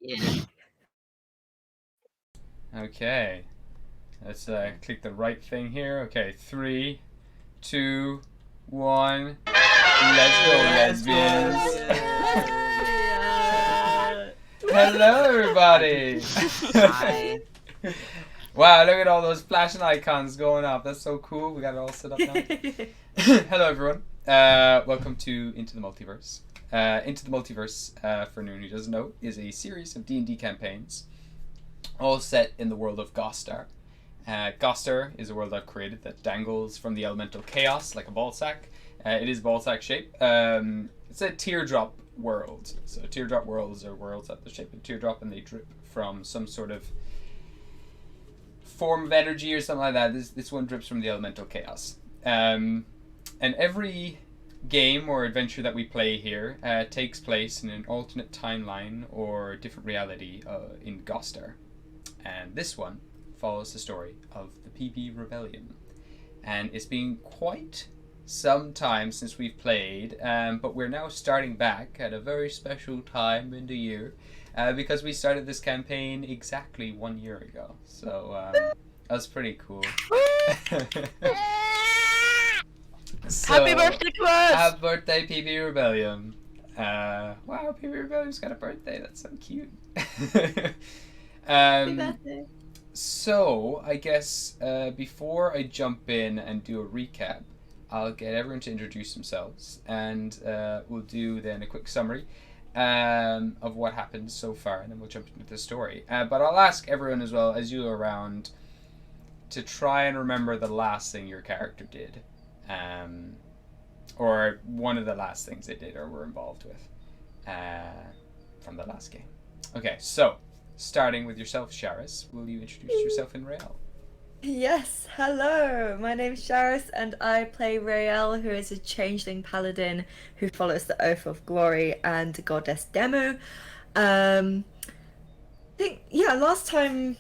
Yeah. Okay, let's click the right thing here. Okay, 3, 2, 1. Let's go, lesbians. Yeah. Hello, Hi, everybody. Hi. Wow, look at all those flashing icons going up. That's so cool. We got it all set up now. Hello, everyone. Welcome to Into the Multiverse. Into the Multiverse, for anyone who doesn't know, is a series of D&D campaigns, all set in the world of Gostar. Gostar is a world I've created that dangles from the elemental chaos like a ball sack. It is ball sack shape. It's a teardrop world. So teardrop worlds are worlds that are the shape of a teardrop and they drip from some sort of form of energy or something like that. This one drips from the elemental chaos. And every game or adventure that we play here takes place in an alternate timeline or different reality in Gostar. And this one follows the story of the PB Rebellium. And it's been quite some time since we've played, but we're now starting back at a very special time in the year because we started this campaign exactly 1 year ago. So that's pretty cool. So, Happy birthday to us! happy birthday, PB Rebellium. Wow, PB Rebellium's got a birthday. That's so cute. Happy birthday. So, I guess before I jump in and do a recap, I'll get everyone to introduce themselves, and we'll do then a quick summary of what happened so far, and then we'll jump into the story. But I'll ask everyone as well, as you go around, to try and remember the last thing your character did, or one of the last things they did or were involved with from the last game. Okay, so starting with yourself, Sharis, will you introduce yourself in Real? Yes, hello. My name's Sharis, and I play Rael, who is a changeling paladin who follows the Oath of Glory and Goddess Demu. I think last time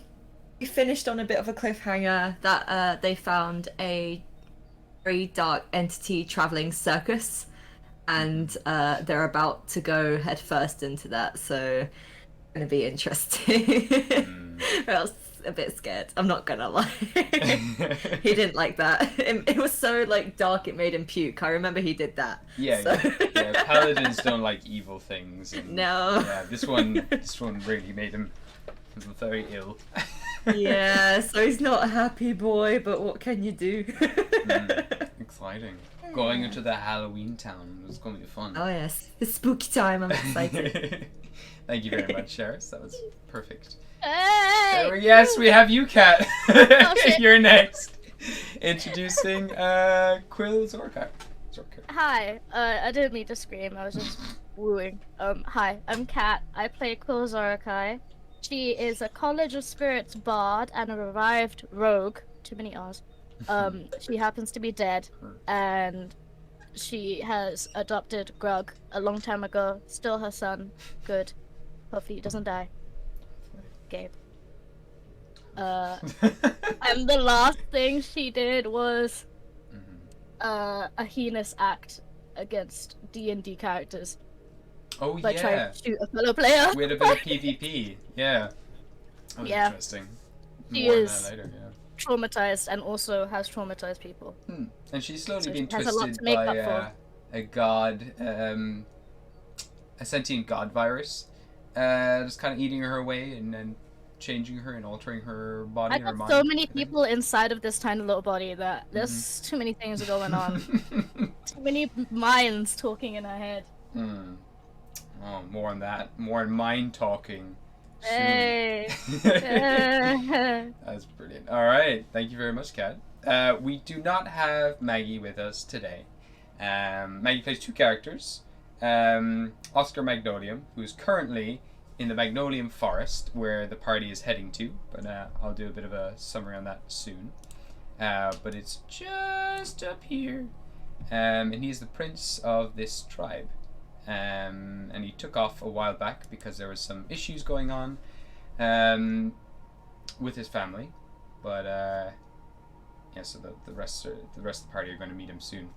we finished on a bit of a cliffhanger that they found a very dark entity traveling circus, and they're about to go headfirst into that. So gonna be interesting. I was a bit scared. I'm not gonna lie. He didn't like that. It was so like dark it made him puke. I remember he did that. Yeah, So. yeah. Paladins don't like evil things. And, No. Yeah, this one really made him feel very ill. Yeah, so he's not a happy boy, but what can you do? Exciting. Going into the Halloween town was going to be fun. Oh yes, it's spooky time. I'm excited. Thank you very much, Sharis. That was perfect. Hey! Yes, we have you, Kat. shit. You're next. Introducing Quill Zorka. Hi, I didn't mean to scream, I was just wooing. Hi, I'm Kat. I play Quill Zorakai. She is a College of Spirits bard and a revived rogue. Too many R's. She happens to be dead, and she has adopted Grug a long time ago. Still her son. Good. Hopefully he doesn't die. Gabe. And the last thing she did was a heinous act against D&D characters Oh by trying yeah, to shoot a fellow player. we had a bit of PvP. Yeah, that was Yeah. interesting. She More on is that later. Yeah. traumatized and also has traumatized people. And she's slowly So being she has a lot twisted to make by up for. a god, a sentient god virus, just kind of eating her away and then changing her and altering her body. I her got mind, so many I think. people inside of this tiny little body that there's too many things going on. Too many minds talking in her head. Oh, more on that. More on mind talking. Soon. Hey. That's brilliant. All right, thank you very much, Kat. We do not have Maggie with us today. Maggie plays two characters. Oscar Magnolium, who is currently in the Magnolium Forest, where the party is heading to. But I'll do a bit of a summary on that soon. But it's just up here. And he is the prince of this tribe. And he took off a while back because there was some issues going on with his family. But yeah, so the rest of the party are going to meet him soon.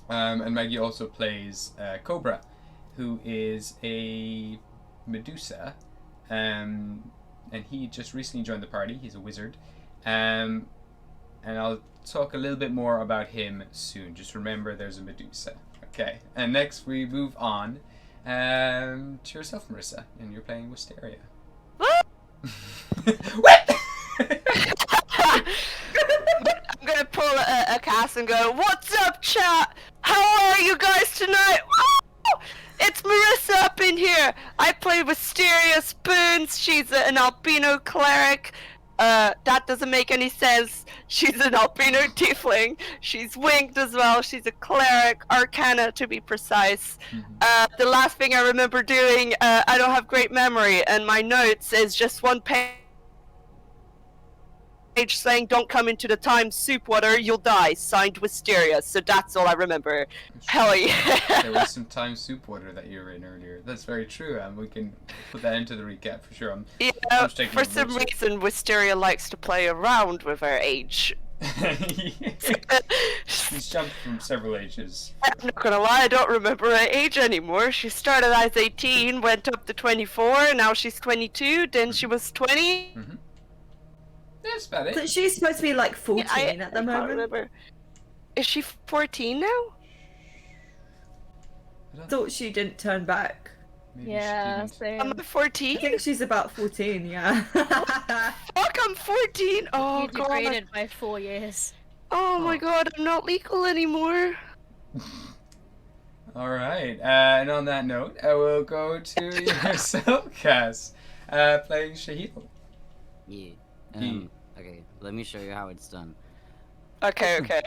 And Maggie also plays Cobra, who is a Medusa and he just recently joined the party. He's a wizard, and I'll talk a little bit more about him soon. Just remember, there's a Medusa. Okay, and next we move on to yourself, Marissa, and you're playing Wisteria. What? I'm gonna pull a cast and go, "What's up, chat? How are you guys tonight? Woo! It's Marissa up in here. I play Wisteria Spoons. She's an albino cleric. That doesn't make any sense. She's an albino tiefling. She's winged as well. She's a cleric, arcana to be precise. The last thing I remember doing, I don't have great memory, and my notes is just one page saying, "Don't come into the time soup water, you'll die. Signed Wisteria." So that's all I remember. Hell yeah. There was some time soup water that you were in earlier. That's very true, and we can put that into the recap for sure. I'm taking For notes some here. reason, Wisteria likes to play around with her age. She's jumped from several ages. I'm not gonna lie, I don't remember her age anymore. She started as 18, went up to 24, now she's 22, then she was 20. That's about it. So she's supposed to be like 14 at the I can't moment. remember. Is she 14 now? I thought she didn't turn back. Maybe Yeah, she didn't. Am same. I 14? I think she's about 14, yeah. Fuck, I'm 14! Oh You god. degraded by 4 years. Oh my god, I'm not legal anymore. Alright, and on that note, I will go to yourself, Cass, playing Shahil. Yeah. Yeah. Okay, let me show you how it's done. Okay, okay.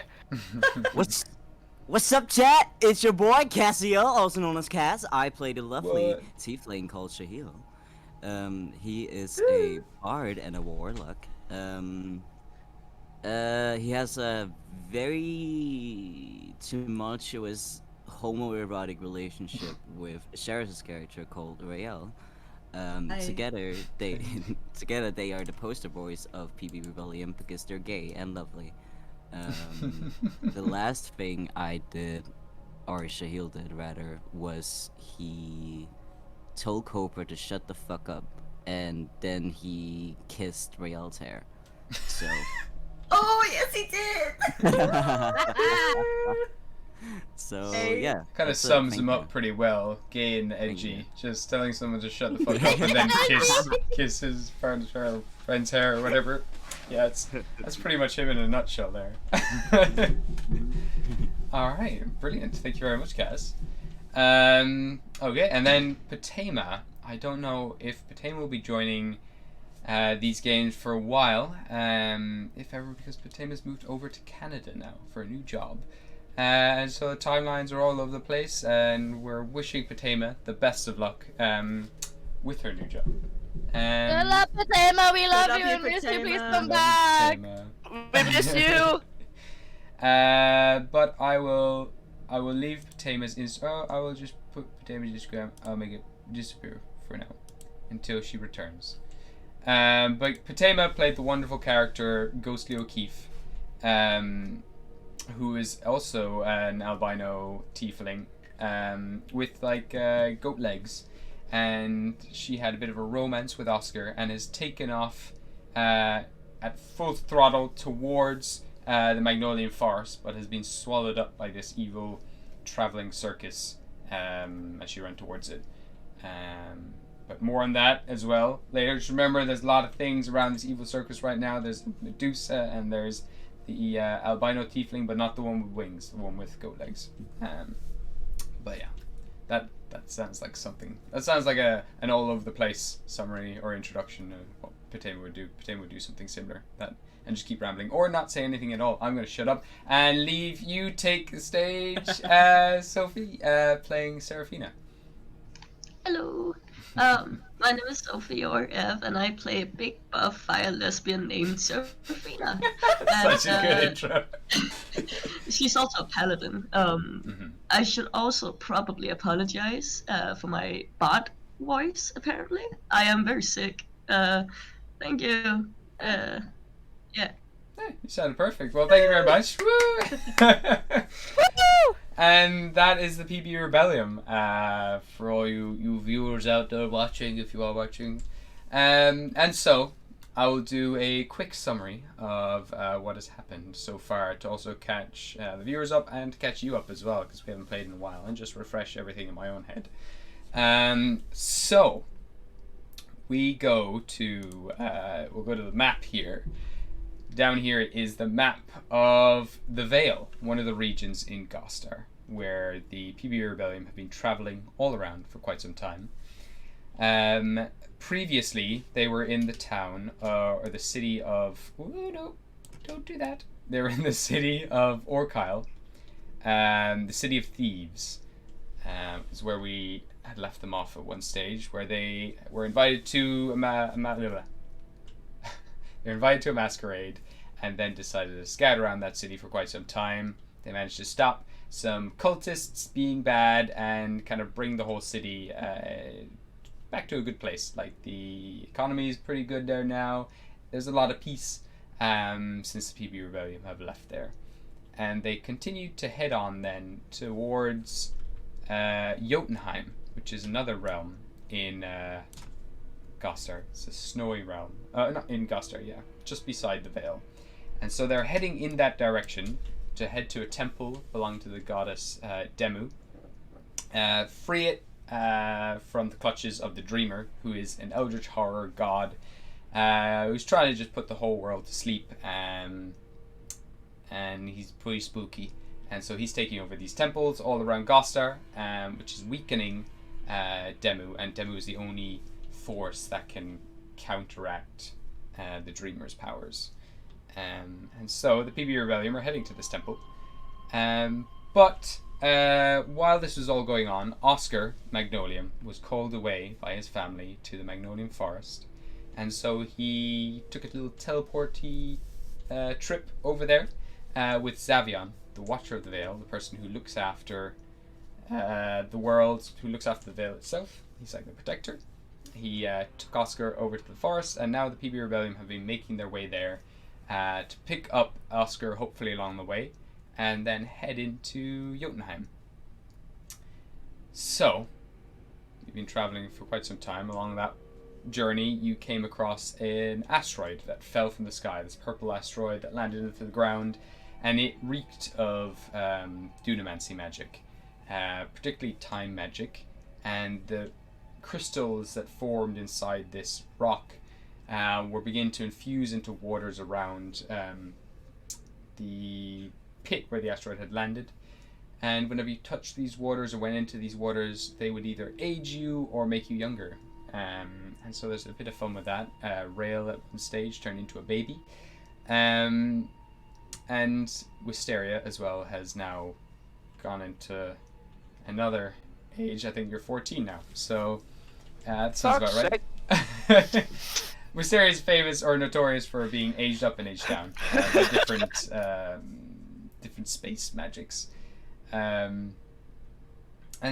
What's up, chat? It's your boy Cassiel, also known as Cass. I play the lovely What? tiefling called Shahil. He is a bard and a warlock. He has a very tumultuous homoerotic relationship with Sheriff's character called Rael. Together they are the poster boys of PB Rebellium because they're gay and lovely. The last thing I did, or Shahil did rather, was he told Cobra to shut the fuck up, and then he kissed Rael's hair. So. Oh, yes, he did! So Hey. yeah. Kind of that's it, sums thank him you. up pretty well, gay and edgy. you. Just telling someone to shut the fuck up and then kiss his friend's hair or whatever. Yeah, that's pretty much him in a nutshell there. Alright, brilliant. Thank you very much, Cass. Okay, and then Patema. I don't know if Patema will be joining these games for a while, if ever, because Patema's moved over to Canada now for a new job. And so the timelines are all over the place, and we're wishing Patema the best of luck with her new job. Good luck, Patema. We love love you you, and miss you. Please Patema. come back. We miss you! But I will leave Patema's I will just put Patema's Instagram. I'll make it disappear for now until she returns. But Patema played the wonderful character Ghostly O'Keefe, who is also an albino tiefling with like goat legs, and she had a bit of a romance with Oscar and has taken off at full throttle towards the Magnolian Forest, but has been swallowed up by this evil traveling circus as she ran towards it. But more on that as well later. Just remember, there's a lot of things around this evil circus right now. There's Medusa and there's the albino tiefling, but not the one with wings, the one with goat legs. But yeah, that sounds like something. That sounds like an all over the place summary or introduction of what Patema would do. Patema would do something similar. That and just keep rambling or not say anything at all. I'm going to shut up and leave you take the stage, Sophie, playing Serafina. Hello. My name is Sophie or Ev, and I play a big buff fire lesbian named Serafina. Such a good intro. She's also a paladin. I should also probably apologize for my bot voice, apparently. I am very sick. Thank you. Yeah. Hey, you sounded perfect. Well, thank you very much. Woo! And that is the PB Rebellium. For all you viewers out there watching, if you are watching. And so I will do a quick summary of what has happened so far to also catch the viewers up and to catch you up as well, because we haven't played in a while, and just refresh everything in my own head. So we go to we'll go to the map here. Down here is the map of the Vale, one of the regions in Gostar, where the PB Rebellium have been traveling all around for quite some time. Previously, they were in the town, or the city of... Ooh, no, don't do that. They were in the city of Orkyle, the city of thieves, is where we had left them off at one stage, where they were invited to they're invited to a masquerade, and then decided to scout around that city for quite some time. They managed to stop some cultists being bad and kind of bring the whole city back to a good place. Like, the economy is pretty good there now. There's a lot of peace since the PB Rebellium have left there. And they continued to head on then towards Jotunheim, which is another realm in Gostar. It's a snowy realm. Not in Gostar, yeah. Just beside the Vale. And so they're heading in that direction to head to a temple belonging to the goddess Demu. Free it from the clutches of the Dreamer, who is an eldritch horror god who's trying to just put the whole world to sleep. And he's pretty spooky. And so he's taking over these temples all around Gostar, which is weakening Demu. And Demu is the only force that can counteract the Dreamer's powers. And so the PB Rebellium are heading to this temple. But while this was all going on, Oscar Magnolium was called away by his family to the Magnolium Forest. And so he took a little teleporty trip over there with Zavion, the Watcher of the Vale, the person who looks after the world, who looks after the Vale itself. He's like the protector. He took Oscar over to the forest, and now the PB Rebellium have been making their way there to pick up Oscar, hopefully along the way, and then head into Jotunheim. So, you've been traveling for quite some time. Along that journey, you came across an asteroid that fell from the sky, this purple asteroid that landed into the ground, and it reeked of dunamancy magic, particularly time magic, and the crystals that formed inside this rock were beginning to infuse into waters around the pit where the asteroid had landed. And whenever you touched these waters or went into these waters, they would either age you or make you younger. And so there's a bit of fun with that. Rael at one stage turned into a baby. And Wisteria as well has now gone into another age. I think you're 14 now. So that sounds about right. Wisteria is famous or notorious for being aged up and aged down by different space magics. And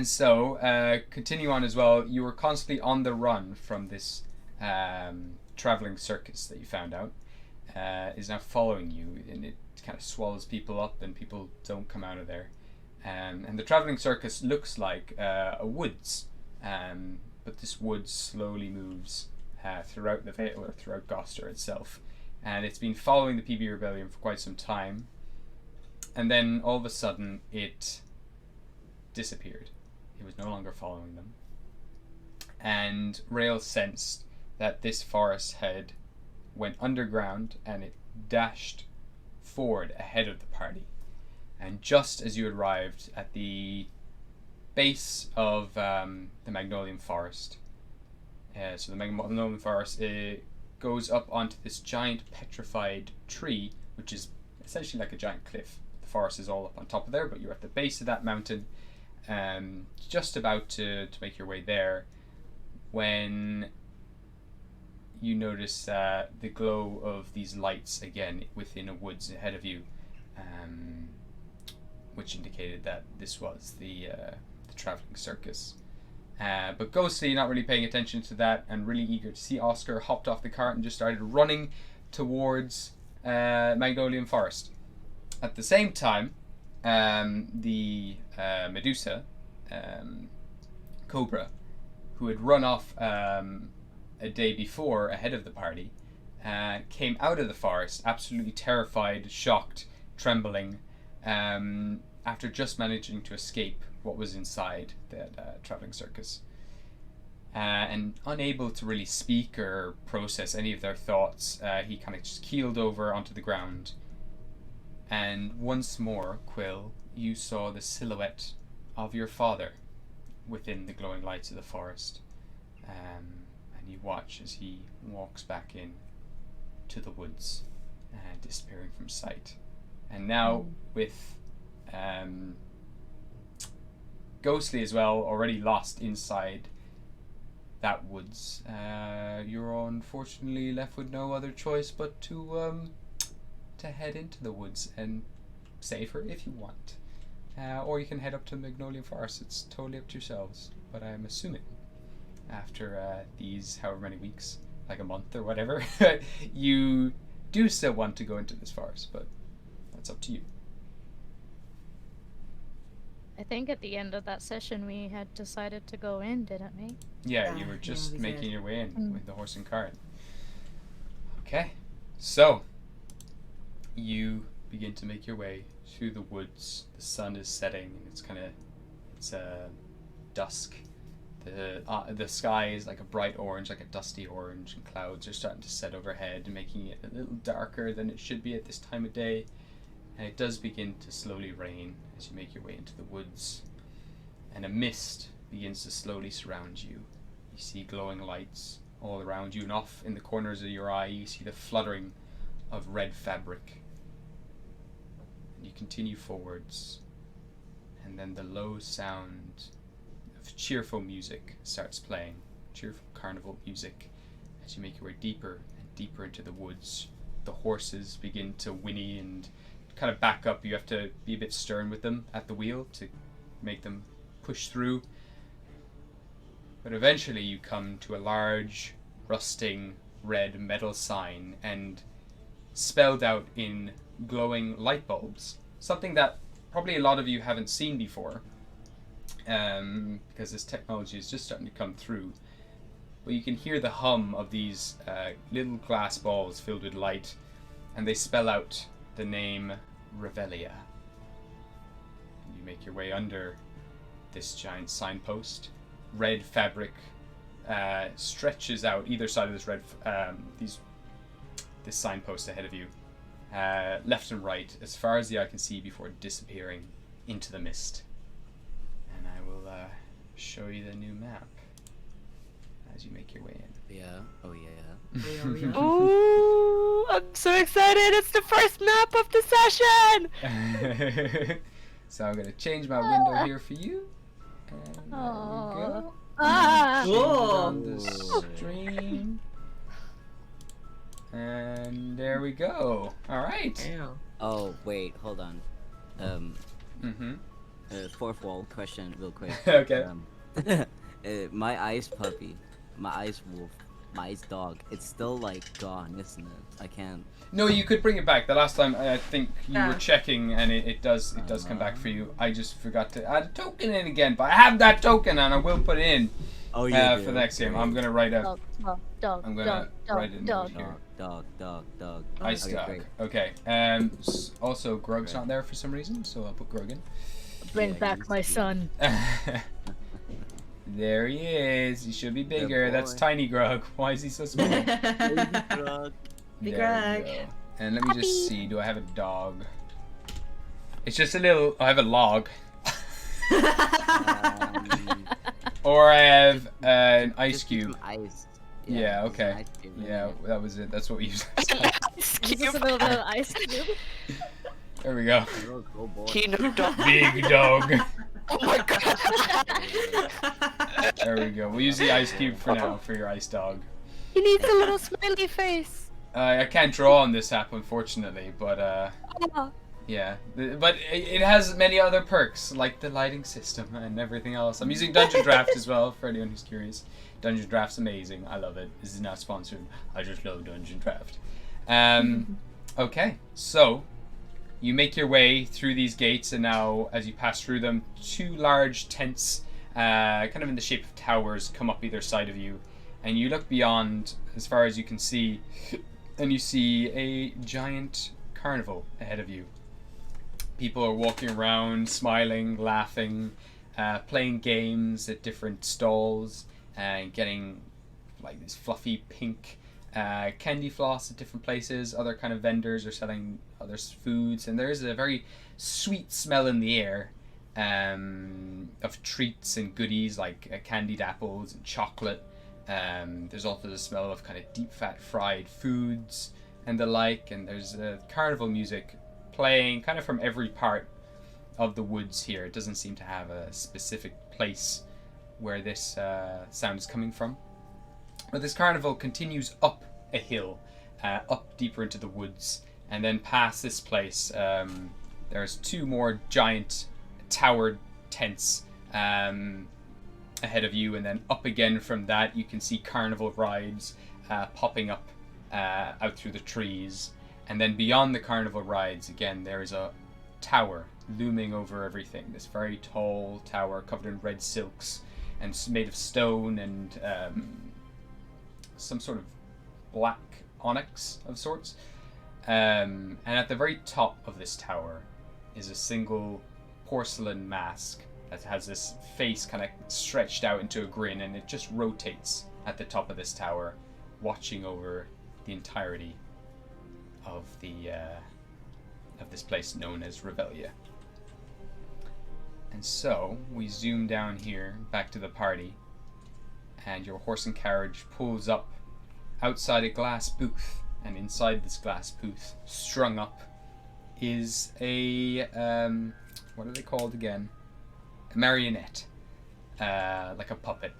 so, continue on as well, you were constantly on the run from this traveling circus that you found out is now following you, and it kind of swallows people up and people don't come out of there. And the traveling circus looks like a woods, but this woods slowly moves throughout the Vale, or throughout Gostar itself. And it's been following the PB Rebellion for quite some time. And then all of a sudden it disappeared. It was no longer following them. And Rael sensed that this forest had went underground, and it dashed forward ahead of the party. And just as you arrived at the base of the Magnolium Forest, so the Magnolium Forest goes up onto this giant petrified tree, which is essentially like a giant cliff. The forest is all up on top of there, but you're at the base of that mountain, just about to make your way there, when you notice the glow of these lights again within a woods ahead of you, which indicated that this was the traveling circus. But Ghostly, not really paying attention to that and really eager to see Oscar, hopped off the cart and just started running towards Magnolium Forest. At the same time, the Medusa, Cobra, who had run off a day before, ahead of the party, came out of the forest, absolutely terrified, shocked, trembling, after just managing to escape what was inside that traveling circus. And unable to really speak or process any of their thoughts, he kind of just keeled over onto the ground. And once more, Quill, you saw the silhouette of your father within the glowing lights of the forest. And you watch as he walks back in to the woods, disappearing from sight. And now, with Ghostly as well, already lost inside that woods, you're unfortunately left with no other choice but to head into the woods and save her if you want. Or you can head up to Magnolia Forest. It's totally up to yourselves. But I'm assuming after these however many weeks, like a month or whatever, you do still want to go into this forest, but that's up to you. I think at the end of that session we had decided to go in, didn't we? Yeah, you were Yeah, just we making did. your way in with the horse and cart. Okay, so you begin to make your way through the woods. The sun is setting, and it's dusk. The sky is like a bright orange, like a dusty orange, and clouds are starting to set overhead, making it a little darker than it should be at this time of day. And it does begin to slowly rain as you make your way into the woods. And a mist begins to slowly surround you. You see glowing lights all around you, and off in the corners of your eye you see the fluttering of red fabric. And you continue forwards, and then the low sound of cheerful music starts playing, cheerful carnival music, as you make your way deeper and deeper into the woods. The horses begin to whinny and kind of back up. You have to be a bit stern with them at the wheel to make them push through. But eventually you come to a large, rusting red metal sign, and spelled out in glowing light bulbs, something that probably a lot of you haven't seen before, because this technology is just starting to come through. But you can hear the hum of these little glass balls filled with light, and they spell out the name Rebellium. You make your way under this giant signpost. Red fabric stretches out either side of this this signpost ahead of you, left and right, as far as the eye can see, before disappearing into the mist. And I will show you the new map as you make your way in. Yeah. Oh yeah. Ooh, I'm so excited! It's the first map of the session! So I'm gonna change my window here for you. And there we go. Ah! Change it Whoa. on the stream. And there we go. All right. Damn. Oh wait, hold on. Mm-hmm. Fourth wall question, real quick. Okay. My ice puppy, my ice wolf, my ice dog. It's still like gone, isn't it? I can't. No, you could bring it back. The last time I think you Yeah. were checking, and it does come back for you. I just forgot to add a token in again, but I have that token, and I will put it in Oh for yeah. the next game. I'm gonna write a Dog, I'm gonna write a note dog. here. Dog. Ice Okay, dog. great. Okay. Also, Grug's Okay. not there for some reason, so I'll put Grug in. Bring Yeah, back he's my cute. son. There he is. He should be bigger. That's boy. tiny Grug. Why is he so small? Big There we Grug. go. And let me just see. Do I have a dog? It's just a little. I have a log. Or I have an ice Just get cube. some Ice. Yeah, just some okay. ice cube in Yeah, it. that was it. That's what we used. Just a little bit of ice cube. There we go. Oh boy. Kingdom dog. Big dog. Oh my god! There we go. We'll use the ice cube for now for your ice dog. He needs a little smiley face. I can't draw on this app, unfortunately, but Oh, yeah. But it has many other perks, like the lighting system and everything else. I'm using Dungeon Draft as well, for anyone who's curious. Dungeon Draft's amazing. I love it. This is not sponsored. I just love Dungeon Draft. Okay, so you make your way through these gates, and now, as you pass through them, two large tents, kind of in the shape of towers, come up either side of you. and you look beyond as far as you can see, and you see a giant carnival ahead of you. People are walking around, smiling, laughing, playing games at different stalls, and getting like this fluffy pink candy floss at different places. Other kind of vendors are selling other foods, and there's a very sweet smell in the air of treats and goodies like candied apples and chocolate. There's also the smell of kind of deep fat fried foods and the like, and there's carnival music playing kind of from every part of the woods here. It doesn't seem to have a specific place where this sound is coming from. But this carnival continues up a hill, up deeper into the woods, and then past this place there's two more giant towered tents ahead of you, and then up again from that you can see carnival rides popping up out through the trees. And then beyond the carnival rides, again, there is a tower looming over everything. This very tall tower covered in red silks and made of stone and some sort of black onyx of sorts. And at the very top of this tower is a single porcelain mask that has this face kind of stretched out into a grin, and it just rotates at the top of this tower, watching over the entirety of the of this place known as Rebellium. And so we zoom down here back to the party, and your horse and carriage pulls up outside a glass booth, and inside this glass booth, strung up, is a what are they called again? A marionette, like a puppet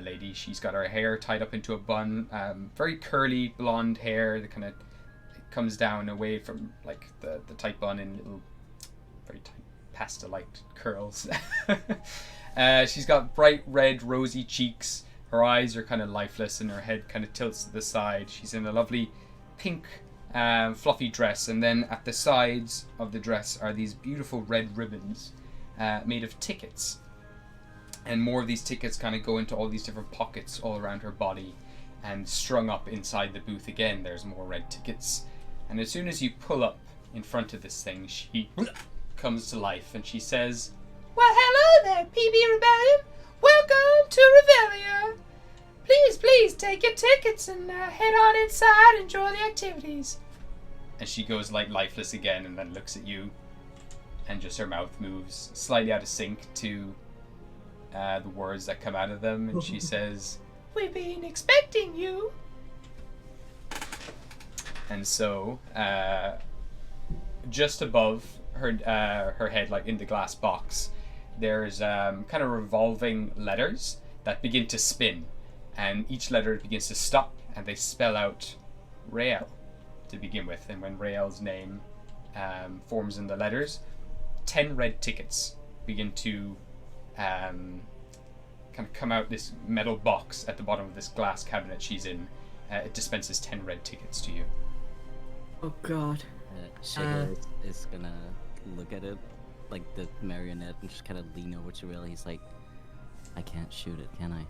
lady. She's got her hair tied up into a bun, very curly blonde hair that kind of comes down away from like the tight bun in little very tight pasta-like curls. She's got bright red rosy cheeks. Her eyes are kind of lifeless and her head kind of tilts to the side. She's in a lovely pink fluffy dress, and then at the sides of the dress are these beautiful red ribbons made of tickets, and more of these tickets kind of go into all these different pockets all around her body, and strung up inside the booth again there's more red tickets. And as soon as you pull up in front of this thing, she comes to life and she says, "Well, hello there, PB Rebellium. Welcome to Rebellium. Please take your tickets and head on inside, enjoy the activities." And she goes like lifeless again, and then looks at you, and just her mouth moves slightly out of sync to the words that come out of them, and she says, "We've been expecting you." And so, just above her head, like in the glass box, there's kind of revolving letters that begin to spin, and each letter begins to stop, and they spell out Rael to begin with. And when Rael's name forms in the letters, 10 red tickets begin to kind of come out this metal box at the bottom of this glass cabinet she's in. It dispenses 10 red tickets to you. Oh god. Sugar is gonna look at it, like the marionette, and just kind of lean over to Rael. He's like, "I can't shoot it, can I?"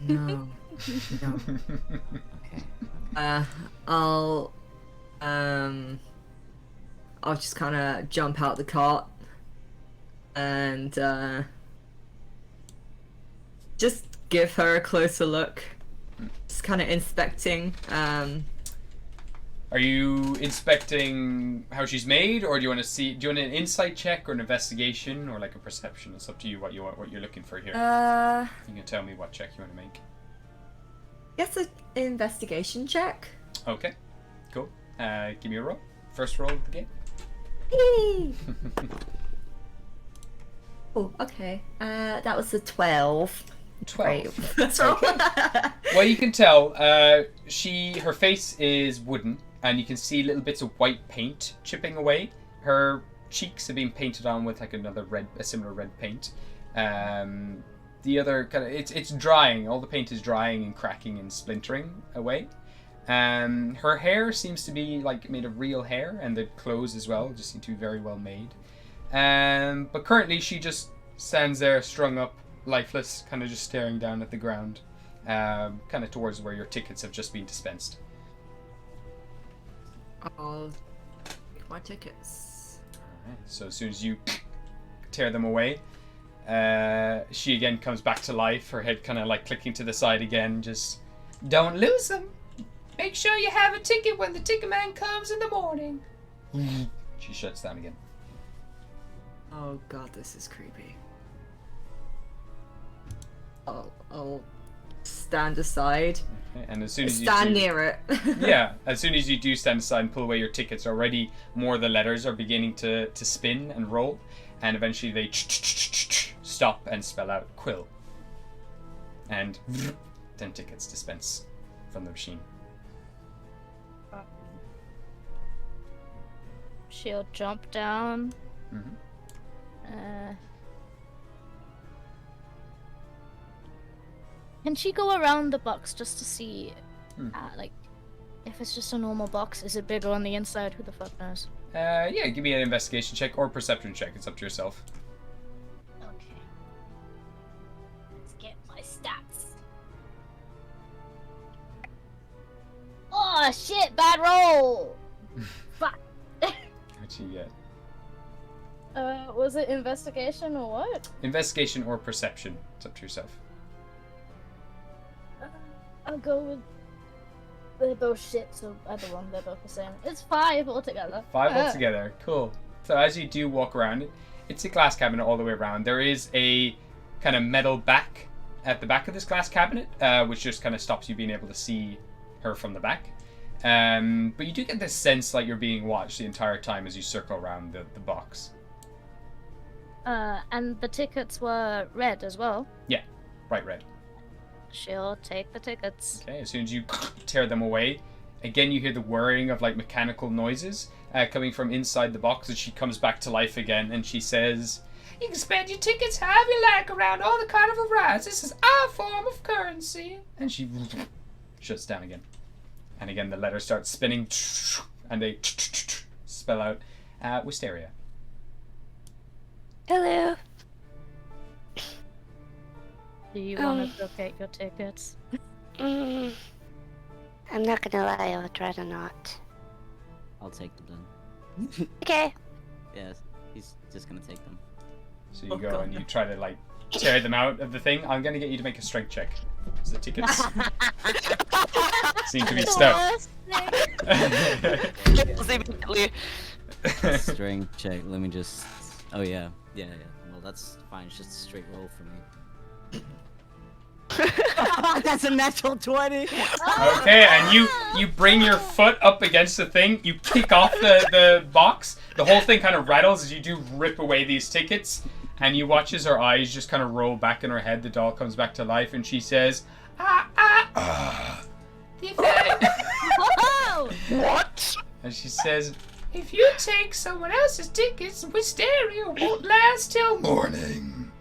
No. No. Okay. I'll just kind of jump out the cart and just give her a closer look. Just kind of inspecting. Are you inspecting how she's made, or do you want to see? Do you want an insight check or an investigation or like a perception? It's up to you what you want, what you're looking for here. You can tell me what check you want to make. Guess an investigation check. Okay, cool. Give me a roll. First roll of the game. Yay! Oh, okay. That was a 12. 12. That's all. Well, you can tell her face is wooden, and you can see little bits of white paint chipping away. Her cheeks have been painted on with like a similar red paint. The other kind of it's drying. All the paint is drying and cracking and splintering away. Her hair seems to be like made of real hair, and the clothes as well just seem to be very well made. But currently she just stands there strung up, lifeless, kind of just staring down at the ground. kind of towards where your tickets have just been dispensed. I'll take my tickets. Alright, so as soon as you tear them away, she again comes back to life, her head kind of like clicking to the side again, just, don't lose them. Make sure you have a ticket when the ticket man comes in the morning. She shuts down again. Oh god, this is creepy. I'll stand aside. Okay, and as soon as Stand you do, near it. yeah, as soon as you do stand aside and pull away your tickets, already more of the letters are beginning to spin and roll, and eventually they stop and spell out Quill. And 10 tickets dispense from the machine. She'll jump down. Mm-hmm. Can she go around the box just to see, like, if it's just a normal box? Is it bigger on the inside? Who the fuck knows? Yeah, give me an investigation check or perception check. It's up to yourself. Okay. Let's get my stats. Oh shit! Bad roll. Fuck. What you get? Was it investigation or what? Investigation or perception. It's up to yourself. I'll go with. They're both shit, so either one, they're both the same. It's 5 altogether. 5 altogether. Cool. So as you do walk around, it's a glass cabinet all the way around. There is a kind of metal back at the back of this glass cabinet, which just kind of stops you being able to see her from the back. But you do get this sense like you're being watched the entire time as you circle around the box. And the tickets were red as well. Yeah, bright red. She'll take the tickets. Okay, as soon as you tear them away, again you hear the whirring of like mechanical noises coming from inside the box as she comes back to life again, and she says, "You can spend your tickets however you like around all the carnival rides. This is our form of currency." And she shuts down again. And again the letters start spinning and they spell out Wisteria. Hello. Do you want to go get your tickets? I'm not gonna lie, I would rather not. I'll take them then. Okay. Yes, he's just gonna take them. So you Oh, go God. and you try to like tear them out of the thing. I'm gonna get you to make a strength check. So the tickets seem to be stuck. Kills immediately. Strength check. Let me just. Oh yeah. Well, that's fine. It's just a straight roll for me. That's a natural 20. Okay, and you bring your foot up against the thing. You kick off the box. The whole thing kind of rattles as you do rip away these tickets. And you watch as her eyes just kind of roll back in her head. The doll comes back to life, and she says, What? and she says, "If you take someone else's tickets, Wisteria won't last till morning."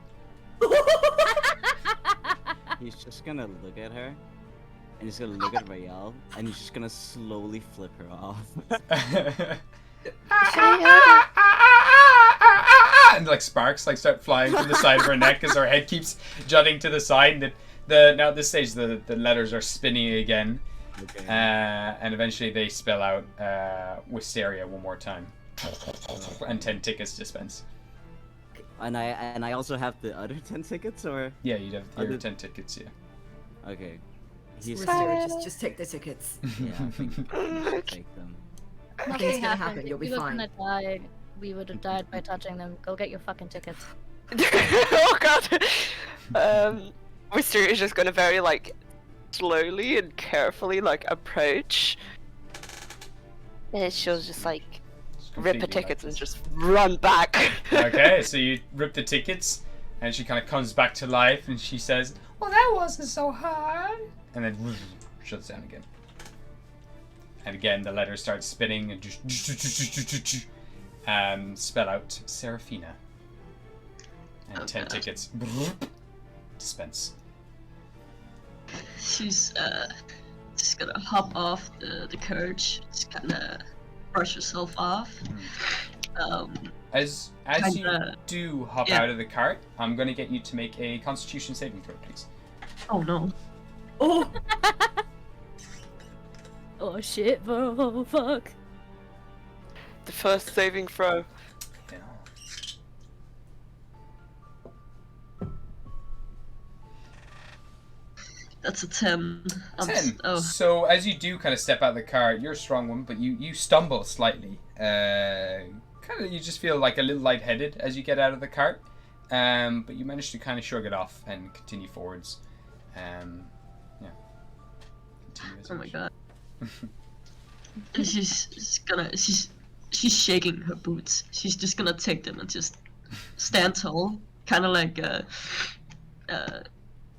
He's just gonna look at her, and he's gonna look at Rael, and he's just gonna slowly flip her off. And like sparks like start flying from the side of her neck as her head keeps jutting to the side. And now at this stage the letters are spinning again. Okay. And eventually they spell out Wisteria one more time. And 10 tickets dispense. And I also have the other 10 tickets, or Yeah, you'd have your Other- 10 tickets, yeah. okay. He's Wisteria, just take the tickets. yeah. I think I'll take them. Nothing's gonna happen, If you'll be we were fine. gonna die, we would have died by touching them. Go get your fucking tickets. Oh god. Wisteria is just gonna very like slowly and carefully like approach. And she'll just like Just rip her completely tickets and like just run back. Okay, so you rip the tickets, and she kind of comes back to life, and she says, "Well, that wasn't so hard," and then shuts down again. And again, the letters start spinning and just spell out Seraphina. And 10 tickets dispense. She's just gonna hop off the coach, just kinda brush herself off. As you Kinda- do hop yeah. out of the cart, I'm going to get you to make a Constitution saving throw, please. Oh no. Oh, Oh shit, oh fuck. The first saving throw. Yeah. That's a 10. 10. Oh, So as you do kind of step out of the car, you're a strong one, but you stumble slightly. Kind of, you just feel like a little lightheaded as you get out of the cart. But you manage to kind of shrug it off and continue forwards. Yeah. Continue as oh you my wish. god. She's shaking her boots. She's just gonna take them and just stand tall, kind of like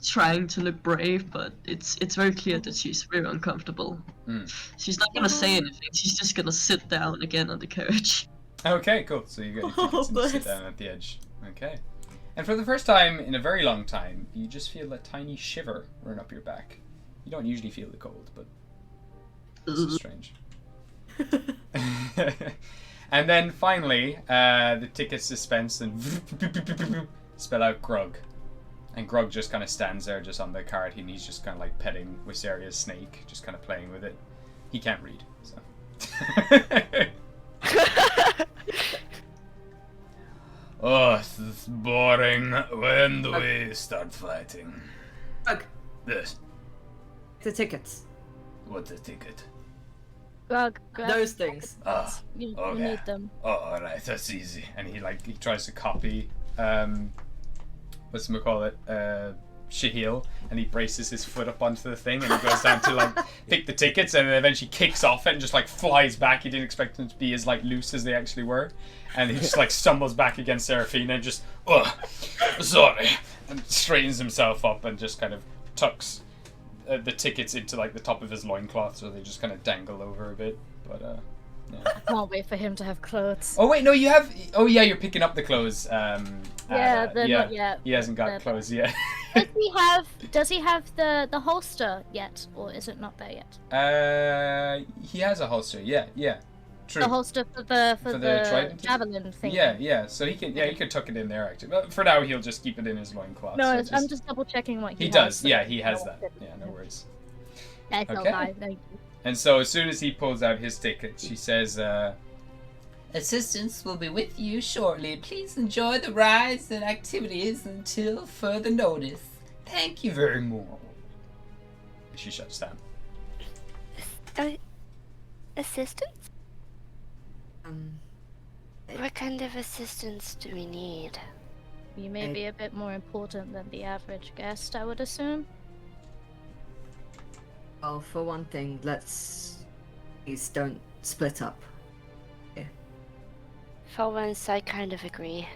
trying to look brave, but it's very clear that she's very uncomfortable. Mm. She's not gonna say anything. She's just gonna sit down again on the carriage. Okay, cool. So you get your tickets and you sit bless. down at the edge. Okay. And for the first time in a very long time, you just feel a tiny shiver run up your back. You don't usually feel the cold, but this is strange. And then finally, the tickets dispense and spell out Grug. And Grug just kind of stands there just on the cart and he's just kind of like petting Wisaria's snake, just kind of playing with it. He can't read, so. Oh, this is boring. When do we start fighting? Grug, This. the tickets. What's the ticket? Grug, Those things. Ah, you okay. need them. Oh, alright, that's easy. And he tries to copy, whatchamacallit, Shahil, and he braces his foot up onto the thing and he goes down to like pick the tickets and then eventually kicks off it and just like flies back. He didn't expect them to be as like loose as they actually were. And he just like stumbles back against Seraphina and just, oh, sorry, and straightens himself up and just kind of tucks the tickets into like the top of his loincloth so they just kind of dangle over a bit. But yeah. I can't wait for him to have clothes. Oh wait, no, you have. Oh yeah, you're picking up the clothes. Yeah, they're yeah, not yet. he hasn't got They're clothes yet. Does he have the holster yet, or is it not there yet? He has a holster. Yeah, yeah, true. The holster for the trident? javelin thing. Yeah, yeah. So he can. Yeah, he could tuck it in there actually. But for now, he'll just keep it in his loincloth. No, so I'm just double checking what he He has. does. so Yeah, he has I that. won't Yeah, no worries. Okay, so Okay. bye, thank you. And so as soon as he pulls out his ticket, she says, Assistance will be with you shortly. Please enjoy the rides and activities until further notice. Thank you very much. and she shuts down. Assistance? Um, What kind of assistance do we need? You may be a bit more important than the average guest, I would assume. well, for one thing, please don't split up. For once, I kind of agree.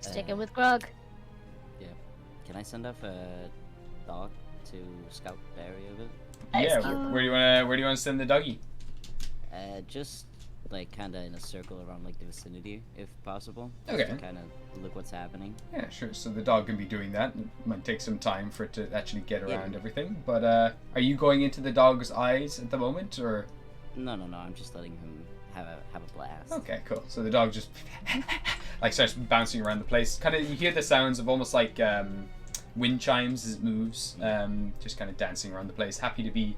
Sticking with Grug. Yeah. Can I send off a dog to scout the area a bit? Yeah, where do you want to send the doggy? Just like kind of in a circle around like the vicinity, if possible. Okay. Just to kind of look what's happening. Yeah, sure. So the dog can be doing that. It might take some time for it to actually get around Yeah. everything. But are you going into the dog's eyes at the moment, or? No. I'm just letting him have a blast. Okay, cool. So the dog just like starts bouncing around the place. Kind of, you hear the sounds of almost like wind chimes as it moves, just kind of dancing around the place, happy to be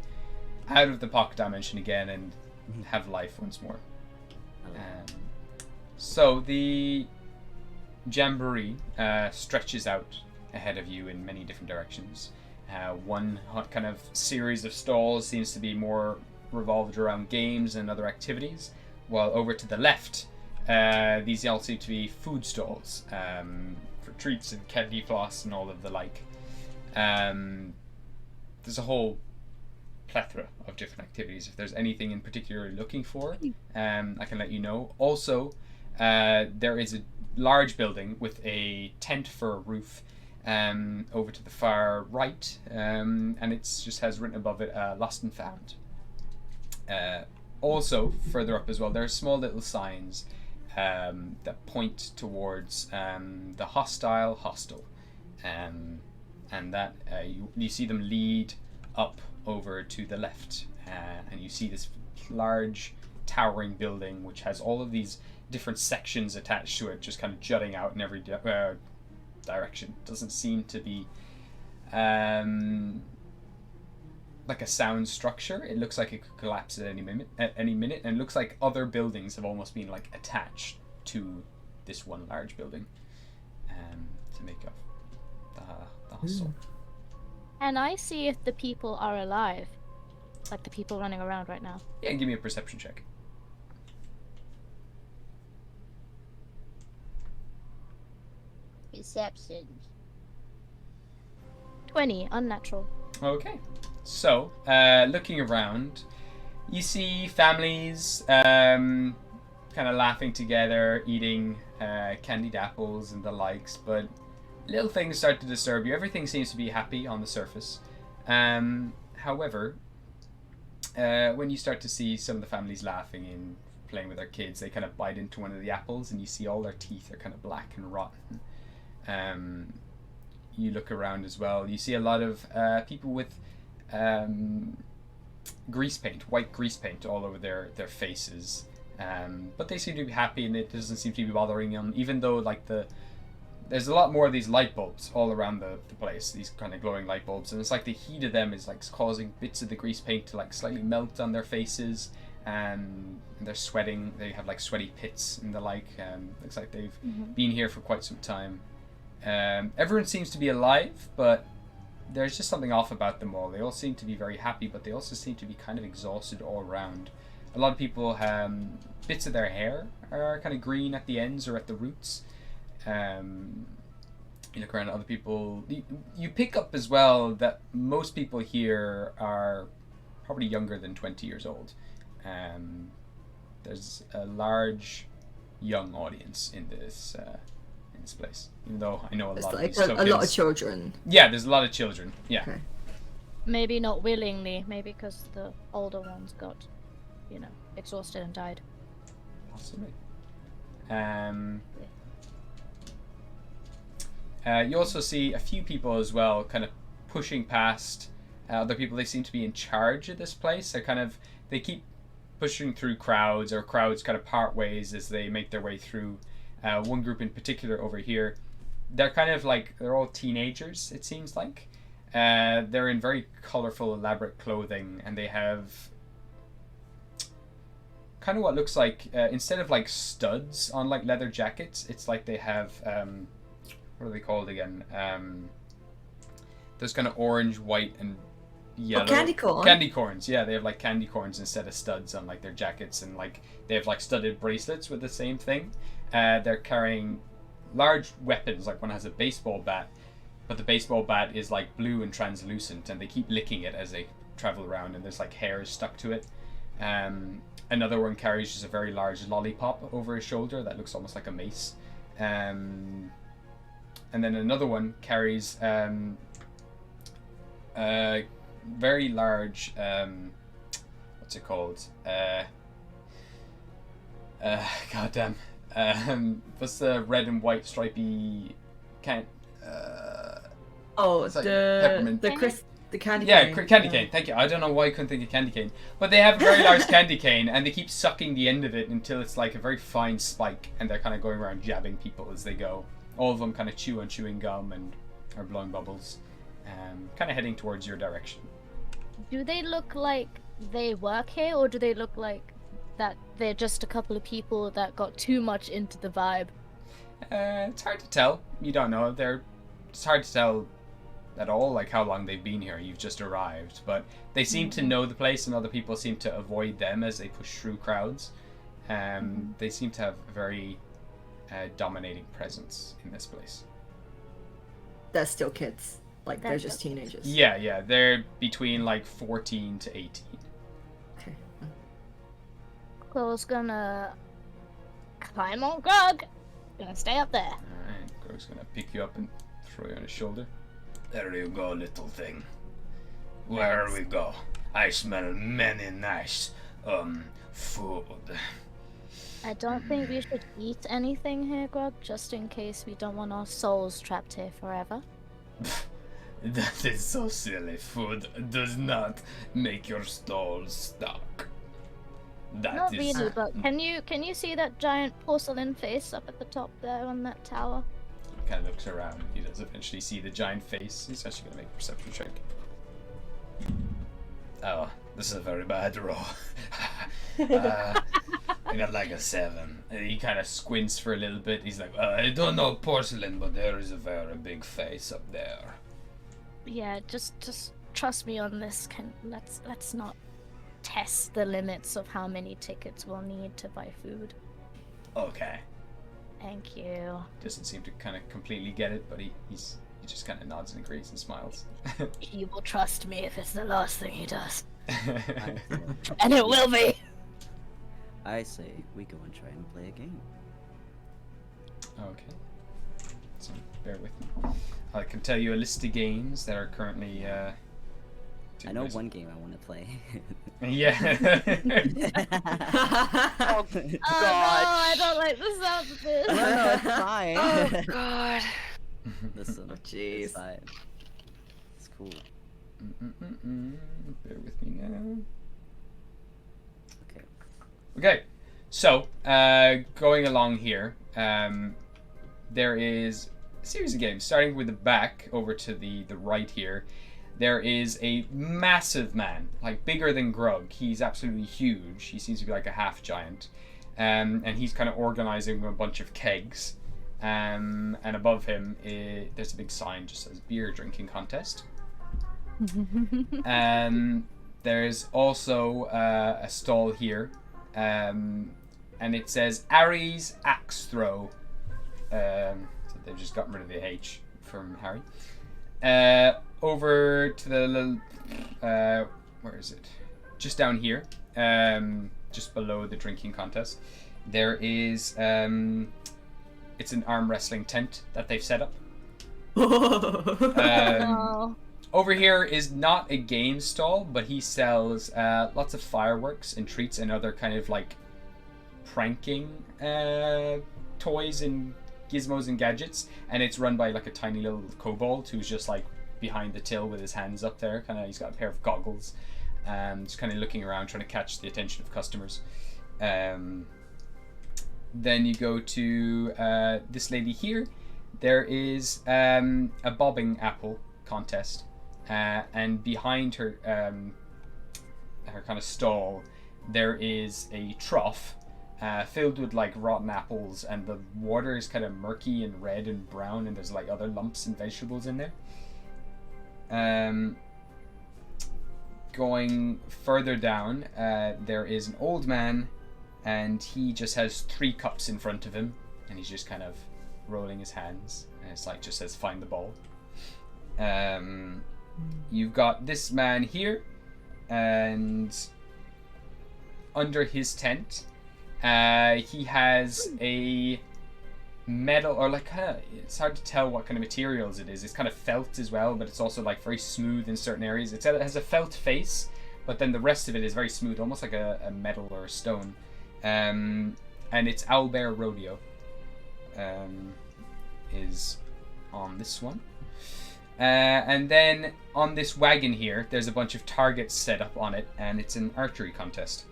out of the pocket dimension again and have life once more. So the jamboree stretches out ahead of you in many different directions. One kind of series of stalls seems to be more revolved around games and other activities, while over to the left, these all seem to be food stalls for treats and candy floss and all of the like. There's a whole plethora of different activities. If there's anything in particular you're looking for, I can let you know. Also, there is a large building with a tent for a roof over to the far right, and it just has written above it Lost and Found. Also, further up as well, there are small little signs that point towards the hostile hostel, and that you see them lead up over to the left, and you see this large towering building which has all of these different sections attached to it, just kind of jutting out in every direction. Doesn't seem to be like a sound structure. It looks like it could collapse at any minute. And it looks like other buildings have almost been like attached to this one large building, to make up the hustle. And I see if the people are alive, like the people running around right now. Yeah, give me a perception check. Perception. 20, unnatural. Okay, so looking around, you see families kind of laughing together, eating candied apples and the likes, but little things start to disturb you. Everything seems to be happy on the surface. However, when you start to see some of the families laughing and playing with their kids, they kind of bite into one of the apples and you see all their teeth are kind of black and rotten. You look around as well, you see a lot of people with grease paint, white grease paint all over their faces. But they seem to be happy and it doesn't seem to be bothering them, even though like there's a lot more of these light bulbs all around the place, these kind of glowing light bulbs, and it's like the heat of them is like causing bits of the grease paint to like slightly melt on their faces, and they're sweating, they have like sweaty pits and the like. Looks like they've been here for quite some time. Everyone seems to be alive, but there's just something off about them all. They all seem to be very happy, but they also seem to be kind of exhausted all around. A lot of people have bits of their hair are kind of green at the ends or at the roots. You look around at other people. You pick up as well that most people here are probably younger than 20 years old. There's a large young audience in this place, even though I know a lot of these tokens. A lot of children. Yeah, there's a lot of children. Yeah. Okay. Maybe not willingly, maybe because the older ones got, exhausted and died. Possibly. You also see a few people as well kind of pushing past other people. They seem to be in charge of this place. They keep pushing through crowds, or crowds kind of part ways as they make their way through. One group in particular over here, they're kind of like, they're all teenagers, it seems like. They're in very colorful, elaborate clothing, and they have kind of what looks like, instead of like studs on like leather jackets, it's like they have, what are they called again? Those kind of orange, white, and yellow. Oh, candy corn. Candy corns, yeah. They have like candy corns instead of studs on like their jackets, and like they have like studded bracelets with the same thing. They're carrying large weapons, like one has a baseball bat, but the baseball bat is like blue and translucent, and they keep licking it as they travel around, and there's like hairs stuck to it. Another one carries just a very large lollipop over his shoulder that looks almost like a mace. And then another one carries very large, what's it called? Goddamn. What's the red and white stripy can? Oh, it's like the peppermint. the candy cane. cane. Candy cane. Thank you. I don't know why I couldn't think of candy cane, but they have a very large candy cane, and they keep sucking the end of it until it's like a very fine spike, and they're kind of going around jabbing people as they go. All of them kind of chew on chewing gum and are blowing bubbles, kind of heading towards your direction. Do they look like they work here, or do they look like that they're just a couple of people that got too much into the vibe? It's hard to tell. You don't know. It's hard to tell at all, like how long they've been here. You've just arrived, but they seem to know the place, and other people seem to avoid them as they push through crowds. They seem to have a very dominating presence in this place. They're still kids. Like, they're just teenagers. Yeah. They're between like 14 to 18. Okay. Chloe's gonna climb on Grog. Gonna stay up there. Alright, Grog's gonna pick you up and throw you on his shoulder. There you go, little thing. Where we go? I smell many nice, food. I don't think we should eat anything here, Grog, just in case we don't want our souls trapped here forever. That is so silly. Food does not make your soul stuck. Not really, but can you see that giant porcelain face up at the top there on that tower? kind of looks around. He does eventually see the giant face. He's actually going to make a perception check. Oh, this is a very bad roll. I got like a 7. And he kind of squints for a little bit. He's like, I don't know porcelain, but there is a very big face up there. Yeah, just trust me on this. Let's not test the limits of how many tickets we'll need to buy food. Okay. Thank you. Doesn't seem to kind of completely get it, but he just kind of nods and agrees and smiles. He will trust me if it's the last thing he does. And it will be! I say we go and try and play a game. Okay. So bear with me. I can tell you a list of games that are currently. I know one game I want to play. Yeah. Oh, Oh no, I don't like the sound of this. No, it's fine. Oh god. Listen, jeez. it's fine. It's cool. Bear with me now. Okay. Okay, so going along here, there is a series of games. Starting with the back over to the right here, there is a massive man, like bigger than Grug. He's absolutely huge. He seems to be like a half giant, and he's kind of organizing a bunch of kegs. And above him, there's a big sign just says beer drinking contest. There's also a stall here, and it says Aries Axe Throw. So they've just gotten rid of the H from Harry. Over to the little, where is it? Just down here, just below the drinking contest, there is it's an arm wrestling tent that they've set up. No. Over here is not a game stall, but he sells lots of fireworks and treats and other kind of like pranking toys and gizmos and gadgets. And it's run by like a tiny little kobold who's just like behind the till with his hands up there. Kind of, he's got a pair of goggles, just kind of looking around, trying to catch the attention of customers. Then you go to this lady here. There is a bobbing apple contest. And behind her her kind of stall, there is a trough filled with like rotten apples, and the water is kind of murky and red and brown, and there's like other lumps and vegetables in there. Going further down, there is an old man, and he just has 3 cups in front of him, and he's just kind of rolling his hands, and it's like just says find the ball. You've got this man here, and under his tent, he has a metal, or like it's hard to tell what kind of materials it is. It's kind of felt as well, but it's also like very smooth in certain areas. It has a felt face, but then the rest of it is very smooth, almost like a metal or a stone. And it's Owlbear Rodeo is on this one. And then on this wagon here, there's a bunch of targets set up on it, and it's an archery contest.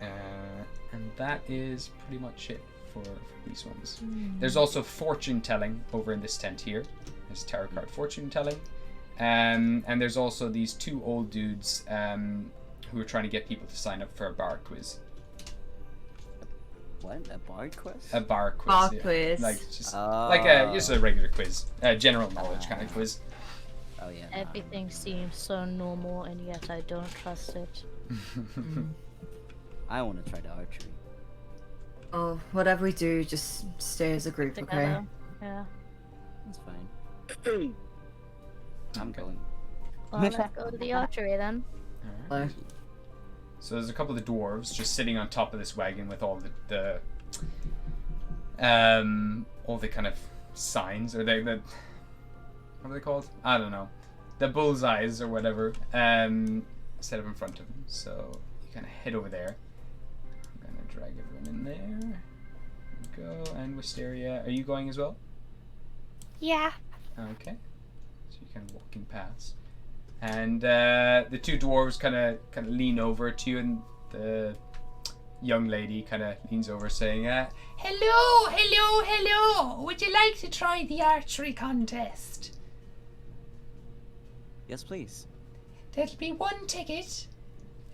And that is pretty much it for these ones. There's also fortune telling over in this tent here. There's tarot card fortune telling. And there's also these 2 old dudes who are trying to get people to sign up for a bar quiz. What? A bard quest? A bar quiz. Bar yeah. quiz. Like just like just a regular quiz, general knowledge kind of quiz. Oh yeah. Everything seems so normal, and yet I don't trust it. I want to try the archery. Oh, whatever we do, just stay as a group, okay? Together. Yeah. That's fine. I'm going. Well, let's go to the archery then. Hello. So there's a couple of the dwarves just sitting on top of this wagon with all the kind of signs, or the what are they called? I don't know, the bullseyes or whatever, set up in front of them. So you kind of head over there. I'm gonna drag everyone in there. Go. And Wisteria, are you going as well? Yeah. Okay. So you're kind of walking past. And the 2 dwarves kind of lean over to you, and the young lady kind of leans over saying, Hello. Would you like to try the archery contest? Yes, please. There'll be 1 ticket,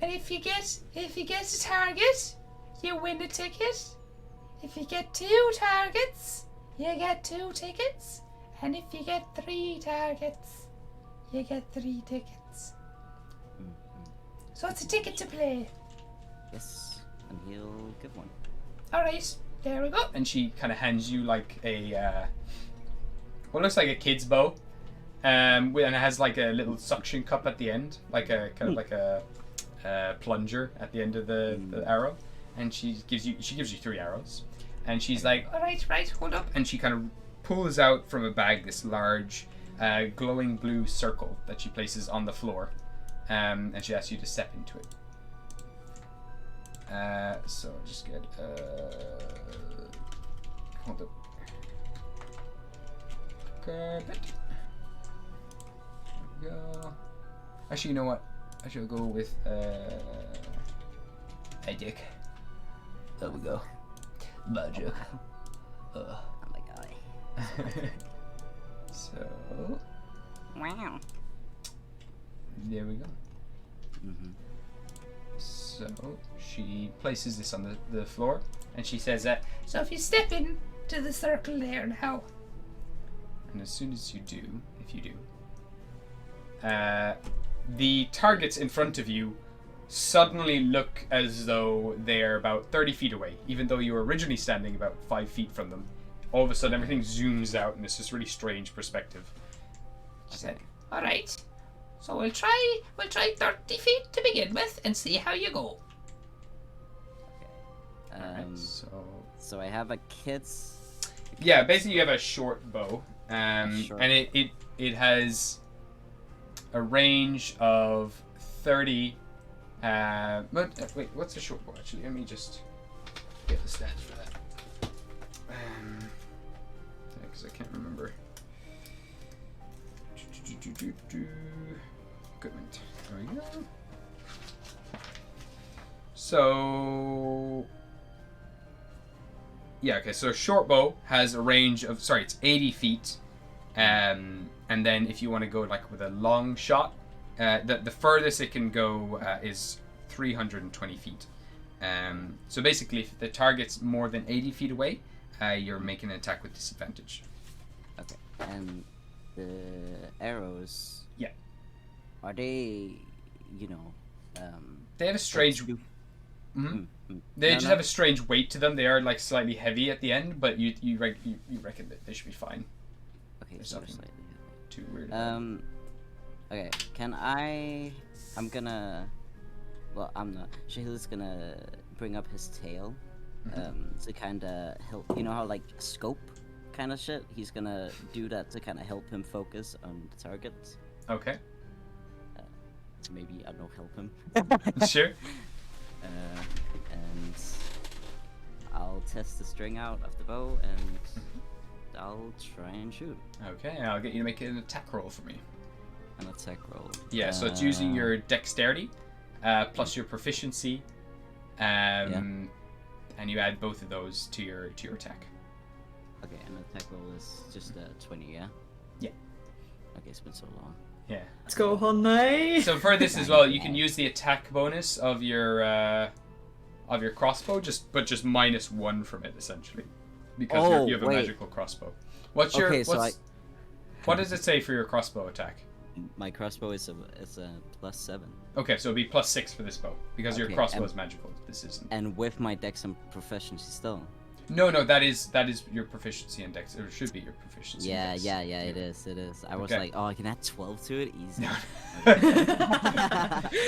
and if you get a target, you win a ticket. If you get 2 targets, you get 2 tickets, and if you get 3 targets, you get 3 tickets. So it's a ticket to play. Yes, and he'll give one. All right, there we go. and she kind of hands you like a what looks like a kid's bow, and it has like a little suction cup at the end, like a kind of like a plunger at the end of the arrow, and she gives you 3 arrows, and she's like, all right, hold up, and she kind of pulls out from a bag this large glowing blue circle that she places on the floor, and she asks you to step into it. So just get hold up. Grab it. There we go. Actually, you know what? I should go with magic. There we go. Magic. Oh my god. So Wow. there we go. Mm-hmm. So she places this on the floor, and she says So if you step in to the circle there now. and as soon as you do, if you do, the targets in front of you suddenly look as though they're about 30 feet away, even though you were originally standing about 5 feet from them. All of a sudden, everything zooms out, and it's this really strange perspective. She said, All right. So we'll try 30 feet to begin with and see how you go. Alright, so So I have a kid's. yeah, basically you have a short bow, Short. and it has a range of 30. But wait, what's a short bow actually? Let me just get the stats for that. Because I can't remember. Equipment. There we go. So yeah, okay. So a short bow has a range of it's 80 feet, and then if you want to go like with a long shot, the furthest it can go is 320 feet. So basically, if the target's more than 80 feet away, you're making an attack with disadvantage. Okay. And the arrows. Yeah. Are they, They have a strange. They They just have a strange weight to them. They are like slightly heavy at the end, but you reckon that they should be fine. Okay, There's so nothing slightly. too weird. about it. Okay. I'm not. Shahil's gonna bring up his tail, to kind of help. You know how like scope kind of shit. He's gonna do that to kind of help him focus on the target. Okay. Maybe I don't know, help him. Sure. And I'll test the string out of the bow, and I'll try and shoot. Okay, I'll get you to make an attack roll for me. An attack roll. Yeah, so it's using your dexterity plus your proficiency, and you add both of those to your attack. Okay, and the attack roll is just 20, yeah? Yeah. Okay, it's been so long. Yeah. Let's go, honey. So for this as well, you can use the attack bonus of your crossbow, just -1 from it essentially, because you have a magical crossbow. What does it say for your crossbow attack? My crossbow is a +7. Okay, so it'll be +6 for this bow because your Okay, crossbow is magical. This isn't. And with my dex and proficiency still. No, that is your proficiency index, or it should be your proficiency index. Yeah, it is. I was like, oh, I can add 12 to it? Easy.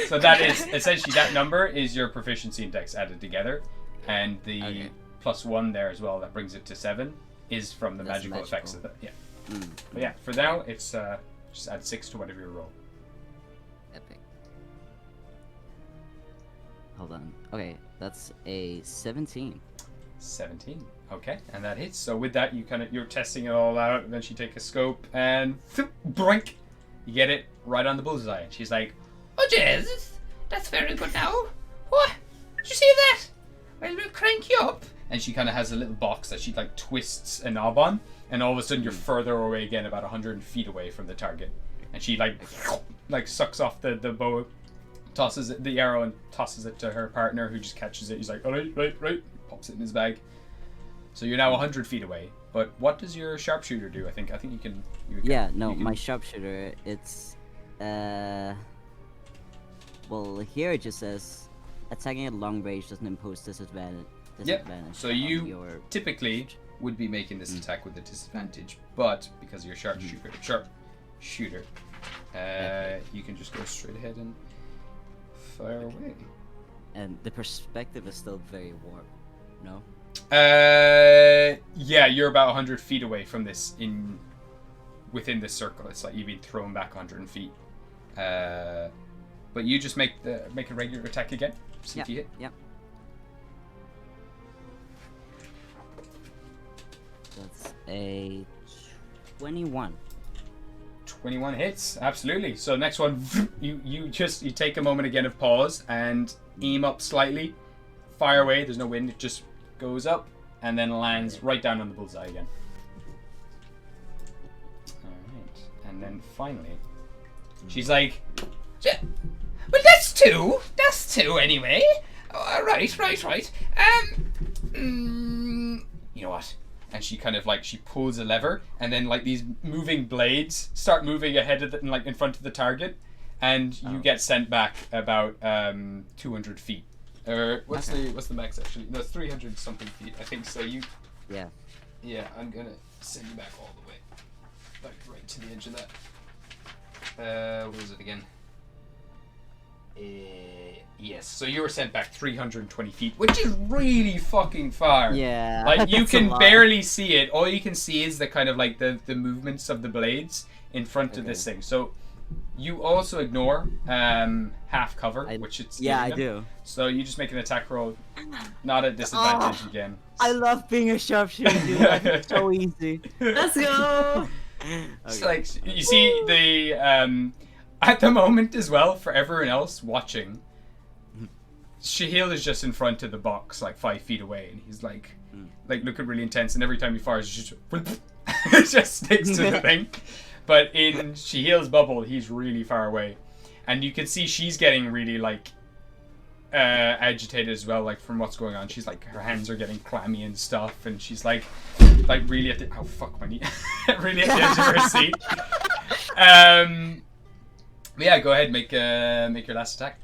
So that is, essentially, that number is your proficiency index added together, and the +1 there as well, that brings it to 7, is from the magical effects of that. Yeah. But yeah, for now, it's just add 6 to whatever you roll. Epic. Hold on. Okay, that's a 17. 17. Okay, and that hits. So with that, you're testing it all out, and then she takes a scope and boink, you get it right on the bullseye. And she's like, Oh, Jesus, that's very good now. What? Did you see that? and she kind of has a little box that she like twists a knob on, and all of a sudden you're further away again, about 100 feet away from the target, and she like sucks off the bow, tosses it, the arrow, and tosses it to her partner, who just catches it. He's like, all right, pops it in his bag. So you're now 100 feet away. But what does your sharpshooter do? I think you can. My sharpshooter, it's well, here it just says attacking at long range doesn't impose disadvantage. Yep. So you typically would be making this attack with a disadvantage, but because you're sharpshooter, you can just go straight ahead and fire away. And the perspective is still very warm, no? Yeah, you're about 100 feet away from this within this circle. It's like you've been thrown back 100 feet. But you just make a regular attack again. See if you hit. Yep. That's a 21. 21 hits, absolutely. So next one, you take a moment again of pause and aim up slightly, fire away. There's no wind. It just goes up and then lands right down on the bullseye again. All right, and then finally, she's like, well, that's two. That's two anyway. Right. You know what? And she kind of she pulls a lever, and then these moving blades start moving ahead of in front of the target, and you get sent back about 200 feet. What's the max actually? No, it's 300 something feet. I think so. Yeah, I'm gonna send you back all the way, right to the edge of that. What was it again? Yes, so you were sent back 320 feet, which is really fucking far. Yeah. You can barely see it. All you can see is the kind of the movements of the blades in front of this thing. So you also ignore half cover, which it's I do. So you just make an attack roll, not at disadvantage again. I love being a sharpshooter, dude. It's so easy. Let's go. It's you see the at the moment as well, for everyone else watching, Shahil is just in front of the box, 5 feet away, and he's looking really intense. And every time he fires, it just sticks to the thing. But in Shahil's bubble, he's really far away, and you can see she's getting really agitated as well, from what's going on. She's her hands are getting clammy and stuff, and she's really at the really at the edge of her seat. But yeah, go ahead, make your last attack.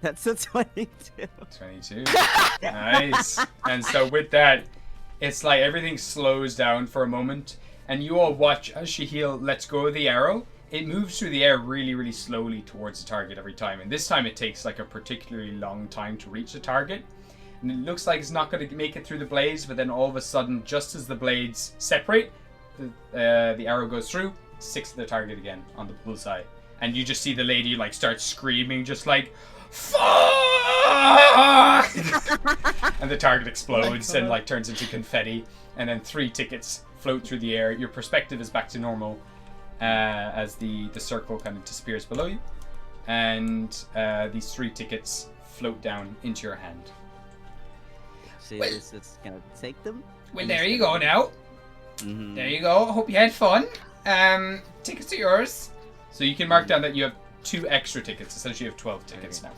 That's a 22. 22. Nice. And so with that, it's everything slows down for a moment, and you all watch as Shahil lets go of the arrow. It moves through the air really, really slowly towards the target every time, and this time it takes a particularly long time to reach the target. And it looks like it's not going to make it through the blades, but then all of a sudden, just as the blades separate, the arrow goes through, sticks to the target again on the bullseye, and you just see the lady start screaming, just fuck! And the target explodes and turns into confetti, and then 3 tickets float through the air. Your perspective is back to normal as the circle kind of disappears below you, and these 3 tickets float down into your hand. So it's gonna take them? Well, there you go now. Mm-hmm. There you go. Hope you had fun. Tickets are yours. So you can mark down that you have 2 extra tickets. Essentially, you have 12 tickets now.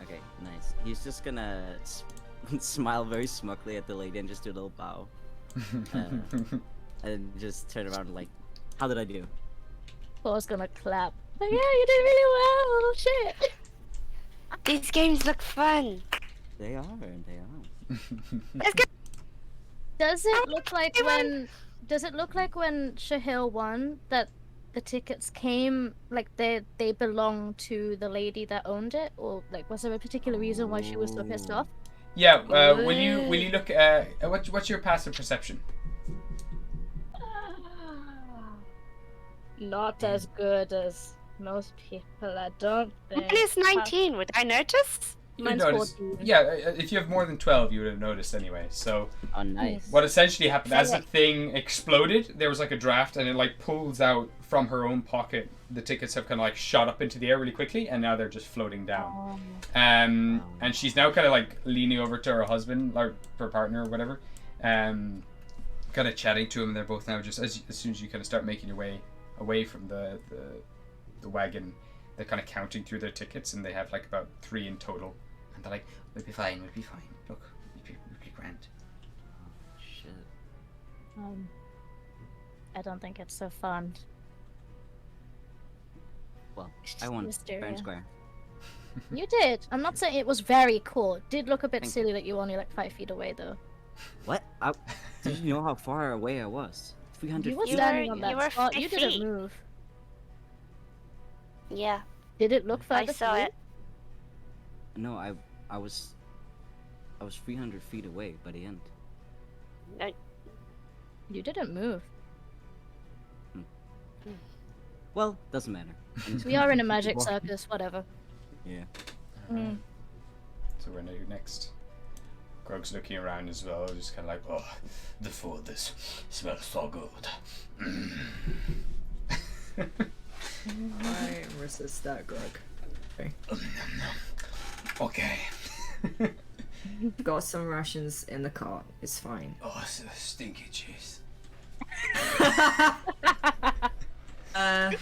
Okay, nice. He's just gonna smile very smugly at the lady and just do a little bow. And just turn around how did I do? Paul's gonna clap. Yeah, you did really well. Shit. These games look fun. They are. Does it look like when Shahil won that the tickets came they belong to the lady that owned it, or was there a particular reason why she was so pissed off? Yeah. Will you look at what's your passive perception? Not as good as most people, I don't think. Mine is 19. Would I notice? You Mine's notice. 14. Yeah, if you have more than 12, you would have noticed anyway. So Oh, nice. what essentially happened as the Correct. thing exploded, there was like a draft, and it like pulls out from her own pocket. The tickets have kind of like shot up into the air really quickly, and now they're just floating down. And she's now kind of like leaning over to her husband, or her partner, or whatever, kind of chatting to him. And they're both now just as soon as you kind of start making your way away from the wagon, they're kind of counting through their tickets, and they have like about 3 in total. And they're like, "We'll be fine. We'll be fine. Look, we'll be grand." Shit. I don't think it's so fun. Well, It's I just won hysteria. fair and square. You did. I'm not saying it was very cool. It did look a bit Thank silly that you were only like 5 feet away though. What? Did you know how far away I was? 300 You were feet. You standing were- on you that were spot. 5 You didn't feet. move. Yeah, Did it look I further saw for you? it. No, I was 300 feet away by the end. You didn't move. Well, doesn't matter. We are in a magic Walking. circus, whatever. Yeah. Mm. So we're now next. Grog's looking around as well, just kind of like, "Oh, the food, this smells so good." I resist that, Grog. Okay. Got some rations in the cart. It's fine. Oh, it's a stinky cheese. I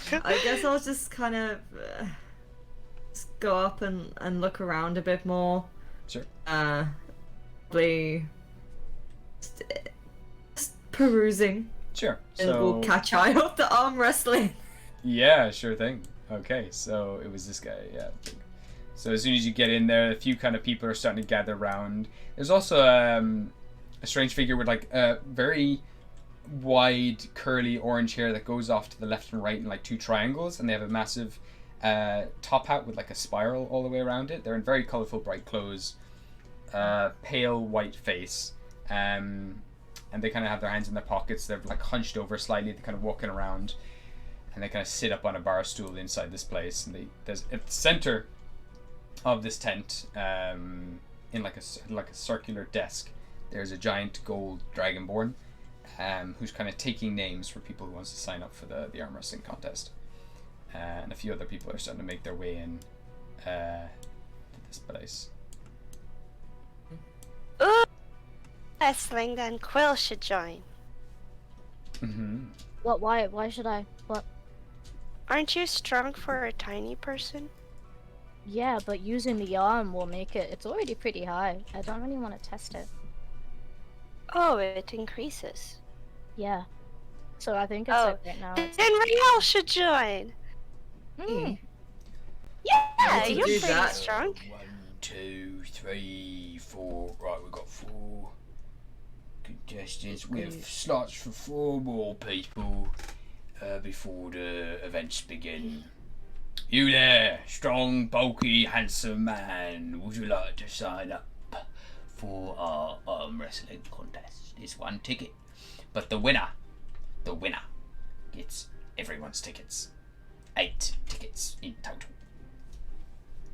guess I'll just kind of just go up and look around a bit more. Sure. Probably just perusing, Sure. and we'll catch eye of the arm wrestling. Yeah, sure thing. Okay, so it was this guy, yeah. So as soon as you get in there, a few kind of people are starting to gather around. There's also a strange figure with like a very wide, curly orange hair that goes off to the left and right in like 2 triangles, and they have a massive top hat with like a spiral all the way around it. They're in very colourful, bright clothes, pale white face, and they kind of have their hands in their pockets. They're like hunched over slightly. They're kind of walking around. And they kind of sit up on a bar stool inside this place, and there's at the center of this tent, in like a circular desk, there's a giant gold dragonborn, who's kind of taking names for people who wants to sign up for the arm wrestling contest, and a few other people are starting to make their way in to this place. Ooh, wrestling, then Quill should join. Mm-hmm. What? Why? Why should I? What? Aren't you strong for a tiny person? Yeah, but using the arm will make it. It's already pretty high. I don't really want to test it. Oh, it increases. Yeah. So I think it's Oh, like right now. then Riel should join. Mm. Yeah, to you're do pretty that. strong. 1, 2, 3, 4. Right, we've got 4 contestants with slots for 4 more people before the events begin. You there, strong, bulky, handsome man, would you like to sign up for our arm wrestling contest? It's 1 ticket, but the winner gets everyone's tickets. 8 tickets in total.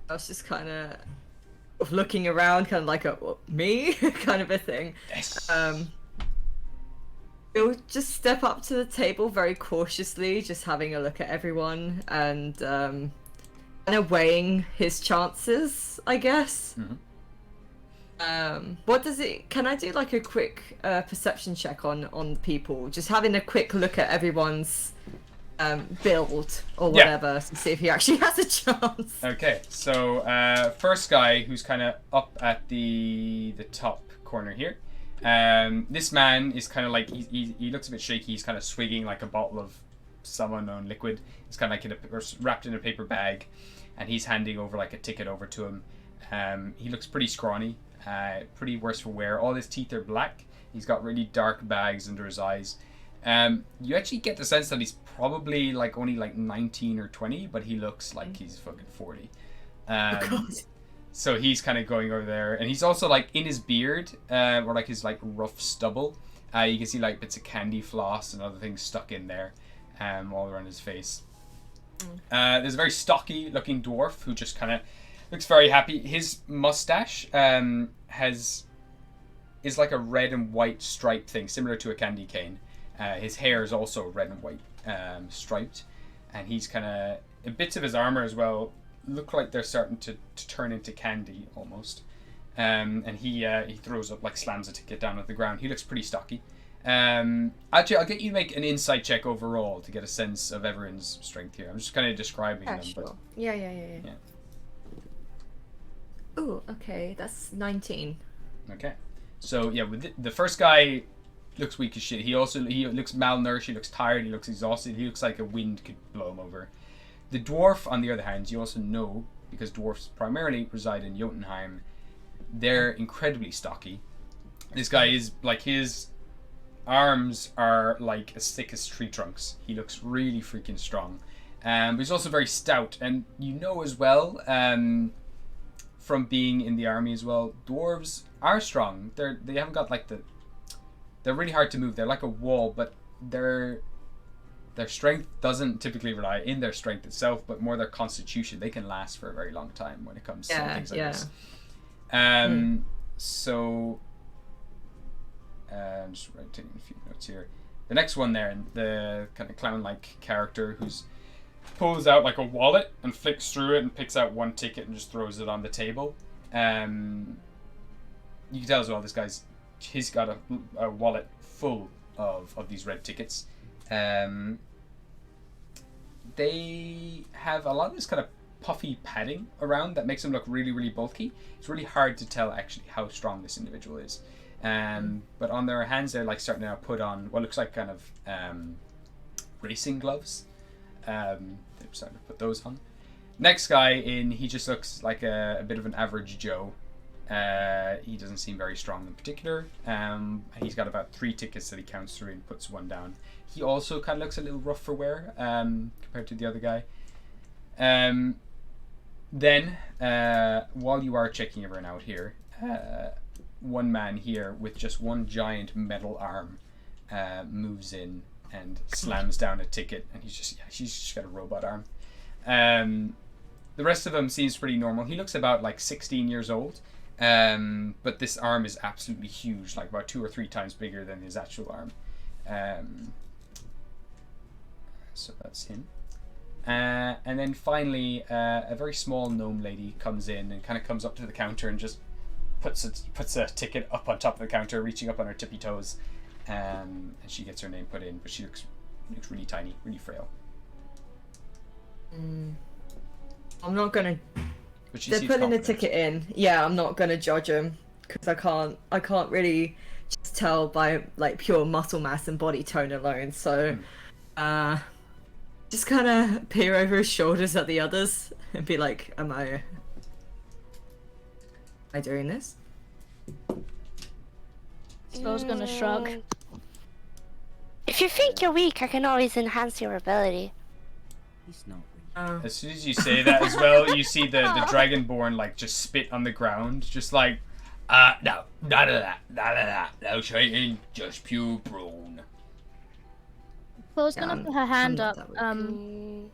I was just kind of looking around, kind of like a "What, me?" kind of a thing. Yes. He'll just step up to the table very cautiously, just having a look at everyone and kind of weighing his chances, I guess. What does it? Can I do like a quick perception check on people? Just having a quick look at everyone's build or Yeah. whatever to see if he actually has a chance. Okay, so first guy who's kind of up at the top corner here. This man is kind of like he looks a bit shaky. He's kind of swigging like a bottle of some unknown liquid. It's kind of like wrapped in a paper bag, and he's handing over like a ticket over to him. He looks pretty scrawny, pretty worse for wear. All his teeth are black. He's got really dark bags under his eyes. You actually get the sense that he's probably like only like 19 or 20, but he looks like he's fucking 40. So he's kind of going over there, and he's also like in his beard, or like his like rough stubble. You can see like bits of candy floss and other things stuck in there, all around his face. There's a very stocky looking dwarf who just kind of looks very happy. His mustache is like a red and white striped thing, similar to a candy cane. His hair is also red and white striped, and he's kind of bits of his armor as well look like they're starting to turn into candy almost. And he throws up, like slams a ticket down at the ground. He looks pretty stocky. Actually, I'll get you to make an insight check overall to get a sense of everyone's strength here. I'm just kind of describing them. Sure. But Yeah. Ooh, okay, that's 19. okay, so yeah, with the first guy looks weak as shit. He looks malnourished. He looks tired. He looks exhausted. He looks like a wind could blow him over. The dwarf, on the other hand, you also know, because dwarfs primarily reside in Jotunheim, they're incredibly stocky. This guy is like, his arms are like as thick as tree trunks. He looks really freaking strong. But he's also very stout, and you know as well, from being in the army as well, dwarves are strong. They haven't got like they're really hard to move. They're like a wall, but their strength doesn't typically rely in their strength itself, but more their constitution. They can last for a very long time when it comes to things like this. So I'm just taking a few notes here. The next one there, the kind of clown-like character who's pulls out like a wallet and flicks through it and picks out one ticket and just throws it on the table. You can tell as well he's got a wallet full of these red tickets. They have a lot of this kind of puffy padding around that makes them look really, really bulky. It's really hard to tell actually how strong this individual is. But on their hands, they're like starting to put on what looks like kind of racing gloves. They're starting to put those on. Next guy in, he just looks like a bit of an average Joe. He doesn't seem very strong in particular. He's got about 3 tickets that he counts through and puts one down. He also kind of looks a little rough for wear compared to the other guy. Then, while you are checking everyone out here, one man here with just one giant metal arm moves in and slams down a ticket, and she's just got a robot arm. The rest of them seems pretty normal. He looks about like 16 years old, but this arm is absolutely huge, like about 2 or 3 times bigger than his actual arm. So that's him. And then finally, a very small gnome lady comes in and kind of comes up to the counter and just puts a ticket up on top of the counter, reaching up on her tippy toes, and she gets her name put in. But she looks really tiny, really frail. I'm not gonna. But They're putting the ticket in. Yeah, I'm not gonna judge them because I can't really just tell by like pure muscle mass and body tone alone. So, just kind of peer over his shoulders at the others and be like, "Am I doing this?" Skull's gonna shrug. If you think you're weak, I can always enhance your ability. He's not weak. As soon as you say that as well, you see the Dragonborn like just spit on the ground, just like, no, none of that, no cheating, just pure brawn. Skull's gonna put her hand up. Then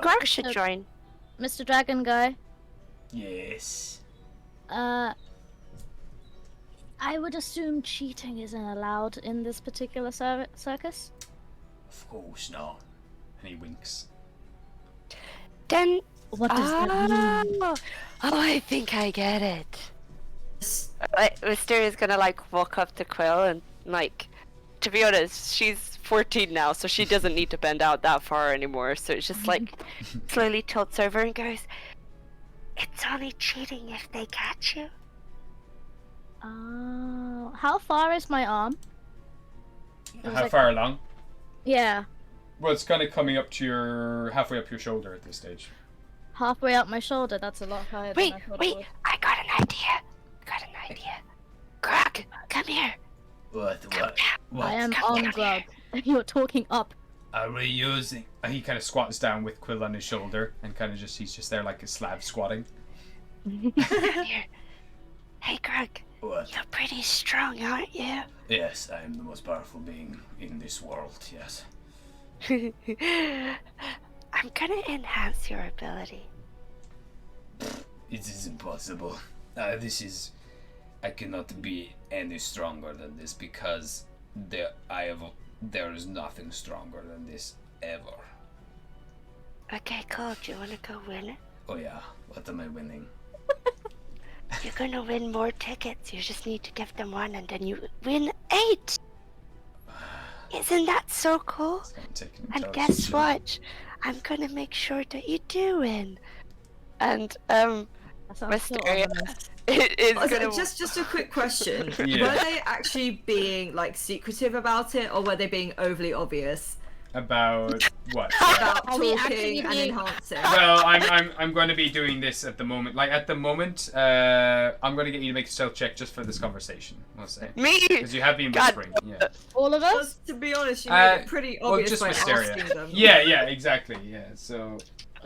Greg should join. Mr. Dragon Guy. Yes. I would assume cheating isn't allowed in this particular circus. Of course not. And he winks. Then What does that mean? Oh, I think I get it. Mysteria's gonna like walk up to Quill and like, to be honest, she's 14 now, so she doesn't need to bend out that far anymore. So it's just like slowly tilts over and goes, "It's only cheating if they catch you." Oh, how far is my arm? How far along? Yeah, Well, it's kind of coming up to halfway up your shoulder at this stage. halfway up my shoulder. That's a lot higher Wait, than I thought it wait, was. I got an idea. Greg, come here. What? I am on Grug. You're talking up. Are we using? He kind of squats down with Quill on his shoulder and kind of he's just there like a slab squatting. Come here. Hey, Greg. What? You're pretty strong, aren't you? Yes, I am the most powerful being in this world. Yes. I'm gonna enhance your ability. It is impossible. I cannot be any stronger than this because there is nothing stronger than this ever. Okay, cool. Do you want to go win it? Oh yeah, what am I winning? You're gonna win more tickets. You just need to give them one, and then you win 8. Isn't that so cool? And guess what? I'm gonna make sure that you do win. And That sounds so Mysteria ominous. is Oh, gonna. just a quick question. Yeah. Were they actually being like secretive about it, or were they being overly obvious About what? about Are we talking actually and being- enhancing? Well, I'm going to be doing this at the moment. Like at the moment, I'm going to get you to make a stealth check just for this conversation. We'll say Me? because you have been God. whispering. Yeah. All of us? Because, to be honest, you made it pretty Well, obvious just by Wisteria. asking them. Yeah, exactly. Yeah. So.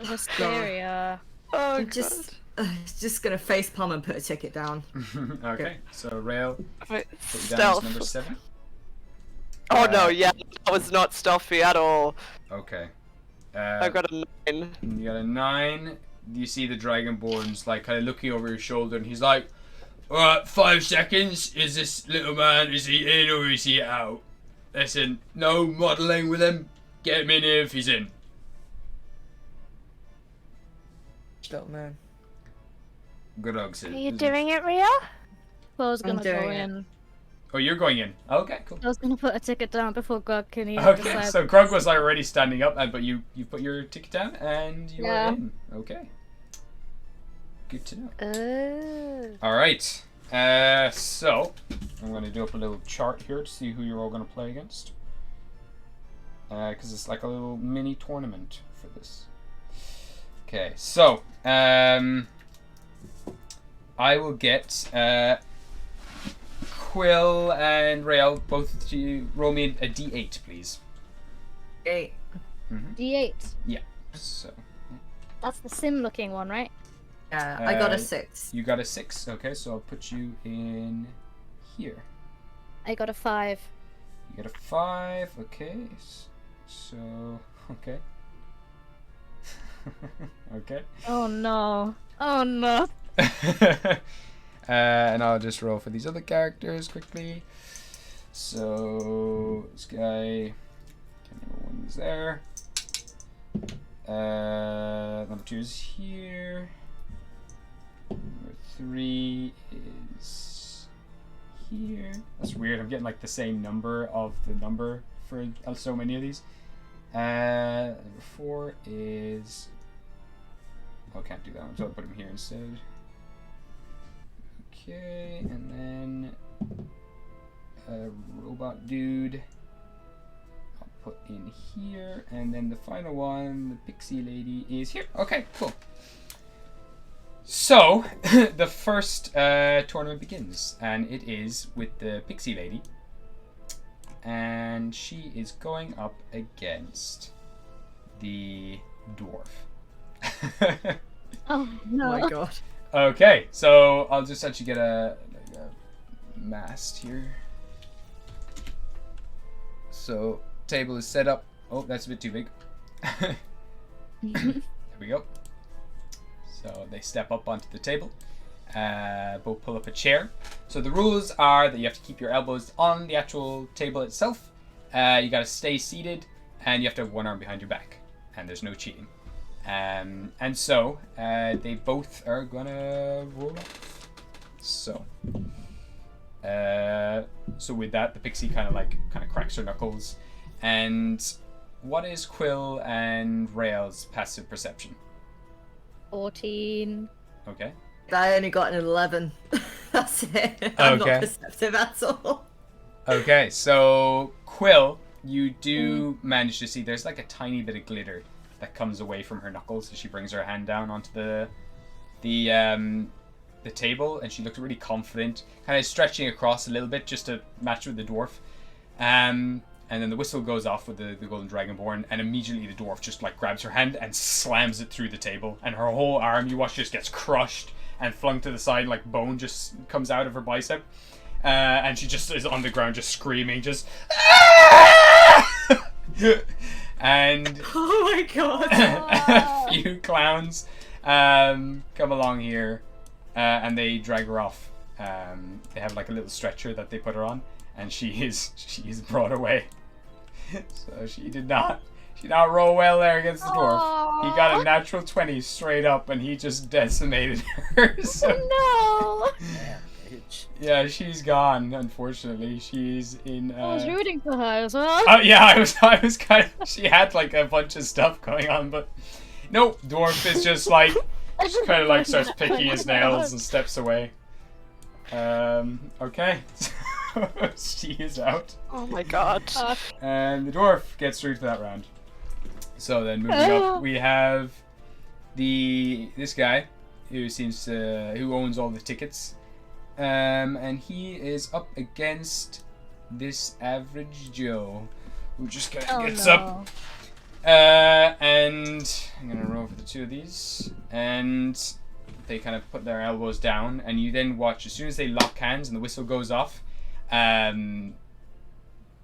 Wisteria. Oh, I'm just gonna facepalm and put a ticket down. Okay. So Rail, God. put you down as Stealth. number 7. Oh no, yeah, that was not stealthy at all. Okay. I got a 9. You got a 9. You see the Dragonborn's like kind of looking over your shoulder, and he's like, "Alright, 5 seconds. Is this little man? Is he in or is he out? Listen, no modelling with him. Get him in here if he's in." Little man. Good ox. Are you doing it, Ria? I was gonna go doing it. in. Oh, you're going in. Okay, cool. I was gonna put a ticket down before God can even Okay, decide. so Grug was already standing up, but you put your ticket down and you Yeah. are in. Okay. Good to know. Oh. All right. So I'm going to do up a little chart here to see who you're all going to play against. Because it's like a little mini tournament for this. Okay, so I will get Quill and Rael, both of you roll me a d8, please. 8. D8. So That's the sim-looking one, right? Yeah, I got Uh, a 6. you got a 6. Okay, so I'll put you in here. I got a 5. You got a 5. Okay. So okay. Okay. Oh no. Oh no. And I'll just roll for these other characters quickly. So this guy, number 1 is there. Number 2 is here. Number 3 is here. That's weird. I'm getting like the same number of the number for so many of these. Number 4 is. Oh, I can't do that one, so I'll put him here instead. Okay, and then a robot dude I'll put in here, and then the final one, the pixie lady, is here. Okay, cool. So, the first tournament begins, and it is with the pixie lady, and she is going up against the dwarf. Oh no. Oh my god. Okay, so I'll just actually get a mast here. So table is set up. Oh, that's a bit too big. There we go. So they step up onto the table. Both pull up a chair. So the rules are that you have to keep your elbows on the actual table itself. You got to stay seated, and you have to have one arm behind your back. And there's no cheating. And so they both are gonna roll up. So with that, the pixie kind of cracks her knuckles. And what is Quill and Rael's passive perception? 14. Okay. I only got an 11. That's it. I'm Okay. not perceptive at all. Okay, so Quill, you do manage to see there's like a tiny bit of glitter that comes away from her knuckles as she brings her hand down onto the table, and she looks really confident, kind of stretching across a little bit just to match with the dwarf. And then the whistle goes off with the golden dragonborn, and immediately the dwarf just like grabs her hand and slams it through the table, and her whole arm, you watch, just gets crushed and flung to the side, like bone just comes out of her bicep. And she just is on the ground just screaming, just and Oh my god. a few clowns come along here, and they drag her off. They have like a little stretcher that they put her on, and she is brought away. So she did not roll well there against the dwarf. He got a natural 20 straight up, and he just decimated her. So, No! Yeah, bitch. yeah, she's gone. Unfortunately, she's in. I was rooting for her as well. Oh yeah, I was kind of. She had like a bunch of stuff going on, but nope. Dwarf is just like kind of like starts picking his nails and steps away. Okay. She is out. Oh my god. And the dwarf gets through to that round. So then moving up, we have this guy who who owns all the tickets, and he is up against this average Joe who just kind of gets up. And I'm gonna roll for the two of these, and they kind of put their elbows down, and you then watch as soon as they lock hands and the whistle goes off.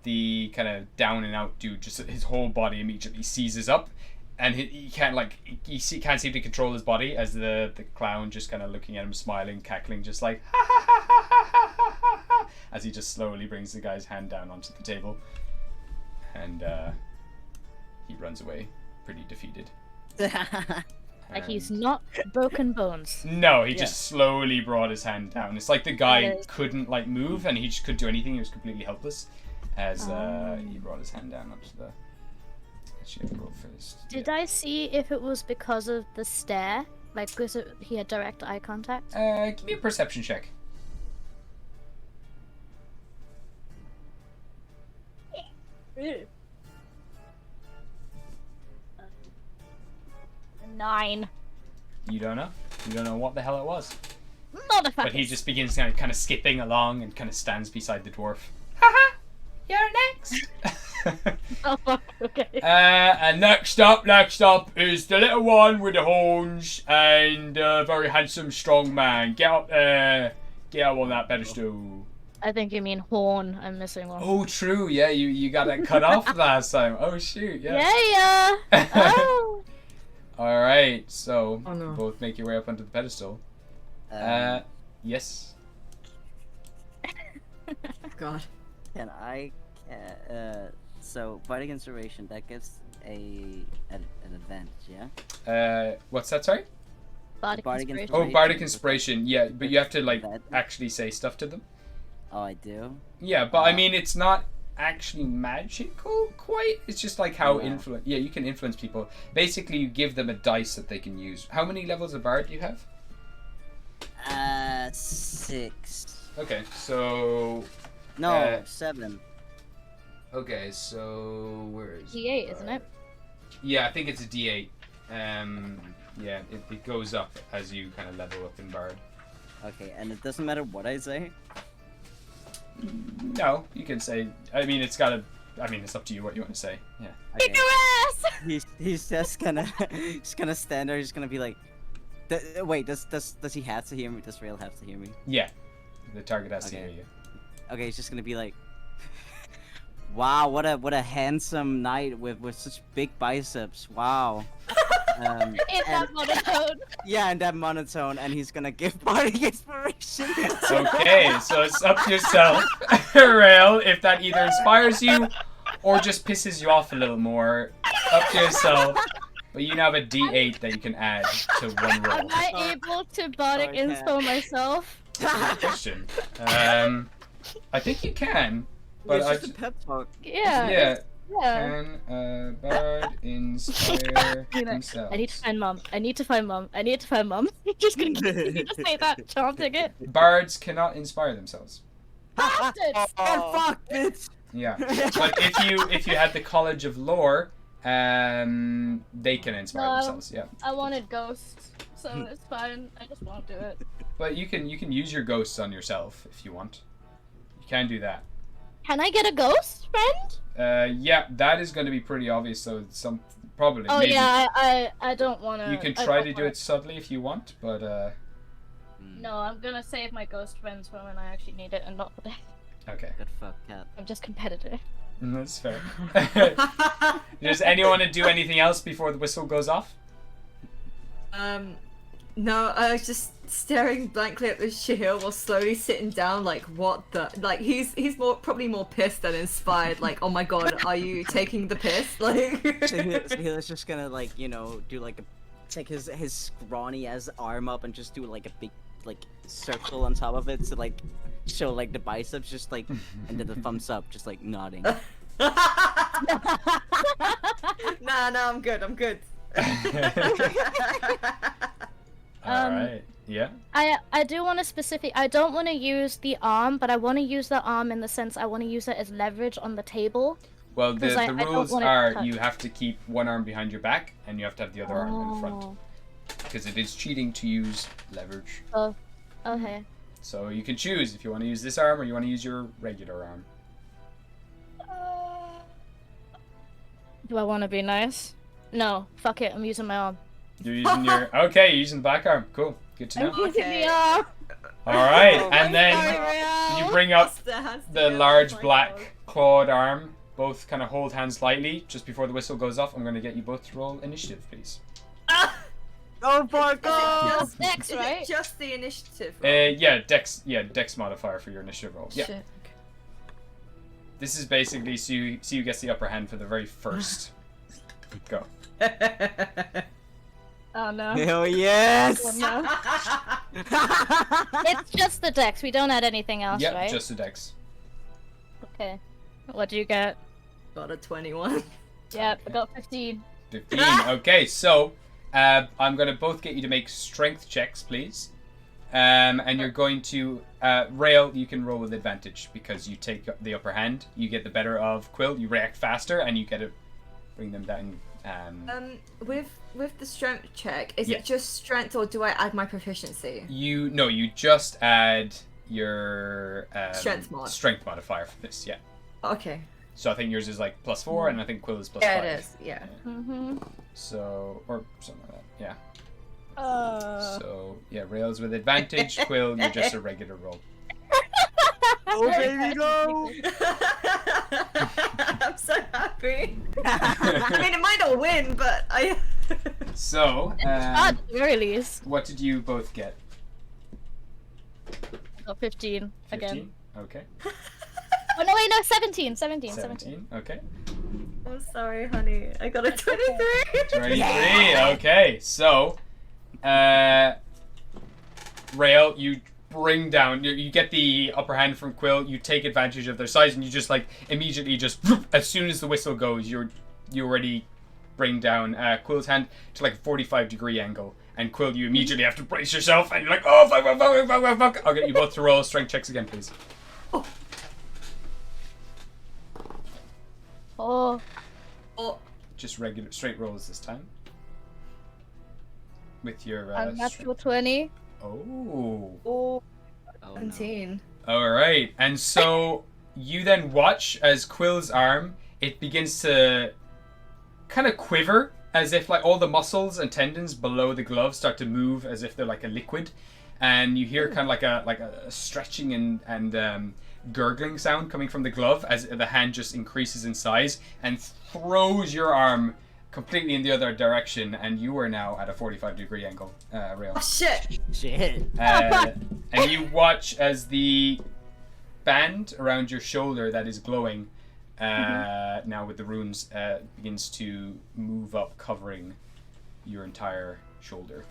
The kind of down and out dude, just his whole body immediately seizes up, and he can't can't seem to control his body as the clown just kind of looking at him, smiling, cackling, just like ha ha ha ha ha ha ha ha, as he just slowly brings the guy's hand down onto the table, and he runs away, pretty defeated. Like he's not broken bones. No, he just slowly brought his hand down. It's like the guy couldn't like move, and he just couldn't do anything. He was completely helpless as he brought his hand down onto the. Did I see if it was because of the stare? Like, was it he had direct eye contact? Give me a perception check. Nine. You don't know. You don't know what the hell it was. Motherfucker. But he just begins kind of skipping along and kind of stands beside the dwarf. Haha! You're next! Oh fuck, okay. And next up is the little one with the horns and a very handsome, strong man. Get up there. Get up on that pedestal. I think you mean horn. I'm missing one. Oh, true. Yeah, you got that cut off last time. Oh, shoot. Yeah. Yeah. Oh. All right. So, Oh, no. both make your way up onto the pedestal. Yes. God. Can I? So bardic inspiration that gives an advantage, yeah. What's that? Sorry. Bardic Bardic inspiration. Oh, bardic inspiration. Yeah, but you have to like That- actually say stuff to them. Oh, I do. Yeah, but I mean, it's not actually magical quite. It's just like how influence. Yeah, you can influence people. Basically, you give them a dice that they can use. How many levels of bard do you have? 6. Okay, so. No, 7. Okay, so where is D8, isn't it? Yeah, I think it's a D8. Yeah, it goes up as you kind of level up in bard. Okay, and it doesn't matter what I say. No, you can say. I mean, it's gotta. I mean, it's up to you what you want to say. Yeah. Okay. Your ass! He's just gonna stand there. He's gonna be like, wait, does he have to hear me? Does Rail have to hear me? Yeah. The target has to Okay. hear you. Okay, he's just gonna be like, wow, what a handsome knight with such big biceps. Wow. In that monotone. Yeah, in that monotone, and he's gonna give bardic inspiration. Okay, so it's up to yourself, Rail, if that either inspires you or just pisses you off a little more. Up to yourself. But you now have a D8 that you can add to one roll. Am I able to bardic Okay. inspo myself? Good question. I think you can, but It's just a pep talk. Yeah. yeah. Yeah. Can bard inspire himself? I need to find mum. I need to find mum. I need to find mum. Just gonna continue to say that, chanting it. Bards cannot inspire themselves. Bastards! Oh, fuck, bitch. Yeah, but if you had the College of Lore, they can inspire No. themselves. Yeah, I wanted ghosts, so it's fine. I just won't do it. but you can use your ghosts on yourself if you want. You can do that. Can I get a ghost friend? Yeah, that is going to be pretty obvious. So some probably. Oh maybe. yeah, I don't wanna. You can I try don't to do wanna- it subtly if you want, but No, I'm gonna save my ghost friends for when I actually need it and not for that. okay, Good fuck, cat. I'm just competitive. that's fair. Does anyone want to do anything else before the whistle goes off? No, I was just staring blankly at the Shahil while slowly sitting down. Like, what the? Like, he's probably more pissed than inspired. Like, oh my god, are you taking the piss? Like, Shahil's just gonna like do like take his scrawny ass arm up and just do like a big like circle on top of it to like show like the biceps, just like and then the thumbs up, just like nodding. nah, I'm good. I'm good. Alright, yeah. I do want to I don't want to use the arm, but I want to use the arm in the sense I want to use it as leverage on the table. Well, the I don't rules want it are touched. you have to keep one arm behind your back and you have to have the other arm in front. Oh. Because it is cheating to use leverage. Oh, okay. So you can choose if you want to use this arm or you want to use your regular arm. Do I want to be nice? No, fuck it, I'm using my arm. You're using your... Okay, you're using the back arm. Cool. Good to know. I'm using Okay. the arm! Alright, and Sorry, then Rael. you bring up Their hands the together. large Oh my black God. clawed arm. Both kind of hold hands lightly. Just before the whistle goes off, I'm going to get you both to roll initiative, please. Oh my Just, Dex, is right? it just the initiative? Yeah, dex modifier for your initiative roll. Yeah. Shit. This is basically so you gets the upper hand for the very first. Go. Oh no. Hell yes! Oh, no. It's just the dex, we don't add anything else, Yep, right? just the dex. Okay. What do you get? Got a 21. Yep, I got 15. 15. Okay, so I'm going to both get you to make strength checks, please. And you're going to... Rail, you can roll with advantage because you take the upper hand. You get the better of Quill. You react faster and you get to bring them down. With the strength check, is Yeah. it just strength or do I add my proficiency? You just add your Strength mod. strength modifier for this, yeah. Okay. So I think yours is like +4 and I think Quill is +5. Yeah, it is. Yeah. Mm-hmm. So, or something like that, yeah. Uh... So, yeah, Rails with advantage, Quill, you're just a regular roll. Oh baby, go! I'm so happy. I mean, it might not win, but I. So, at the very least. what did you both get? I got 15 again. 15? Okay. Oh no, wait, no, 17. 17, okay. I'm sorry, honey. I got a 23. 23, okay. So, Rail, you bring down, you get the upper hand from Quill, you take advantage of their size, and you just like immediately just, as soon as the whistle goes, you already bring down Quill's hand to like a 45-degree angle. And Quill, you immediately have to brace yourself, and you're like, oh, fuck. I'll get you both to roll strength checks again, please. Oh, Just regular, straight rolls this time. With your, unnatural 20. Oh. Oh, Oh, no. 17. Alright, and so you then watch as Quill's arm, it begins to kind of quiver, as if like all the muscles and tendons below the glove start to move as if they're like a liquid. And you hear kind of like a stretching and gurgling sound coming from the glove as the hand just increases in size and throws your arm completely in the other direction, and you are now at a 45-degree angle, Rail. Oh shit! Shit. And you watch as the band around your shoulder that is glowing now with the runes begins to move up, covering your entire shoulder.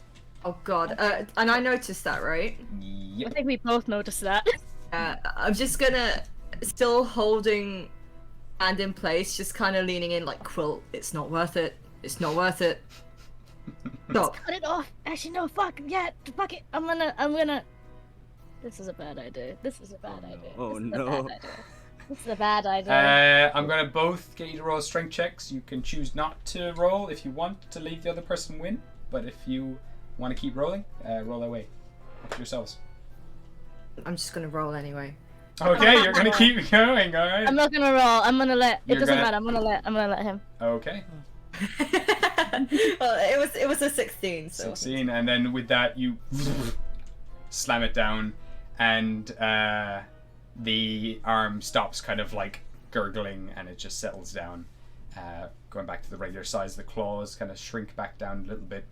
Oh god. And I noticed that, right? I Yep. think we both noticed that. I'm just gonna, still holding hand in place, just kind of leaning in like, Quill, it's not worth it. It's not worth it. Stop. Cut it off. Actually, no, fuck it. I'm gonna. This is a bad idea. This is a bad idea. Oh, This is no. a bad idea. This is a bad idea. I'm gonna both get you to roll strength checks. You can choose not to roll if you want to leave the other person win, but if you want to keep rolling, roll away. Up to yourselves. I'm just gonna roll anyway. Okay, you're gonna keep going, alright? I'm not gonna roll. I'm gonna let. It You're doesn't gonna- matter. I'm gonna let him. Okay. Well, it was a 16. So. 16, and then with that you slam it down, and the arm stops kind of like gurgling, and it just settles down, going back to the regular size. The claws kind of shrink back down a little bit,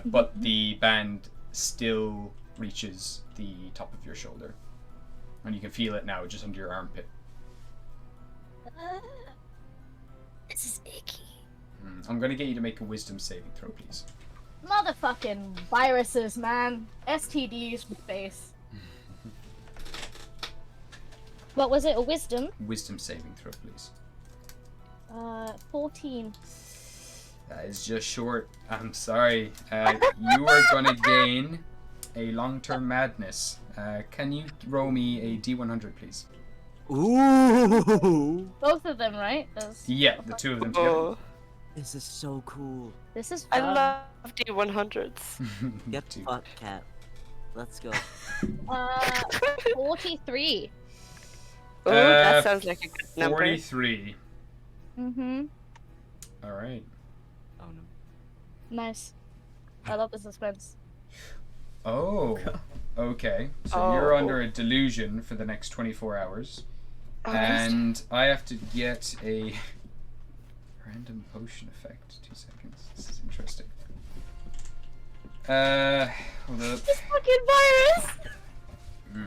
but the band still reaches the top of your shoulder. And you can feel it now just under your armpit. This is icky. I'm going to get you to make a wisdom saving throw, please. Motherfucking viruses, man. STDs with face. What was it? A wisdom? Wisdom saving throw, please. 14. That is just short. I'm sorry. You are going to gain a long-term madness. Can you roll me a D100, please? Ooh! Both of them, right? Yeah, the two of them together. Oh, This is so cool. This is I fun. love D100s. Get Two. fucked, cat. Let's go. 43. Oh, that sounds like a good number. 43. Mm-hmm. All right. Oh no. Nice. I love the suspense. Oh. Okay. So Oh. you're under a delusion for the next 24 hours. Oh, And I have to get a random potion effect. 2 seconds. This is interesting. Hold up. This fucking virus!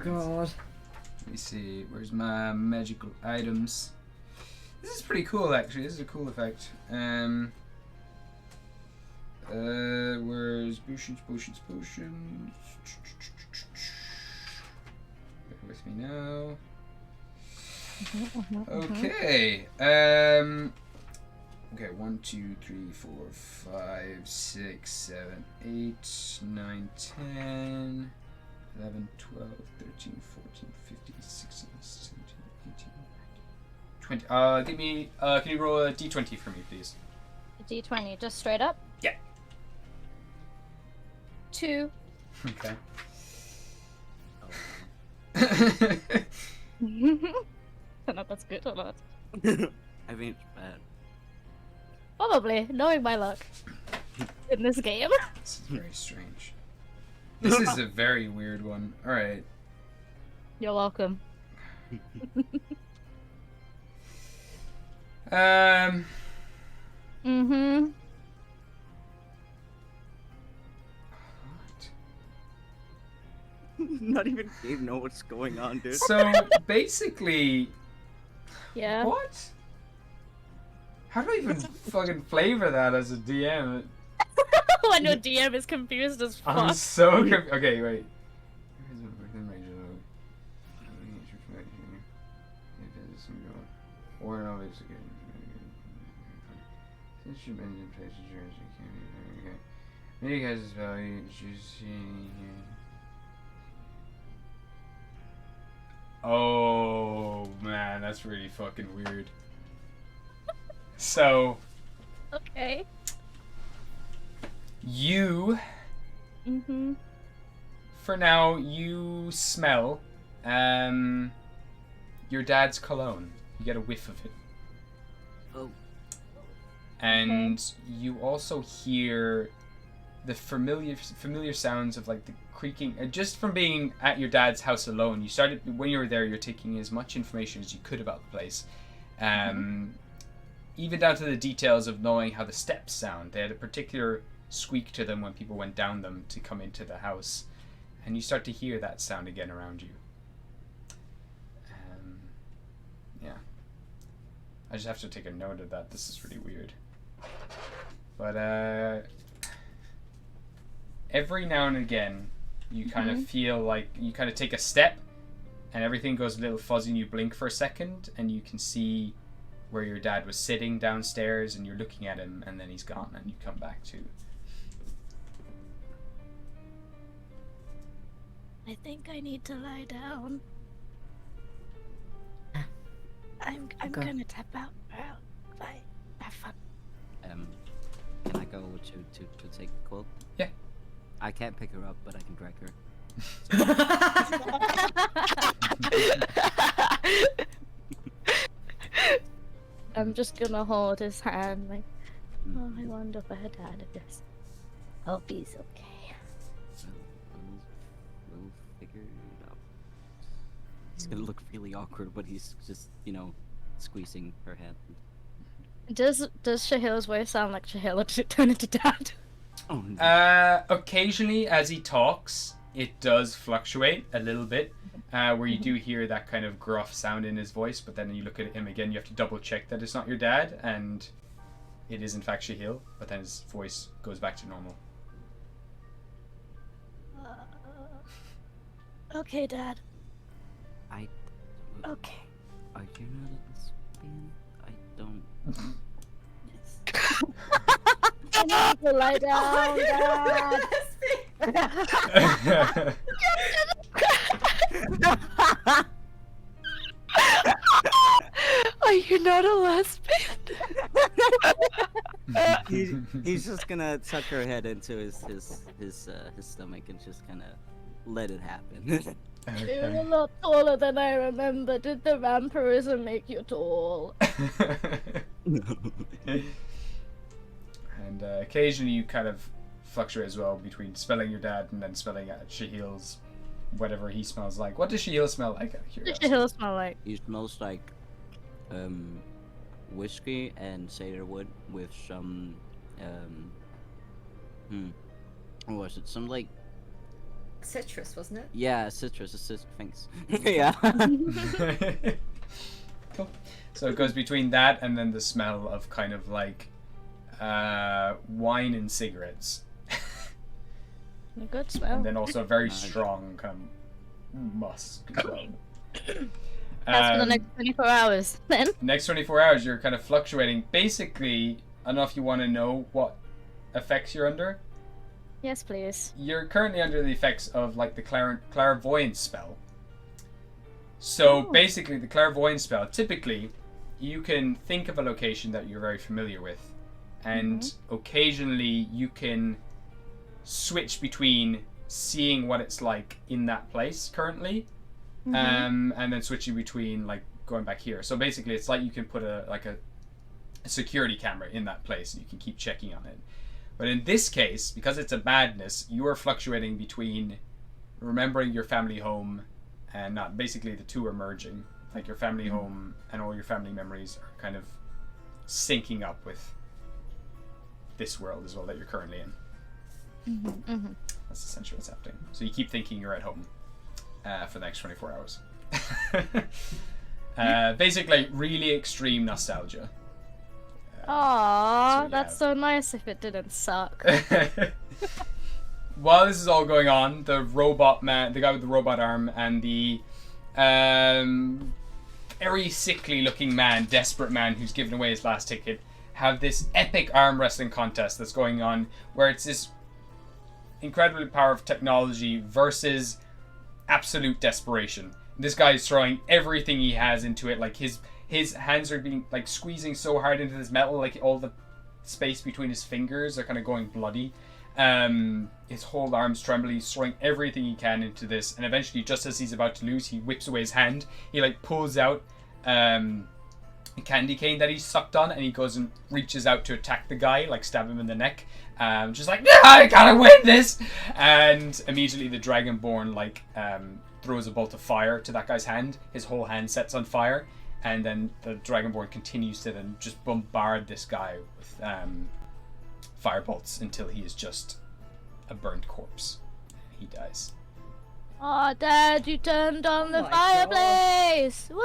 God. Let me see. Where's my magical items? This is pretty cool, actually. This is a cool effect. Where's potions? Bear with me now. Okay. Okay, 1, 2, 3, 4, 5, 6, 7, 8, 9, 10, 11, 12, 13, 14, 15, 16, 17, 18, 19, 20. Give me, can you roll a d20 for me, please? D20, just straight up? Yeah. 2. Okay. I don't know if that's good or not. I mean, it's bad. Probably, knowing my luck in this game. This is very strange. This is a very weird one. Alright. You're welcome. Mm-hmm. What? Not even Gabe know what's going on, dude. So, basically, Yeah. what? How do I even fucking flavor that as a DM? When your DM is confused as I'm fuck. so confused. Okay, wait. Or no, it's okay. Since you mentioned places yours, you can't even. Okay. Many guys' value, juicy. Oh man, that's really fucking weird. So, Okay. you, Mm-hmm. for now, you smell your dad's cologne. You get a whiff of it. Oh. And you also hear the familiar sounds of like the creaking. Just from being at your dad's house alone, you started when you were there. You're taking as much information as you could about the place, even down to the details of knowing how the steps sound. They had a particular squeak to them when people went down them to come into the house, and you start to hear that sound again around you. Yeah. I just have to take a note of that. This is really weird. But every now and again, you kind of feel like you kind of take a step, and everything goes a little fuzzy, and you blink for a second, and you can see where your dad was sitting downstairs, and you're looking at him, and then he's gone, and you come back to. I think I need to lie down. I'm Okay. gonna tap out. Bye. Have fun. Can I go to take Quill? Yeah. I can't pick her up, but I can drag her. I'm just gonna hold his hand like, oh, I wonder if I had out of this. Hope he's okay. We'll figure it out. It's gonna look really awkward, but he's just, squeezing her hand. Does Shahil's voice sound like Shahil turn into dad? Oh, no. Occasionally, as he talks, it does fluctuate a little bit, where you do hear that kind of gruff sound in his voice, but then you look at him again, you have to double check that it's not your dad, and it is in fact Shahil, but then his voice goes back to normal. Okay, Dad. I. Okay. Are you not a lesbian? I don't. I need to lie down, Dad. Are you not a lesbian? He's just gonna tuck her head into his stomach and just kind of let it happen. You're a lot taller than I remember. Did the vampirism make you tall? And occasionally you kind of fluctuate as well between spelling your dad and then spelling out Shahil's whatever he smells like. What does Shahil smell like? Out of What curiosity? does Shahil smell like? He smells like whiskey and cedarwood with some what was it? Some like Citrus, wasn't it? yeah, citrus. Thanks. Yeah. Cool. So it goes between that and then the smell of kind of like wine and cigarettes. A good smell. And then also a very strong kind of musk as well. That's for the next 24 hours, then. Next 24 hours, you're kind of fluctuating. Basically, enough you want to know what effects you're under. Yes, please. You're currently under the effects of like the clairvoyance spell. So basically, the clairvoyance spell, typically, you can think of a location that you're very familiar with, and occasionally you can switch between seeing what it's like in that place currently, and then switching between like going back here. So basically, it's like you can put a security camera in that place, and you can keep checking on it. But in this case, because it's a madness, you are fluctuating between remembering your family home and not. Basically, the two are merging. Like your family home and all your family memories are kind of syncing up with this world as well that you're currently in. That's essentially what's happening. So you keep thinking you're at home for the next 24 hours. Basically, really extreme nostalgia. Aww, so, that's so nice if it didn't suck. While this is all going on, the robot man, the guy with the robot arm, and the very sickly looking man, desperate man who's given away his last ticket, have this epic arm wrestling contest that's going on, where it's this incredible power of technology versus absolute desperation. This guy is throwing everything he has into it, like his hands are being like squeezing so hard into this metal, like all the space between his fingers are kind of going bloody. His whole arm's trembling. He's throwing everything he can into this, and eventually, just as he's about to lose, he whips away his hand. He like pulls out a candy cane that he's sucked on, and he goes and reaches out to attack the guy, like stab him in the neck. Just like, yeah, I gotta win this! And immediately the Dragonborn like throws a bolt of fire to that guy's hand. His whole hand sets on fire, and then the Dragonborn continues to then just bombard this guy with fire bolts until he is just a burnt corpse. He dies. Aw, Dad, you turned on the Oh my fireplace! Woo!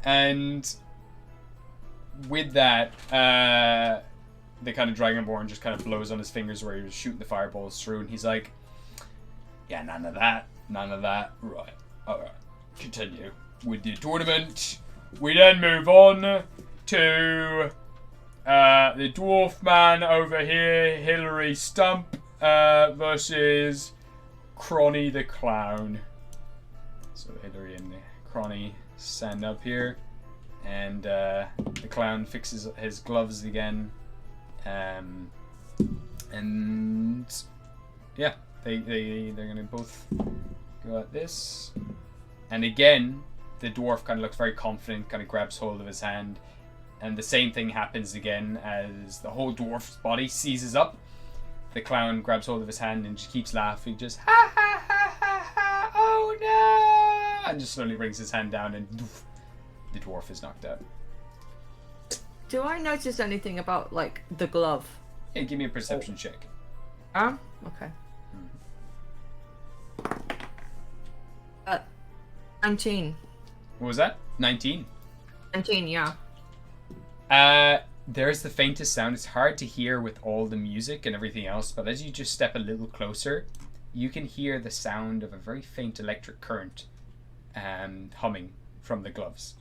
And with that, the kind of Dragonborn just kind of blows on his fingers where he was shooting the fireballs through, and he's like, yeah, none of that. Right, alright, continue with the tournament. We then move on to the dwarf man over here, Hillary Stump, versus Cronny the Clown. So Hillary and Cronny stand up here, and the clown fixes his gloves again, and yeah, they're gonna both go at this, and again the dwarf kind of looks very confident, kind of grabs hold of his hand, and the same thing happens again as the whole dwarf's body seizes up. The clown grabs hold of his hand and just keeps laughing, just ha ha ha ha ha, oh no, and just slowly brings his hand down, and doof, the dwarf is knocked out. do I notice anything about like the glove? Hey, give me a perception check. Okay. 19. What was that? 19. 19, yeah. There's the faintest sound. It's hard to hear with all the music and everything else, but as you just step a little closer, you can hear the sound of a very faint electric current humming from the gloves.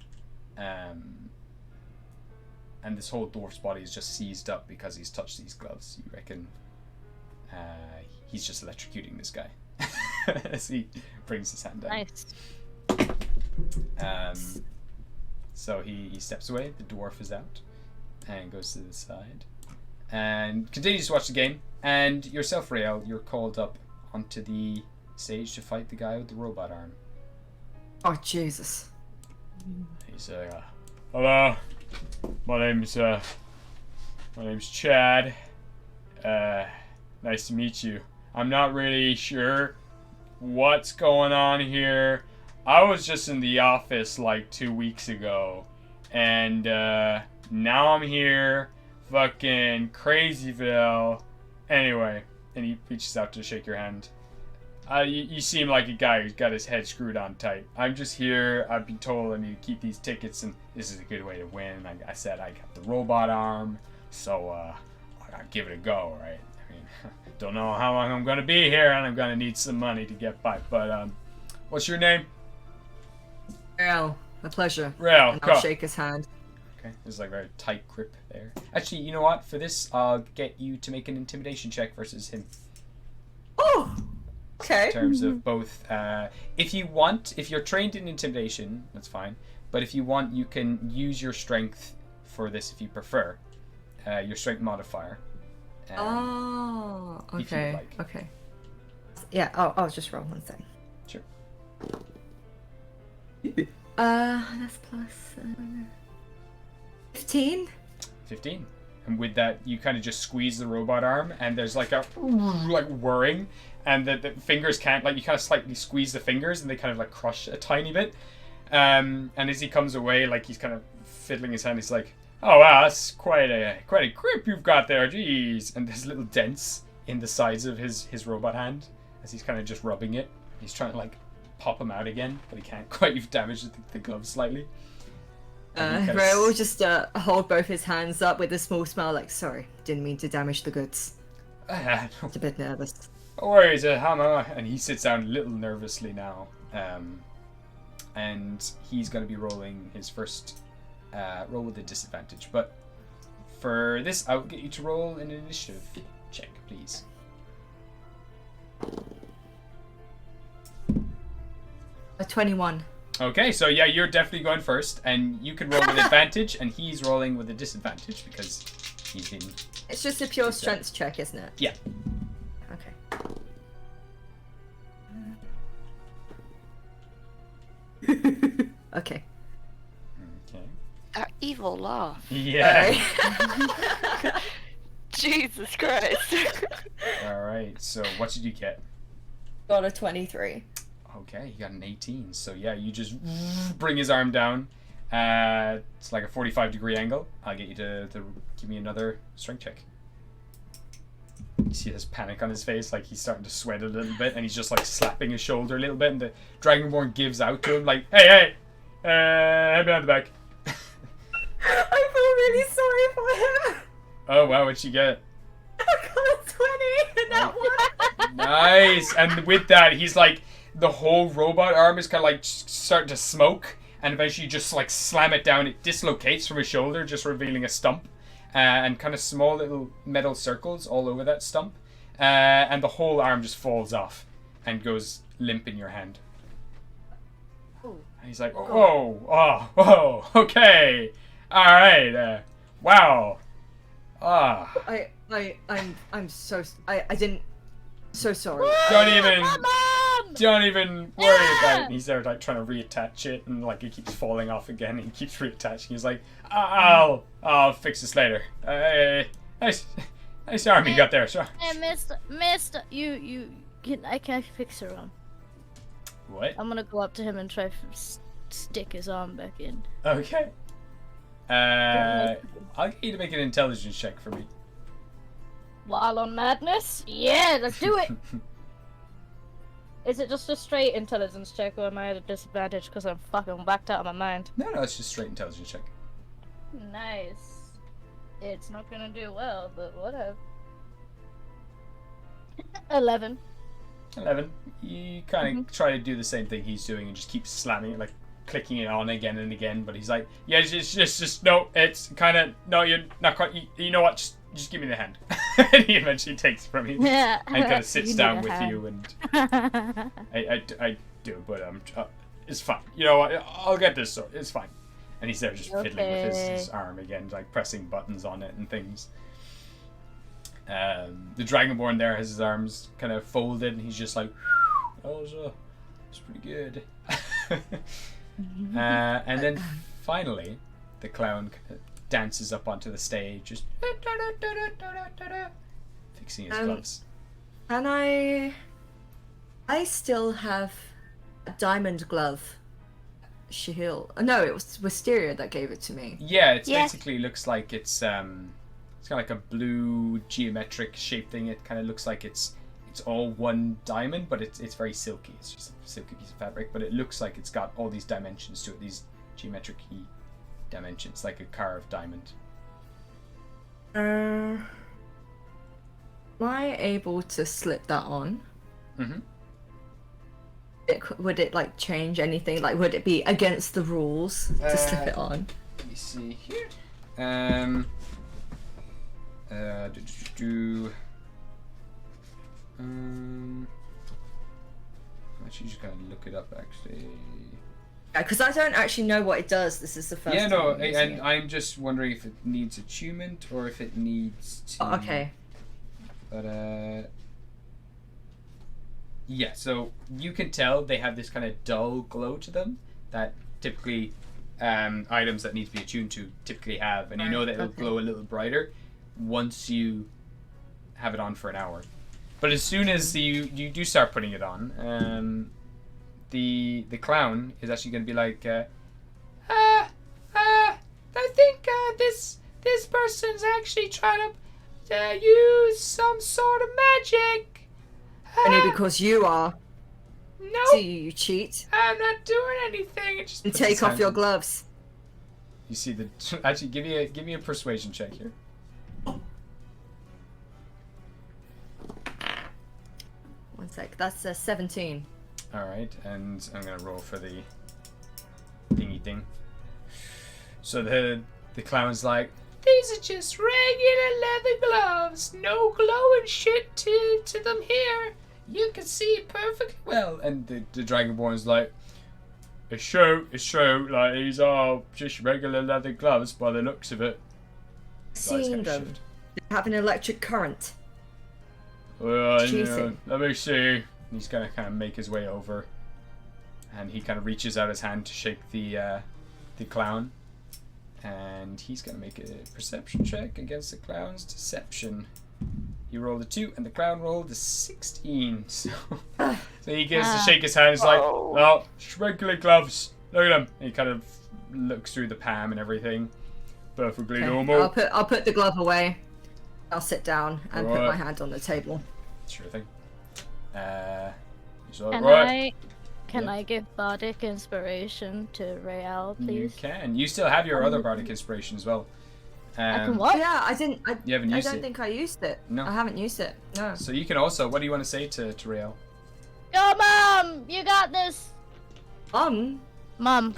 And this whole dwarf's body is just seized up because he's touched these gloves. You reckon he's just electrocuting this guy as he brings his hand down. Nice. So he steps away, the dwarf is out, and goes to the side, and continues to watch the game, and yourself, Rael, you're called up onto the stage to fight the guy with the robot arm. Oh, Jesus. He's hello, my name's Chad, nice to meet you. I'm not really sure what's going on here. I was just in the office like 2 weeks ago, and now I'm here, fucking Crazyville. Anyway, and he reaches out to shake your hand. You seem like a guy who's got his head screwed on tight. I'm just here. I've been told I need to keep these tickets, and this is a good way to win. I said I got the robot arm, so I gotta give it a go, right? I mean, don't know how long I'm gonna be here, and I'm gonna need some money to get by. But what's your name? Rael, a pleasure. Rael, and I'll shake his hand. Okay, there's like a very tight grip there. Actually, you know what? For this, I'll get you to make an intimidation check versus him. Oh, okay. In terms of both, if you're trained in intimidation, that's fine. But if you want, you can use your strength for this if you prefer. Your strength modifier. Oh, if you'd okay. like. Okay. Yeah, I'll just roll one thing. Sure. That's plus 15. 15. And with that, you kind of just squeeze the robot arm, and there's like a whirring, and the fingers can't, like, you kind of slightly squeeze the fingers, and they kind of like crush a tiny bit. And as he comes away, like, he's kind of fiddling his hand, he's like, oh wow, that's quite a grip you've got there, jeez. And there's little dents in the sides of his robot hand as he's kind of just rubbing it. He's trying to like pop him out again, but he can't quite. You've damaged the glove slightly. Ray will just hold both his hands up with a small smile, like, sorry, didn't mean to damage the goods. It's a bit nervous. No worries, and he sits down a little nervously now. And he's going to be rolling his first roll with a disadvantage. But for this, I will get you to roll an initiative check, please. A 21. Okay, so yeah, you're definitely going first, and you can roll with advantage, and he's rolling with a disadvantage because he's in. It's just a pure strength check, isn't it? Yeah. Okay. Okay. Okay. Our evil laugh. Yeah. Jesus Christ. All right. So what did you get? Got a 23. Okay, you got an 18. So yeah, you just bring his arm down. It's like a 45-degree angle. I'll get you to give me another strength check. You see this panic on his face, like he's starting to sweat a little bit, and he's just like slapping his shoulder a little bit, and the Dragonborn gives out to him, like, hey, head behind the back. I feel really sorry for him. Oh wow, what'd you get? I got a 20 in that one. Nice. And with that, he's like, the whole robot arm is kind of like starting to smoke, and eventually you just like slam it down. It dislocates from his shoulder, just revealing a stump, and kind of small little metal circles all over that stump, and the whole arm just falls off and goes limp in your hand. Oh. And he's like, whoa, okay, all right, wow, I'm so I didn't. So sorry. Don't even worry about it. And he's there like trying to reattach it, and like it keeps falling off again, and he keeps reattaching. He's like, I'll fix this later. Nice arm you got there, sir. Hey, Mister, I can't fix her arm. What? I'm gonna go up to him and try to stick his arm back in. Okay. I'll get you to make an intelligence check for me. While on madness? Yeah, let's do it! Is it just a straight intelligence check, or am I at a disadvantage because I'm fucking whacked out of my mind? No, it's just straight intelligence check. Nice. It's not gonna do well, but whatever. 11. 11. You kind of try to do the same thing he's doing and just keep slamming it, like clicking it on again and again. But he's like, yeah, just no. It's kind of no. You're not quite. You know what? Just give me the hand. And he eventually takes it from you Yeah. and kind of sits You down need a with hand. you. And I do, but it's fine. You know what? I'll get this. So it's fine. And he's there just fiddling with his arm again, like pressing buttons on it and things. The Dragonborn there has his arms kind of folded, and he's just like, "Oh, it's pretty good." And then finally, the clown dances up onto the stage, just fixing his gloves. And I still have a diamond glove shield. No, it was Wisteria that gave it to me. Yeah, it Yes. basically looks like it's got like a blue geometric shape thing. It kind of looks like it's all one diamond, but it's very silky. It's just a silky piece of fabric, but it looks like it's got all these dimensions to it, these geometric dimensions, like a carved diamond. Am I able to slip that on? Mm-hmm. Would it like change anything? Like, would it be against the rules to slip it on? Let me see here. Actually, just gotta look it up. Actually. Yeah, because I don't actually know what it does. This is the first. Yeah, no, time I'm using and it. I'm just wondering if it needs attunement or if it needs to. Oh, okay. But yeah. So you can tell they have this kind of dull glow to them that typically items that need to be attuned to typically have, and you know that it'll Okay. glow a little brighter once you have it on for an hour. But as soon as you do start putting it on, the clown is actually going to be like, I think this person's actually trying to use some sort of magic. Only because you are. No, Do you cheat? I'm not doing anything. It just And Puts his take off hand your in. gloves. you see the actually give me a persuasion check here. One sec. That's 17. All right, and I'm gonna roll for the thingy thing. So the clown's like, these are just regular leather gloves. No glowing shit to them here. You can see perfectly well. well, and the Dragonborn's like, it's true, like these are just regular leather gloves by the looks of it. His eyes Seeing kinda them. shift. They have an electric current. Well, Cheating. let me see. And he's gonna kind of make his way over, and he kind of reaches out his hand to shake the clown, and he's gonna make a perception check against the clown's deception. He rolled a 2, and the clown rolled a 16. So he gets to shake his hand. He's like, Oh. "Oh, just regular gloves. Look at them." And he kind of looks through the palm and everything. Perfectly Okay, normal. I'll put the glove away. I'll sit down and put Right. my hand on the table. Sure thing. He's like, Can right. Can Yeah. I give bardic inspiration to Real, You please? can. You still have your other bardic inspiration as well. I can Oh what? yeah, I didn't. You haven't I used don't it. think I used it. No. I haven't used it. No. So you can also. What do you want to say to Rael? Go, Mom! You got this! Mom, Oh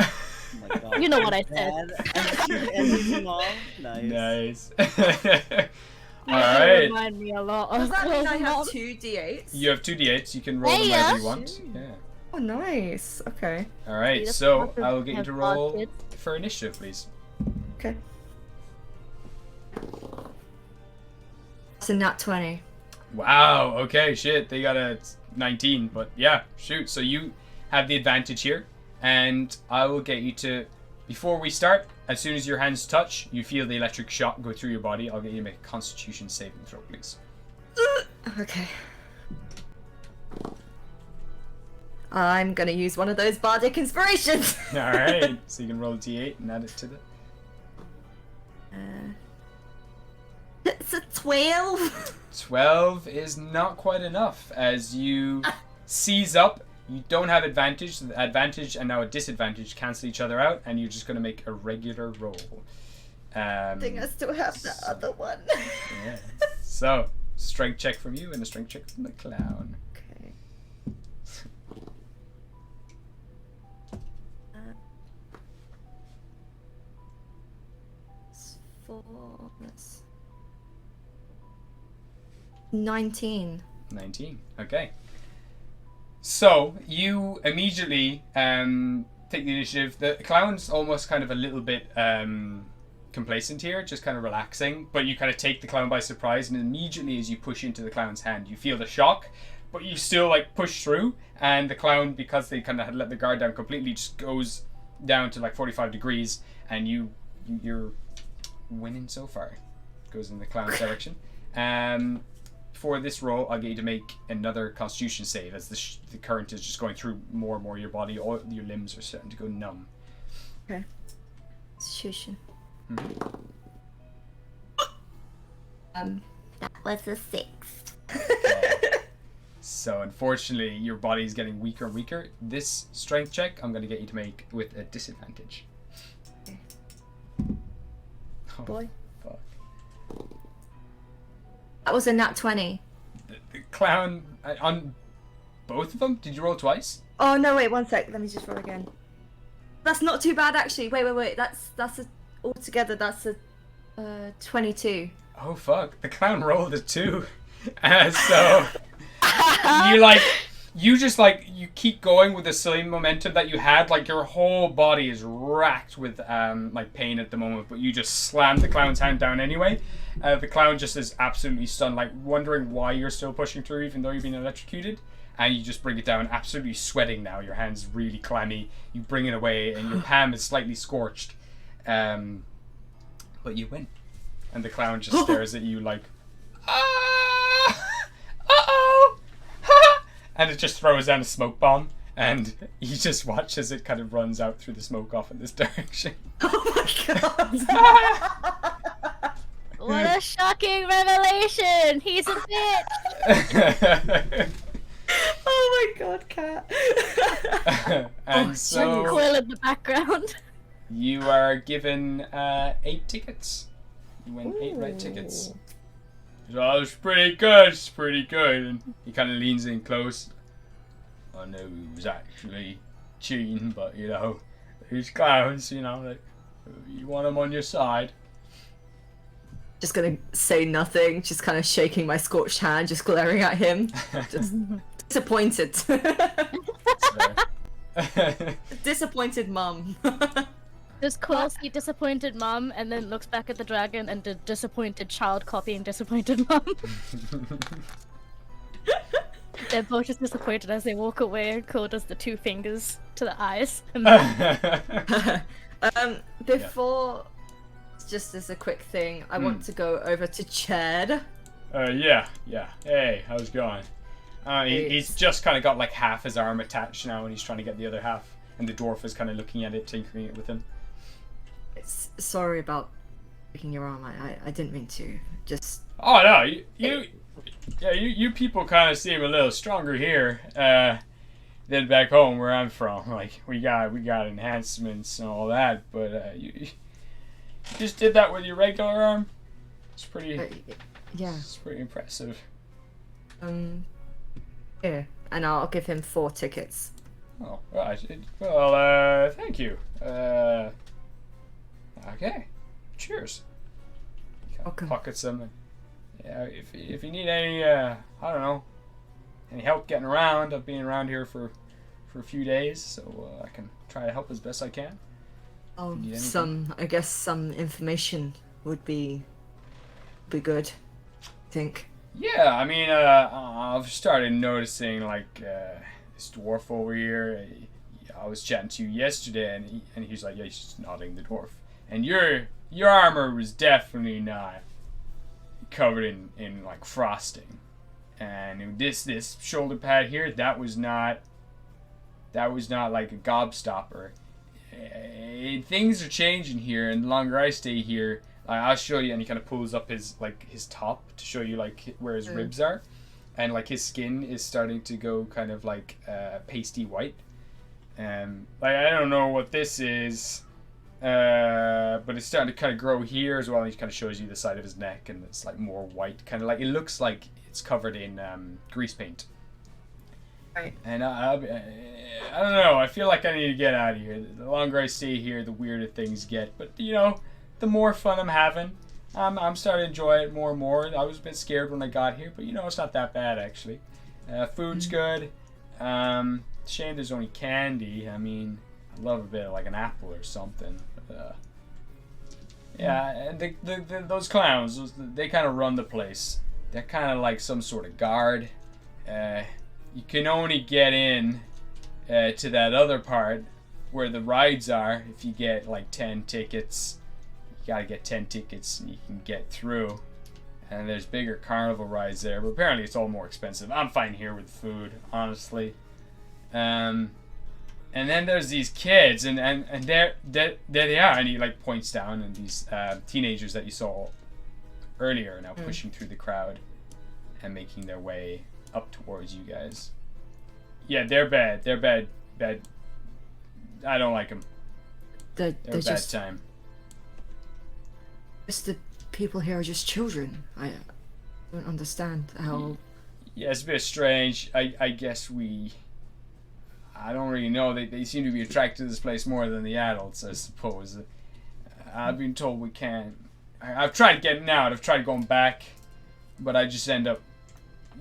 my God. you know what I said. Dad, and his mom. Nice. Nice. All You right. remind me a lot Does of that mean I Mom. have 2 d8s? You have 2 d8s. You can roll them Hey, whenever you yeah. want. Yeah. Oh, nice. Okay. All right. That's So awesome. I will get you to Have roll bardic. for initiative, please. Okay. It's a nat 20. Wow. Okay. Shit. They got a 19. But yeah. Shoot. So you have the advantage here, and I will get you to. Before we start, as soon as your hands touch, you feel the electric shock go through your body. I'll get you to make a Constitution saving throw, please. Okay. I'm gonna use one of those bardic inspirations. All right. So you can roll a d8 and add it to the. It's a 12. 12 is not quite enough. As you seize up, you don't have advantage. The advantage and now a disadvantage cancel each other out, and you're just going to make a regular roll. I think I still have the other one. Yeah. So, strength check from you and a strength check from the clown. Okay. It's 4. That's 19. 19. Okay. So, you immediately take the initiative. The clown's almost kind of a little bit complacent here, just kind of relaxing, but you kind of take the clown by surprise, and immediately as you push into the clown's hand, you feel the shock, but you still like push through, and the clown, because they kind of had let the guard down completely, just goes down to like 45 degrees, and you're winning so far. Goes in the clown's direction. For this roll, I'll get you to make another Constitution save, as the current is just going through more and more of your body. All your limbs are starting to go numb. Okay. Constitution. That was a 6. So unfortunately, your body is getting weaker and weaker. This strength check, I'm going to get you to make with a disadvantage. Okay. Oh, Boy. fuck. That was a nat 20. The clown, on both of them? Did you roll twice? Oh no, wait, 1 sec. Let me just roll again. That's not too bad actually. Wait. That's a altogether. That's a 22. Oh fuck! The clown rolled a 2, so you keep going with the same momentum that you had. Like your whole body is racked with like pain at the moment, but you just slam the clown's hand down anyway. The clown just is absolutely stunned, like wondering why you're still pushing through even though you've been electrocuted. And you just bring it down, absolutely sweating now. Your hand's really clammy. You bring it away, and your palm is slightly scorched. But you win. And the clown just stares at you like, ah, uh-oh, and it just throws down a smoke bomb, and you just watch as it kind of runs out through the smoke off in this direction. Oh my god! What a shocking revelation! He's a bitch! Oh my god, Cat. And so Quill in the background. you are given 8 tickets. You win 8 red tickets. So it's pretty good, it's pretty good. And he kind of leans in close. I know he was actually cheating, but you know, these clowns, you know, like, you want them on your side. Just gonna say nothing, just kind of shaking my scorched hand, just glaring at him. Just disappointed. Disappointed mum. Does Quill see disappointed mum and then looks back at the dragon and the disappointed child copying disappointed mum? They're both just disappointed as they walk away, and Quill does the 2 fingers to the eyes. Before, just as a quick thing, I want to go over to Chad. Yeah. Hey, how's it going? He's just kind of got like half his arm attached now, and he's trying to get the other half. And the dwarf is kind of looking at it, tinkering it with him. Sorry about breaking your arm. I didn't mean to. Just. Oh no, you people kind of seem a little stronger here than back home where I'm from. Like we got enhancements and all that, but you just did that with your regular arm. It's pretty. Yeah. It's pretty impressive. Here, and I'll give him 4 tickets. Oh, right. Well, thank you. Okay. Cheers. Okay. Pocket some. Yeah, if you need any, I don't know, any help getting around, I've been around here for a few days, so I can try to help as best I can. Oh, I guess some information would be good, I think. Yeah, I mean, I've started noticing, like, this dwarf over here. I was chatting to you yesterday, and he's like, yeah, he's just nodding, the dwarf. And your armor was definitely not covered in like frosting. And this shoulder pad here, that was not like a gobstopper. Things are changing here, and the longer I stay here, I'll show you, and he kind of pulls up his top to show you like where his ribs are, and like his skin is starting to go kind of like pasty white. Like I don't know what this is, but it's starting to kind of grow here as well. And he kind of shows you the side of his neck, and it's like more white, kind of like it looks like it's covered in grease paint. Right. And I don't know. I feel like I need to get out of here. The longer I stay here, the weirder things get. But you know, the more fun I'm having, I'm starting to enjoy it more and more. I was a bit scared when I got here, but you know, it's not that bad actually. Food's good. Shame there's only candy. I mean, I love a bit of like an apple or something. Yeah, and those clowns, they kind of run the place. They're kind of like some sort of guard. You can only get in to that other part where the rides are if you get like 10 tickets. You gotta get 10 tickets and you can get through. And there's bigger carnival rides there, but apparently it's all more expensive. I'm fine here with food, honestly. And then there's these kids, and there they are, and he like points down, and these teenagers that you saw earlier are now pushing through the crowd and making their way up towards you guys. Yeah, they're bad. They're bad. I don't like them. They're a bad just time. the people here are just children. I don't understand how. Yeah, it's a bit strange. I guess I don't really know. They seem to be attracted to this place more than the adults, I suppose. I've been told we can't. I've tried getting out. I've tried going back, but I just end up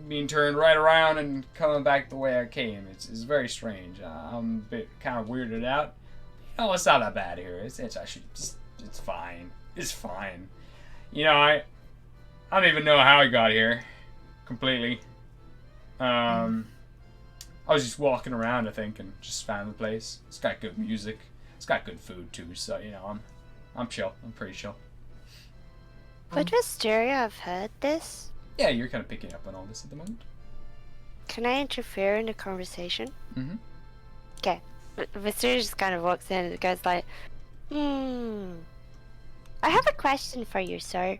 being turned right around and coming back the way I came. It's very strange. I'm a bit kind of weirded out. You know, it's not that bad here. It's actually it's fine. It's fine. You know, I don't even know how I got here completely. I was just walking around, I think, and just found the place. It's got good music. It's got good food too, so you know, I'm chill. I'm pretty chill. Would Wisteria have heard this? Yeah, you're kind of picking up on all this at the moment. Can I interfere in the conversation? Mm-hmm. Okay. Wisteria just kind of walks in and the guy's like, I have a question for you, sir.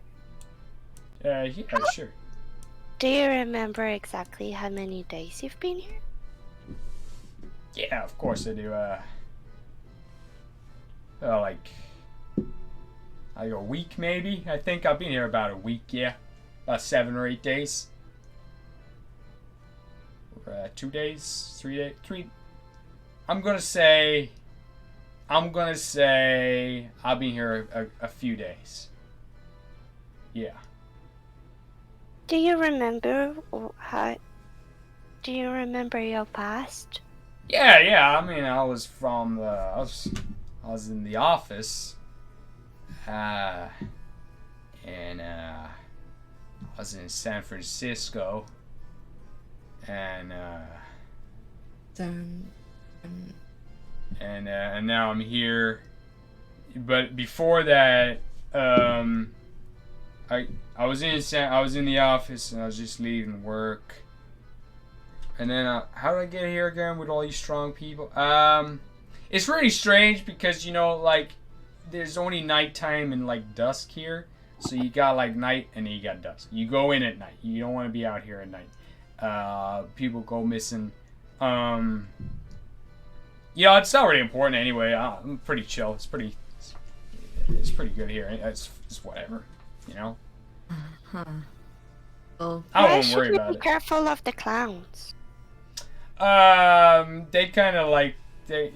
Yeah, sure. Do you remember exactly how many days you've been here? Yeah, of course I do. Like a week maybe. I think I've been here about a week. Yeah, about 7 or 8 days. Or 2 days, 3 days, 3. I'm gonna say I've been here a few days. Yeah. Do you remember how? Do you remember your past? Yeah. I mean, I was in the office, and I was in San Francisco, and now I'm here. But before that, I was in the office, and I was just leaving work. And then, how did I get here again with all these strong people? It's really strange because, you know, like, there's only nighttime and, like, dusk here. So you got, like, night and then you got dusk. You go in at night. You don't want to be out here at night. People go missing. Yeah, it's not really important anyway. I'm pretty chill. It's pretty good here. It's whatever, you know? Well, I Why won't should worry we about be it. careful of the clowns? They kind of like they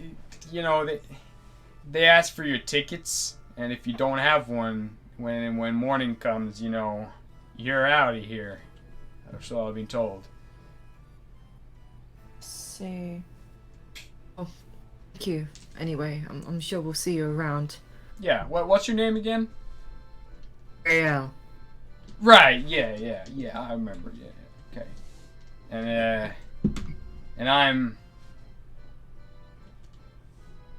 ask for your tickets, and if you don't have one, when morning comes, you know, you're out of here. That's all I've been told. see. Oh, thank you. Anyway, I'm sure we'll see you around. Yeah. What's your name again? Ariel. Right. Yeah. I remember. Yeah. Okay. And I'm.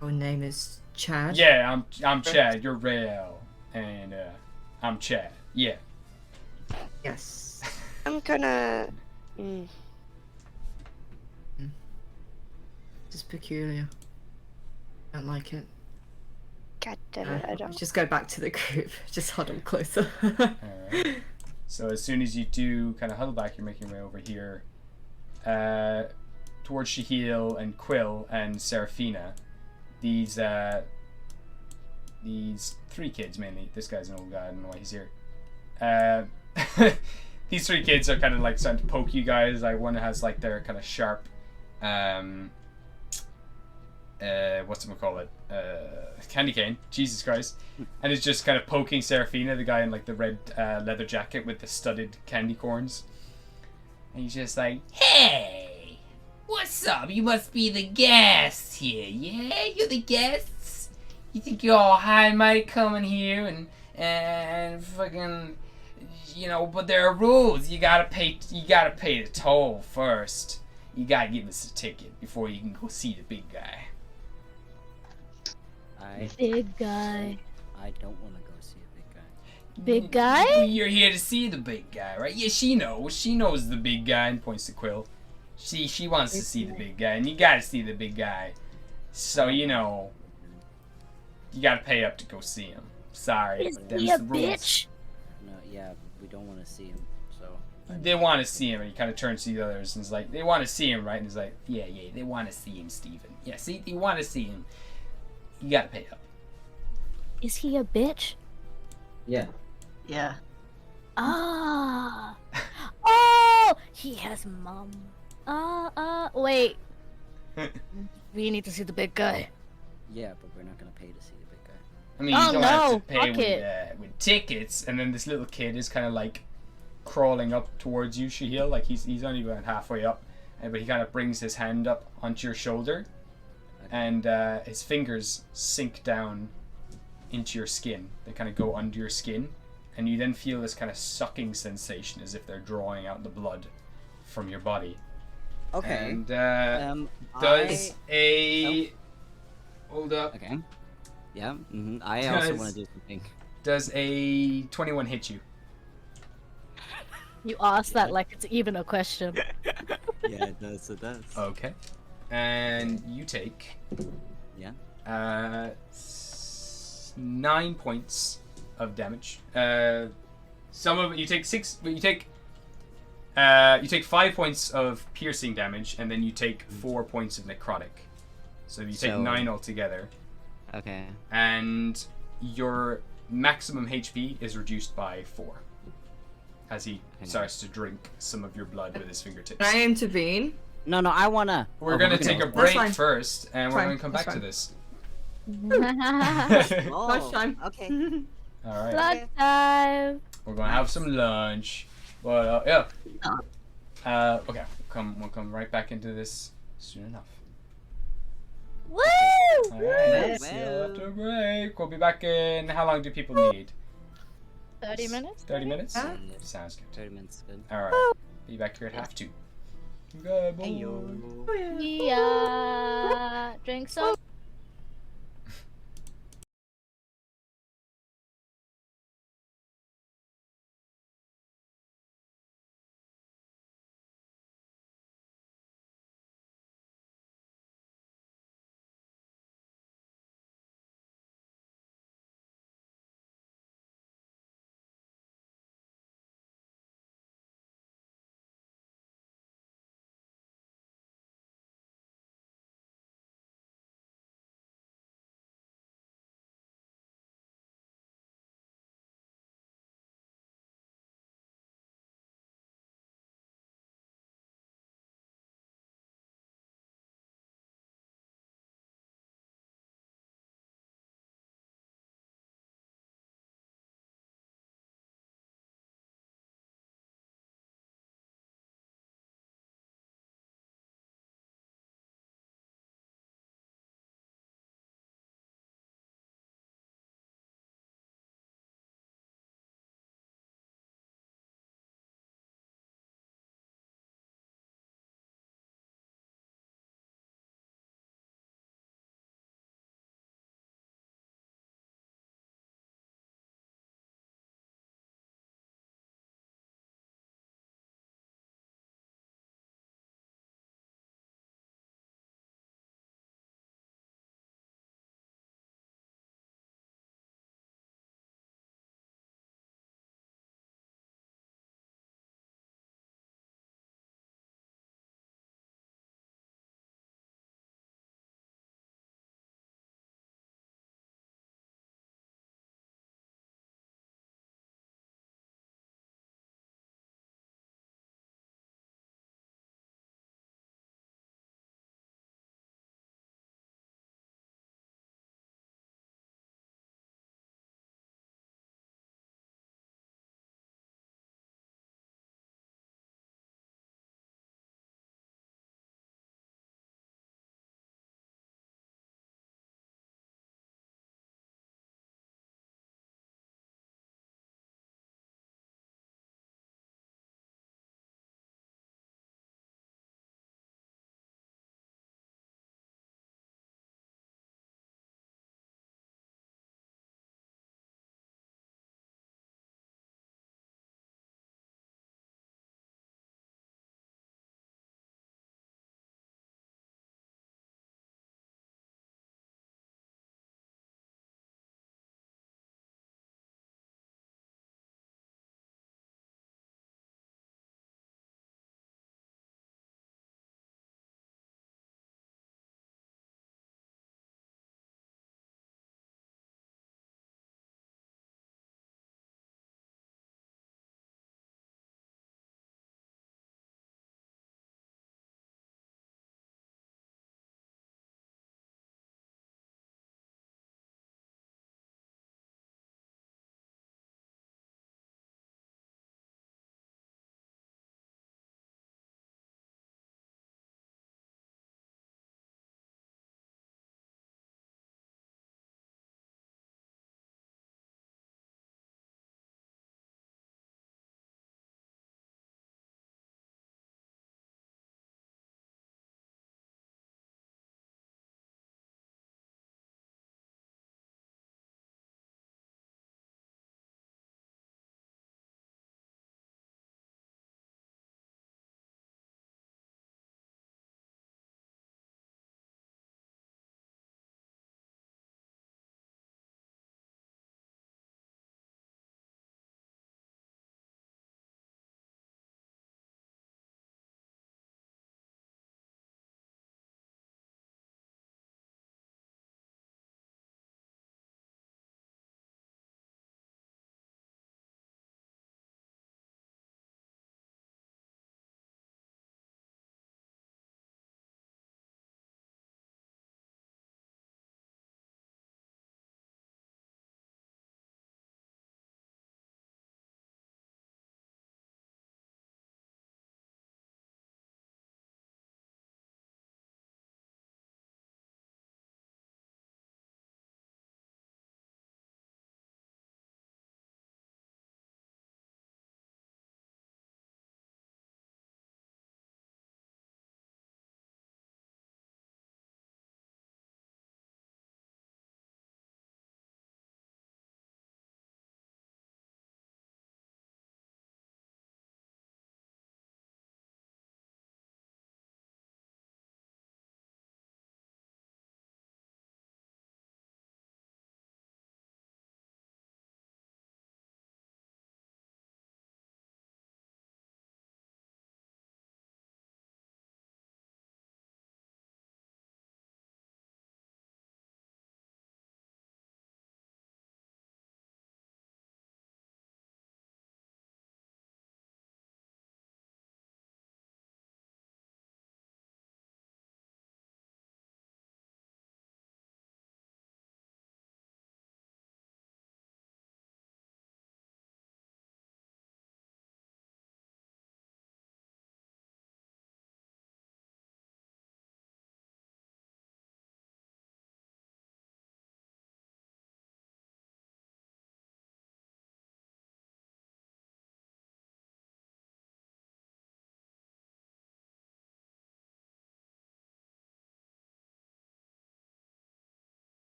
Your name is Chad. Yeah. I'm Chad. You're Rael, and I'm Chad. Yeah. Yes. I'm gonna. It's peculiar. Don't like it. God damn it, I don't. Just go back to the group. Just huddle closer. Alright. So as soon as you do kind of huddle back, you're making your way over here towards Shahil and Quill and Seraphina. These three kids mainly. This guy's an old guy. I don't know why he's here. These three kids are kind of like starting to poke you guys. Like one has like their kind of sharp, whatchamacallit, candy cane. Jesus Christ, and it's just kind of poking Seraphina, the guy in like the red leather jacket with the studded candy corns. And he's just like, Hey! What's up? You must be the guests here, yeah? You're the guests? You think you're all high and mighty coming here and fucking, you know, but there are rules. You gotta pay the toll first. You gotta give us a ticket before you can go see the big guy. Big guy. I don't want to go see a big guy. Big guy? You're here to see the big guy, right? Yeah, she knows. She knows the big guy and points to Quill. She wants to see the big guy, and you gotta see the big guy. So, you know, you gotta pay up to go see him. Sorry, Is but them's he a the rules. bitch? No, yeah, we don't want to see him. So. They want to see him, and he kind of turns to the others and is like, they want to see him, right? And he's like, yeah, they want to see him, Steven. Yeah, see, they want to see him. You gotta pay up. Is he a bitch? Yeah. Yeah. Ah. Oh, he has mom. Wait. We need to see the big guy. Yeah, but we're not gonna pay to see the big guy. I mean, Oh, you don't no, have to pay fuck it. with tickets, and then this little kid is kind of like crawling up towards you, Shahil. Like he's only about halfway up, but he kind of brings his hand up onto your shoulder, and his fingers sink down into your skin. They kind of go under your skin, and you then feel this kind of sucking sensation as if they're drawing out the blood from your body. Okay. And Does hold up. Okay. Yeah. I also Does- want to do something. Does a 21 hit you? You asked that like it's even a question. Yeah, it does. It does. Okay. And you take Yeah. 9 points of damage. Some of it you take 6. You take 5 points of piercing damage, and then you take 4 points of necrotic. So you take So- 9 altogether, Okay. and your maximum HP is reduced by 4 as he starts to drink some of your blood with his fingertips. Can I intervene? No, I wanna. We're gonna take a break fine. first, and we're Fine, gonna come that's back to fine. this. Oh, Lunchtime. Okay. All right. Lunchtime. We're gonna have some lunch. But yeah. Okay. We'll come right back into this soon enough. Woo! Alright. See you after a break. We'll be back in. How long do people need? 30 minutes? 30 minutes? Yeah. Sounds good. 30 minutes, good. Alright. Be back here at half 2. Good boy. Yeah. Drink some.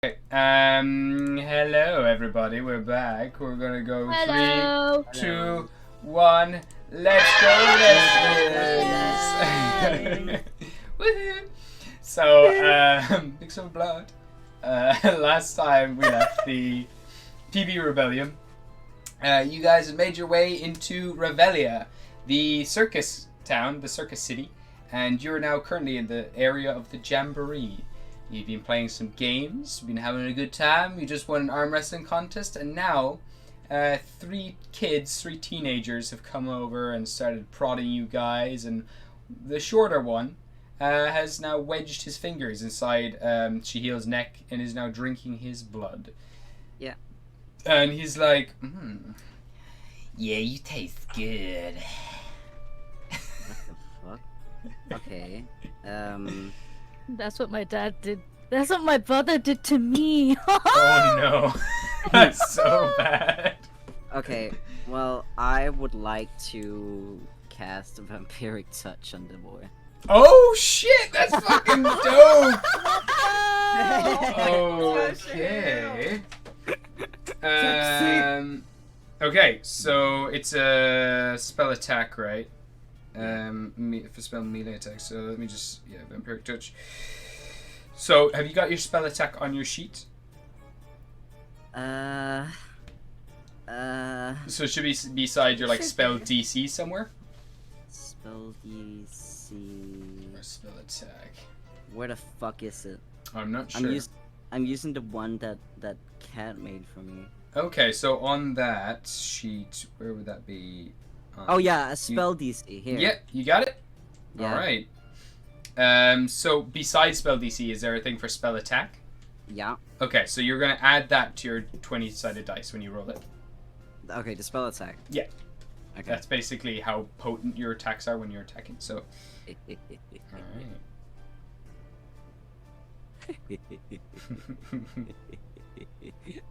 Okay. Hello everybody. We're back. We're gonna go Hello. 3, 2, 1. Let's go. Woohoo! So, mix of blood. Last time we left the PB Rebellium. You guys have made your way into Revelia, the circus town, the circus city, and you're now currently in the area of the Jamboree. You've been playing some games, been having a good time, you just won an arm wrestling contest, and now 3 teenagers have come over and started prodding you guys, and the shorter one has now wedged his fingers inside Shahil's neck and is now drinking his blood. Yeah. And he's like, yeah, you taste good. What the fuck? Okay. That's what my dad did. That's what my brother did to me. Oh no. That's so bad. Okay, well, I would like to cast a vampiric touch on the boy. Oh shit, that's fucking dope. Okay. Okay, so it's a spell attack, right? For spell melee attack. So let me just vampiric touch. So have you got your spell attack on your sheet? So it should be beside your like spell DC somewhere. Spell DC. Or spell attack. Where the fuck is it? I'm not sure. I'm using the one that Cat made for me. Okay, so on that sheet, where would that be? Oh yeah, a spell DC here. Yeah, you got it. Yeah. All right. So besides spell DC, is there a thing for spell attack? Yeah. Okay, so you're gonna add that to your 20-sided dice when you roll it. Okay, the spell attack. Yeah. Okay. That's basically how potent your attacks are when you're attacking. So. All right.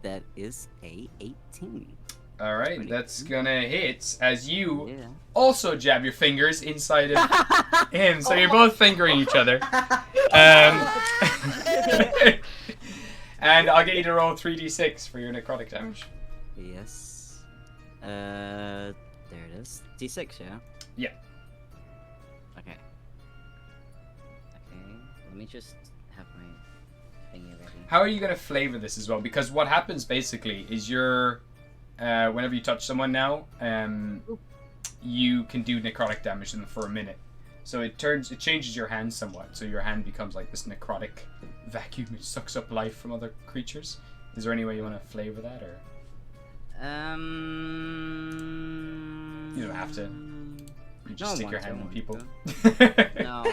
That is a 18. All right, that's gonna hit as you Yeah. also jab your fingers inside of him. So you're both fingering each other. And I'll get you to roll 3d6 for your necrotic damage. Yes. There it is. D6, yeah? Yeah. Okay. Okay, let me just have my thingy ready. How are you gonna flavor this as well? Because what happens basically is you're, whenever you touch someone now, you can do necrotic damage to them for a minute. So it changes your hand somewhat. So your hand becomes like this necrotic vacuum which sucks up life from other creatures. Is there any way you want to flavor that, or you don't have to? You just stick your hand in people. No.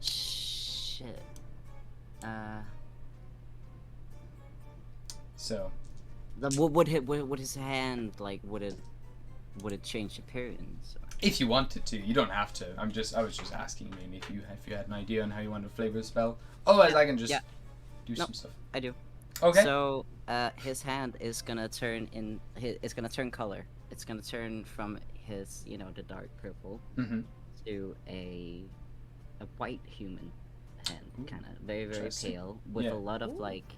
Shit. So. Would his hand like? Would it change appearance? Or? If you wanted to, you don't have to. I was just asking mainly if you had an idea on how you wanted to flavor the spell. Otherwise, I can just do some stuff. I do. Okay. So his hand is gonna turn it's gonna turn color. It's gonna turn from his the dark purple to a white human hand, kind of very pale with a lot of like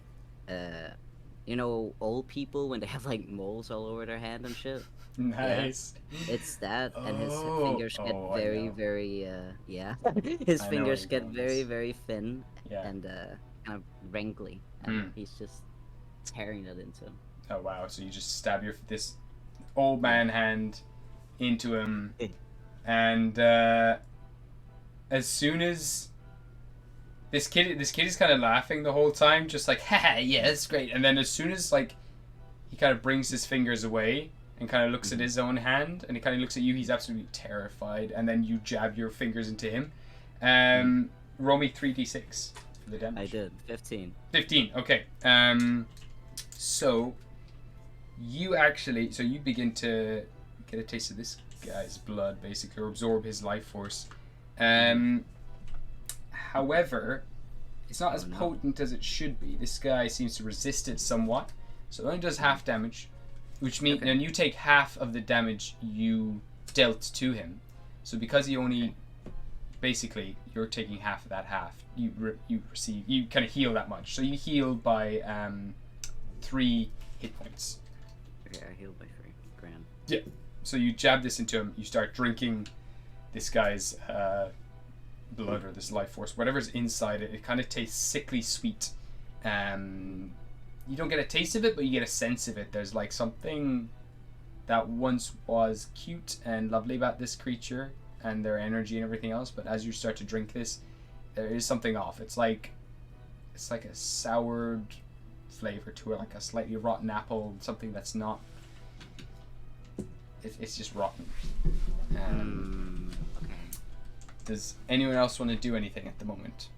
old people when they have like moles all over their hand and shit. Nice. Yeah. It's that, and his fingers get very his fingers get very thin and kind of wrinkly, and he's just tearing it into him. Oh wow! So you just stab this old man hand into him, and as soon as this kid is kind of laughing the whole time, just like, haha, yeah, that's great. And then as soon as like he kind of brings his fingers away and kind of looks at his own hand, and he kind of looks at you, he's absolutely terrified. And then you jab your fingers into him. Roll me 3d6 for the damage. I did 15. 15. Okay. So you begin to get a taste of this guy's blood, basically, or absorb his life force. However, it's not as potent as it should be. This guy seems to resist it somewhat, so it only does half damage, which means then you take half of the damage you dealt to him. So because he only basically you're taking half of that half. You kind of heal that much. So you heal by 3 hit points. Okay, I healed by 3. Grand. Yeah. So you jab this into him. You start drinking this guy's blood or this life force, whatever's inside it. It kind of tastes sickly sweet. You don't get a taste of it, but you get a sense of it. There's like something that once was cute and lovely about this creature and their energy and everything else, but as you start to drink this, there is something off. It's like a soured flavor to it, like a slightly rotten apple, something that's not. It's just rotten. Okay. Does anyone else want to do anything at the moment?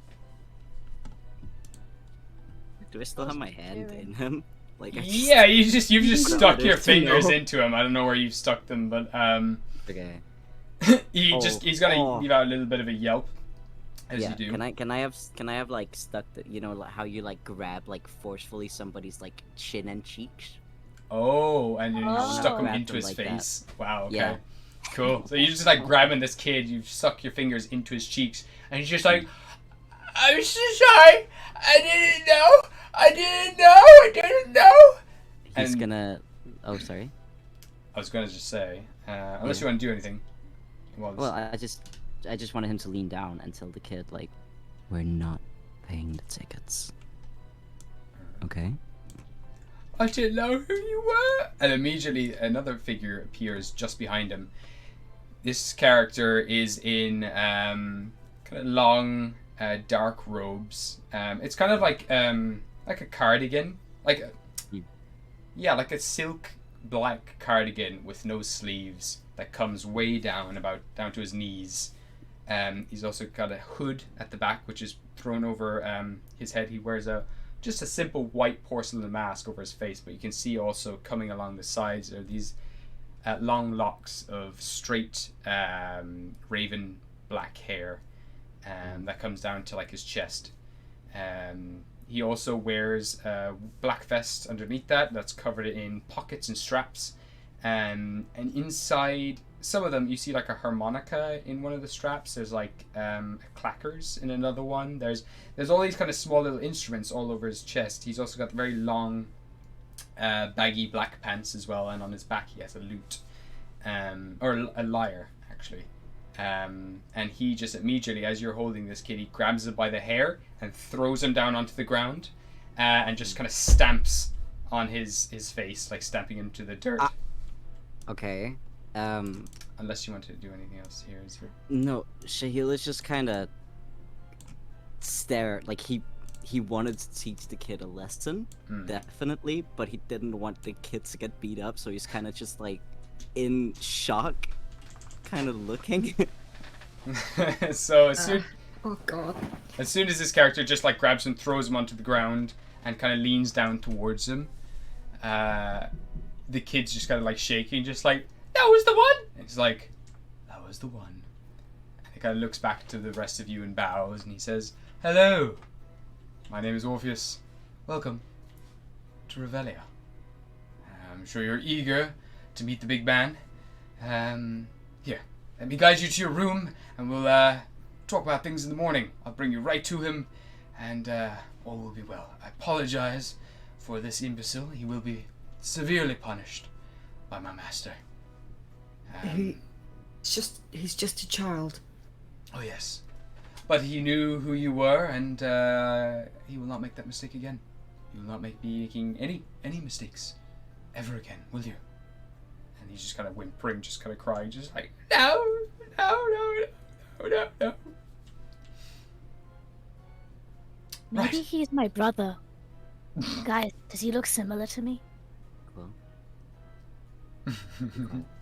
Do I still have my hand in him? Like, Yeah, you've just stuck your It's to fingers know. into him. I don't know where you've stuck them, but Okay. he's gonna give out a little bit of a yelp as Yeah. you do. Can I have like stuck the, you know, like how you like grab like forcefully somebody's like chin and cheeks? Oh, and you Oh. stuck him Grab into them his like that. face. Wow. Okay. Yeah. Cool. So you're just like grabbing this kid. You suck your fingers into his cheeks, and he's just like, "I'm so sorry. I didn't know. I didn't know." He's And- gonna. Oh, sorry. I was gonna just say, unless you want to do anything. Well, I just wanted him to lean down and tell the kid like, we're not paying the tickets. Okay. I didn't know who you were. And immediately another figure appears just behind him. This character is in kind of long, dark robes. It's kind of like a cardigan, like a silk black cardigan with no sleeves that comes way down to his knees. He's also got a hood at the back, which is thrown over his head. He wears just a simple white porcelain mask over his face, but you can see also coming along the sides are these long locks of straight raven black hair that comes down to like his chest. He also wears a black vest underneath that's covered in pockets and straps, and inside some of them you see like a harmonica in one of the straps. There's like clackers in another one. There's all these kind of small little instruments all over his chest. He's also got very long baggy black pants as well, and on his back he has a lute, or a lyre actually. And he just immediately, as you're holding this kid, he grabs it by the hair and throws him down onto the ground, and just kind of stamps on his face, like stamping into the dirt. Okay. Unless you want to do anything else here. No, Shahil is just kind of stare. Like he wanted to teach the kid a lesson, definitely, but he didn't want the kid to get beat up, so he's kind of just like in shock, kind of looking. So as soon Oh god. as soon as this character just like grabs him, throws him onto the ground, and kind of leans down towards him, the kid's just kind of like shaking, just like, "That was the one!" And he's like, "That was the one." And he kind of looks back to the rest of you and bows, and he says, "Hello, my name is Orpheus. Welcome to Rebellium. I'm sure you're eager to meet the big man. Here, let me guide you to your room, and we'll talk about things in the morning. I'll bring you right to him, and all will be well. I apologize for this imbecile. He will be severely punished by my master." He's just a child. Oh yes, but he knew who you were, and he will not make that mistake again. You will not be making any mistakes ever again, will you? And he's just kind of whimpering, just kind of crying, just like, "No, no, no, no, no, no." Maybe Right. he's my brother. Guys, does he look similar to me? Cool.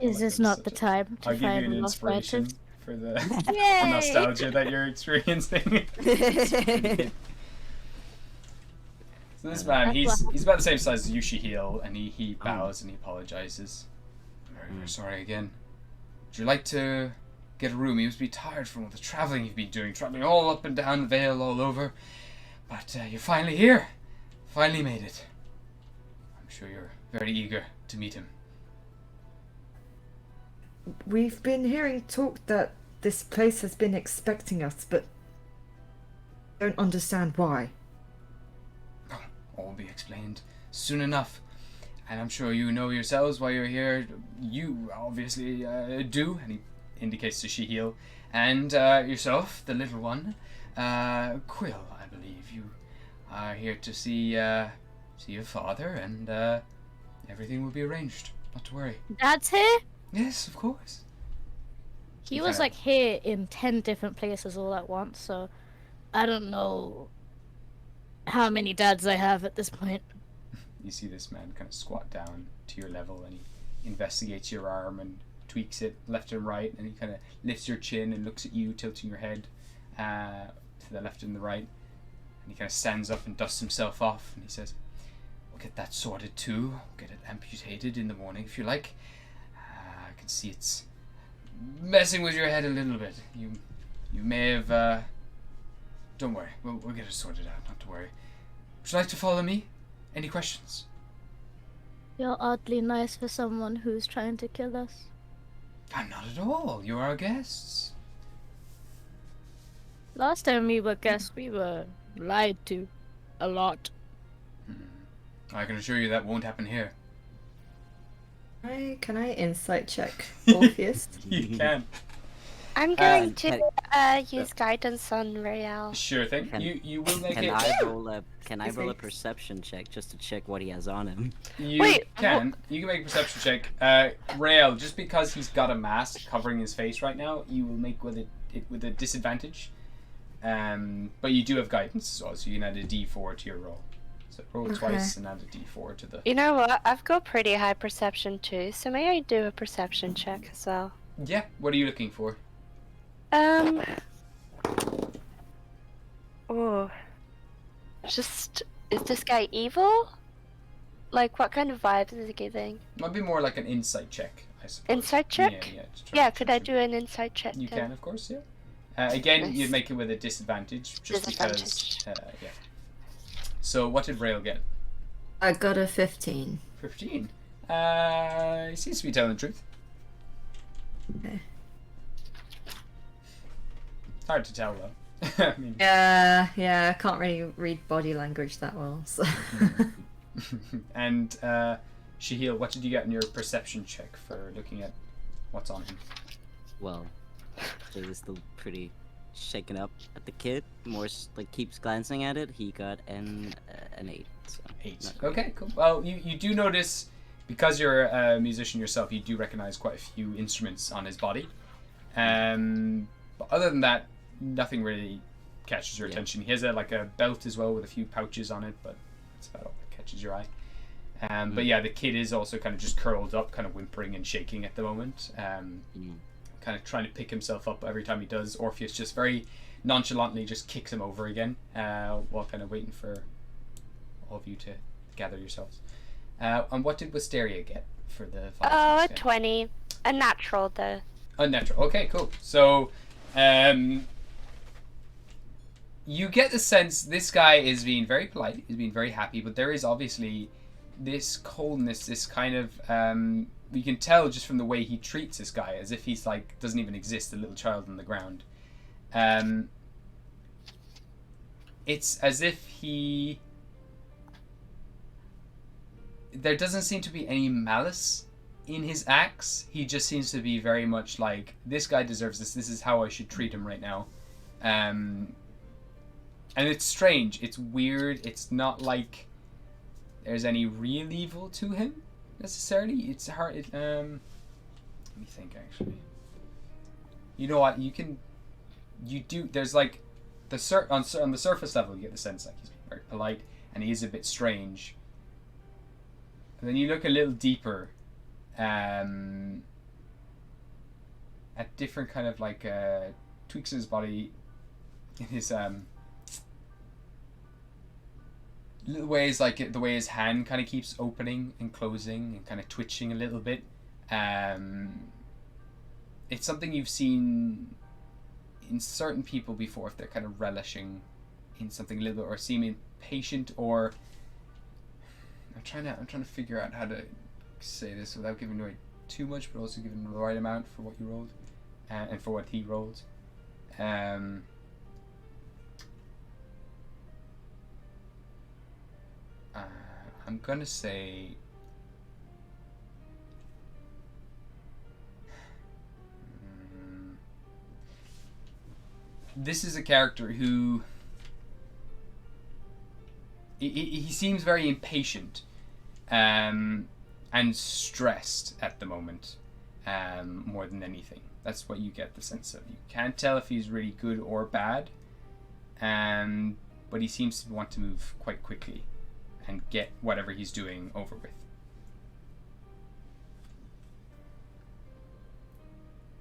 Is this not the time to I'll give you find an lost inspiration relatives? for the Yay! nostalgia that you're experiencing. So this man, he's about the same size as Yushihil, and he bows and he apologizes. Very, very sorry again. Would you like to get a room? You must be tired from all the traveling you've been doing, traveling all up and down the Vale, all over. But you're finally here. Finally made it. I'm sure you're very eager to meet him. We've been hearing talk that this place has been expecting us, but don't understand why. All will be explained soon enough. And I'm sure you know yourselves why you're here. You obviously do, and he indicates to Shihil. And yourself, the little one, Quill, I believe. You are here to see your father, and everything will be arranged. Not to worry. Dad's here? Yes, of course. He was like here in 10 different places all at once, so I don't know how many dads I have at this point. You see this man kind of squat down to your level, and he investigates your arm and tweaks it left and right, and he kind of lifts your chin and looks at you, tilting your head to the left and the right, and he kind of stands up and dusts himself off, and he says, "We'll get that sorted too. We'll get it amputated in the morning if you like. I can see it's messing with your head a little bit. You may have don't worry, we'll get it sorted out, not to worry. Would you like to follow me? Any questions?" You're oddly nice for someone who's trying to kill us. I'm not at all. You're our guests. Last time we were guests, we were lied to. A lot. I can assure you that won't happen here. Can I insight check Orpheus? You can. I'm going to use guidance on Rael. Sure thing. You will make Can it. I roll a perception check just to check what he has on him? You Wait, can. You can make a perception check. Rael, just because he's got a mask covering his face right now, you will make with a disadvantage. But you do have guidance as well, so you can add a D4 to your roll. So roll twice and add a D4 to the. You know what? I've got pretty high perception too, so may I do a perception check as well? Yeah. What are you looking for? Oh. Just, is this guy evil? Like, what kind of vibes is he giving? Might be more like an insight check, I suppose. Insight check? Yeah. Yeah, could I do an insight check? You then? can, of course, yeah. Again, Nice. you'd make it with a disadvantage, just Disadvantage. because. Yeah. So, what did Rael get? I got a 15. 15. He seems to be telling the truth. Okay. It's hard to tell, though. I mean, Yeah, I can't really read body language that well, so. And Shahil, what did you get in your perception check for looking at what's on him? Well, he was still pretty shaken up at the kid. More like keeps glancing at it. He got an 8. So 8. not great. Okay, cool. Well, you do notice, because you're a musician yourself, you do recognize quite a few instruments on his body. But other than that, nothing really catches your attention. He has a belt as well with a few pouches on it, but that's about all that catches your eye. But yeah, the kid is also kind of just curled up, kind of whimpering and shaking at the moment. Kind of trying to pick himself up every time he does. Orpheus just very nonchalantly just kicks him over again, while kind of waiting for all of you to gather yourselves. And what did Wisteria get for the Oh, a 20. A natural, though. Unnatural. Okay, cool. So, you get the sense this guy is being very polite, he's being very happy, but there is obviously this coldness, this kind of, you can tell just from the way he treats this guy, as if he's like, doesn't even exist, a little child on the ground. It's as if there doesn't seem to be any malice in his acts. He just seems to be very much like, this guy deserves this is how I should treat him right now. And it's strange, it's weird, it's not like there's any real evil to him necessarily. It's hard. Let me think. Actually, you know what? There's like on the surface level, you get the sense like he's very polite and he is a bit strange. And then you look a little deeper, at different kind of like tweaks in his body, in his little ways, like the way his hand kind of keeps opening and closing and kind of twitching a little bit. It's something you've seen in certain people before, if they're kind of relishing in something a little bit or seeming patient, or I'm trying to figure out how to say this without giving away too much, but also giving the right amount for what you rolled. and for what he rolled. I'm gonna say. This is a character who. He seems very impatient and stressed at the moment, more than anything. That's what you get the sense of. You can't tell if he's really good or bad, but he seems to want to move quite quickly and get whatever he's doing over with.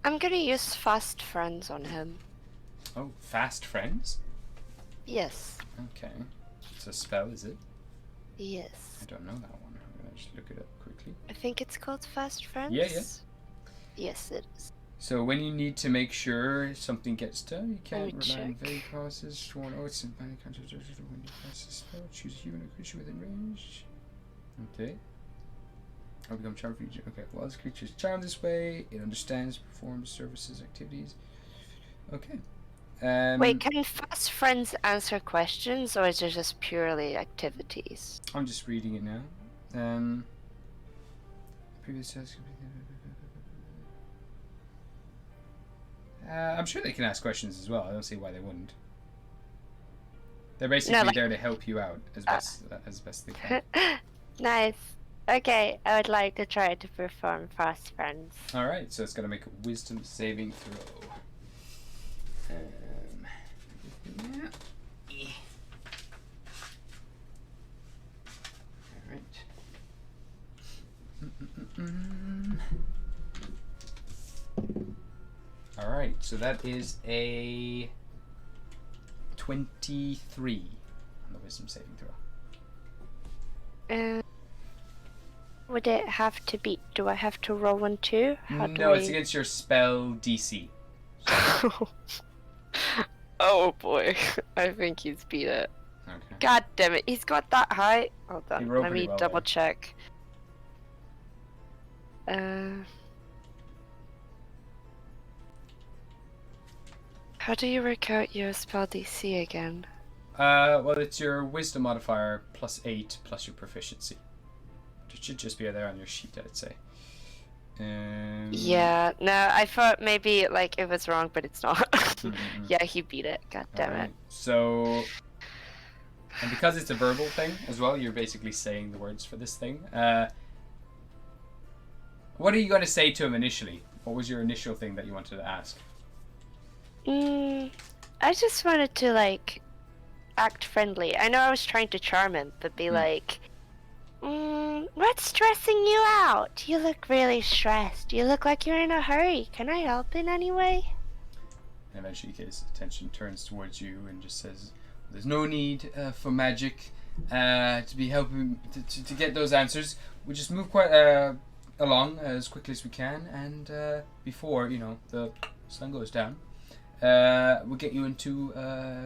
I'm gonna use fast friends on him. Oh, fast friends? Yes. Okay. It's a spell, is it? Yes. I don't know that one. I'm gonna just look it up quickly. I think it's called fast friends. Yeah. Yes, it is. So when you need to make sure something gets done, you can't Let me rely on check. vague clauses. When you cast a spell, choose a human or creature within range. Okay. I'll become charmed for you. Okay. While this creature is charmed this way, it understands, performs services, activities. Okay. Wait, can fast friends answer questions, or is it just purely activities? I'm just reading it now. Previous task. I'm sure they can ask questions as well. I don't see why they wouldn't. They're basically there to help you out as best they can. Nice. Okay, I would like to try to perform fast friends. All right, so it's gonna make a wisdom saving throw. All right. All right, so that is a 23 on the wisdom saving throw. Would it have to be? Do I have to roll one too? No, it's against your spell DC. Oh boy, I think he's beat it. Okay. God damn it, he's got that high. Hold He on, rolled let pretty me well, double yeah. check. How do you work out your spell DC again? Well, it's your wisdom modifier plus 8 plus your proficiency. It should just be there on your sheet, I'd say. Yeah, no, I thought maybe like it was wrong, but it's not. Yeah, he beat it. God damn Alright, it. so, and because it's a verbal thing as well, you're basically saying the words for this thing. What are you going to say to him initially? What was your initial thing that you wanted to ask? I just wanted to like act friendly. I know I was trying to charm him, but be like, what's stressing you out? You look really stressed. You look like you're in a hurry. Can I help in any way? And eventually his attention turns towards you and just says, there's no need for magic to be helping to get those answers. We just move quite along as quickly as we can, and before, you know, the sun goes down, we'll get you into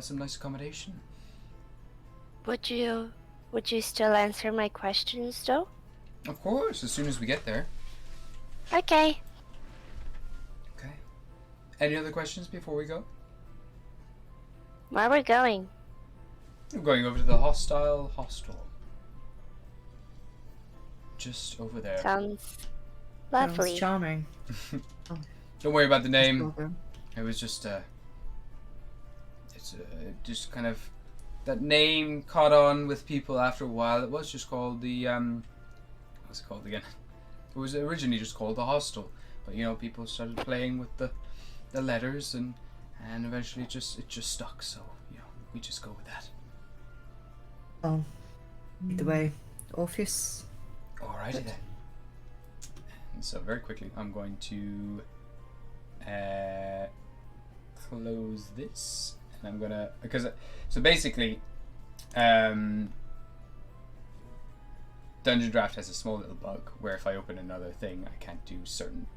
some nice accommodation. Would you still answer my questions though? Of course, as soon as we get there. Okay. Okay. Any other questions before we go? Where are we going? We're going over to the hostile hostel. Just over there. Sounds Sounds lovely. charming. Don't worry about the name. Welcome. It was just it's just kind of that name caught on with people after a while. It was just called the what's it called again? It was originally just called the hostel, but you know, people started playing with the letters, and eventually it just stuck. So you know, we just go with that. Oh, either way, Orpheus. Alrighty then. And so very quickly, I'm going to close this, and I'm gonna so basically, Dungeon Draft has a small little bug where if I open another thing, I can't do certain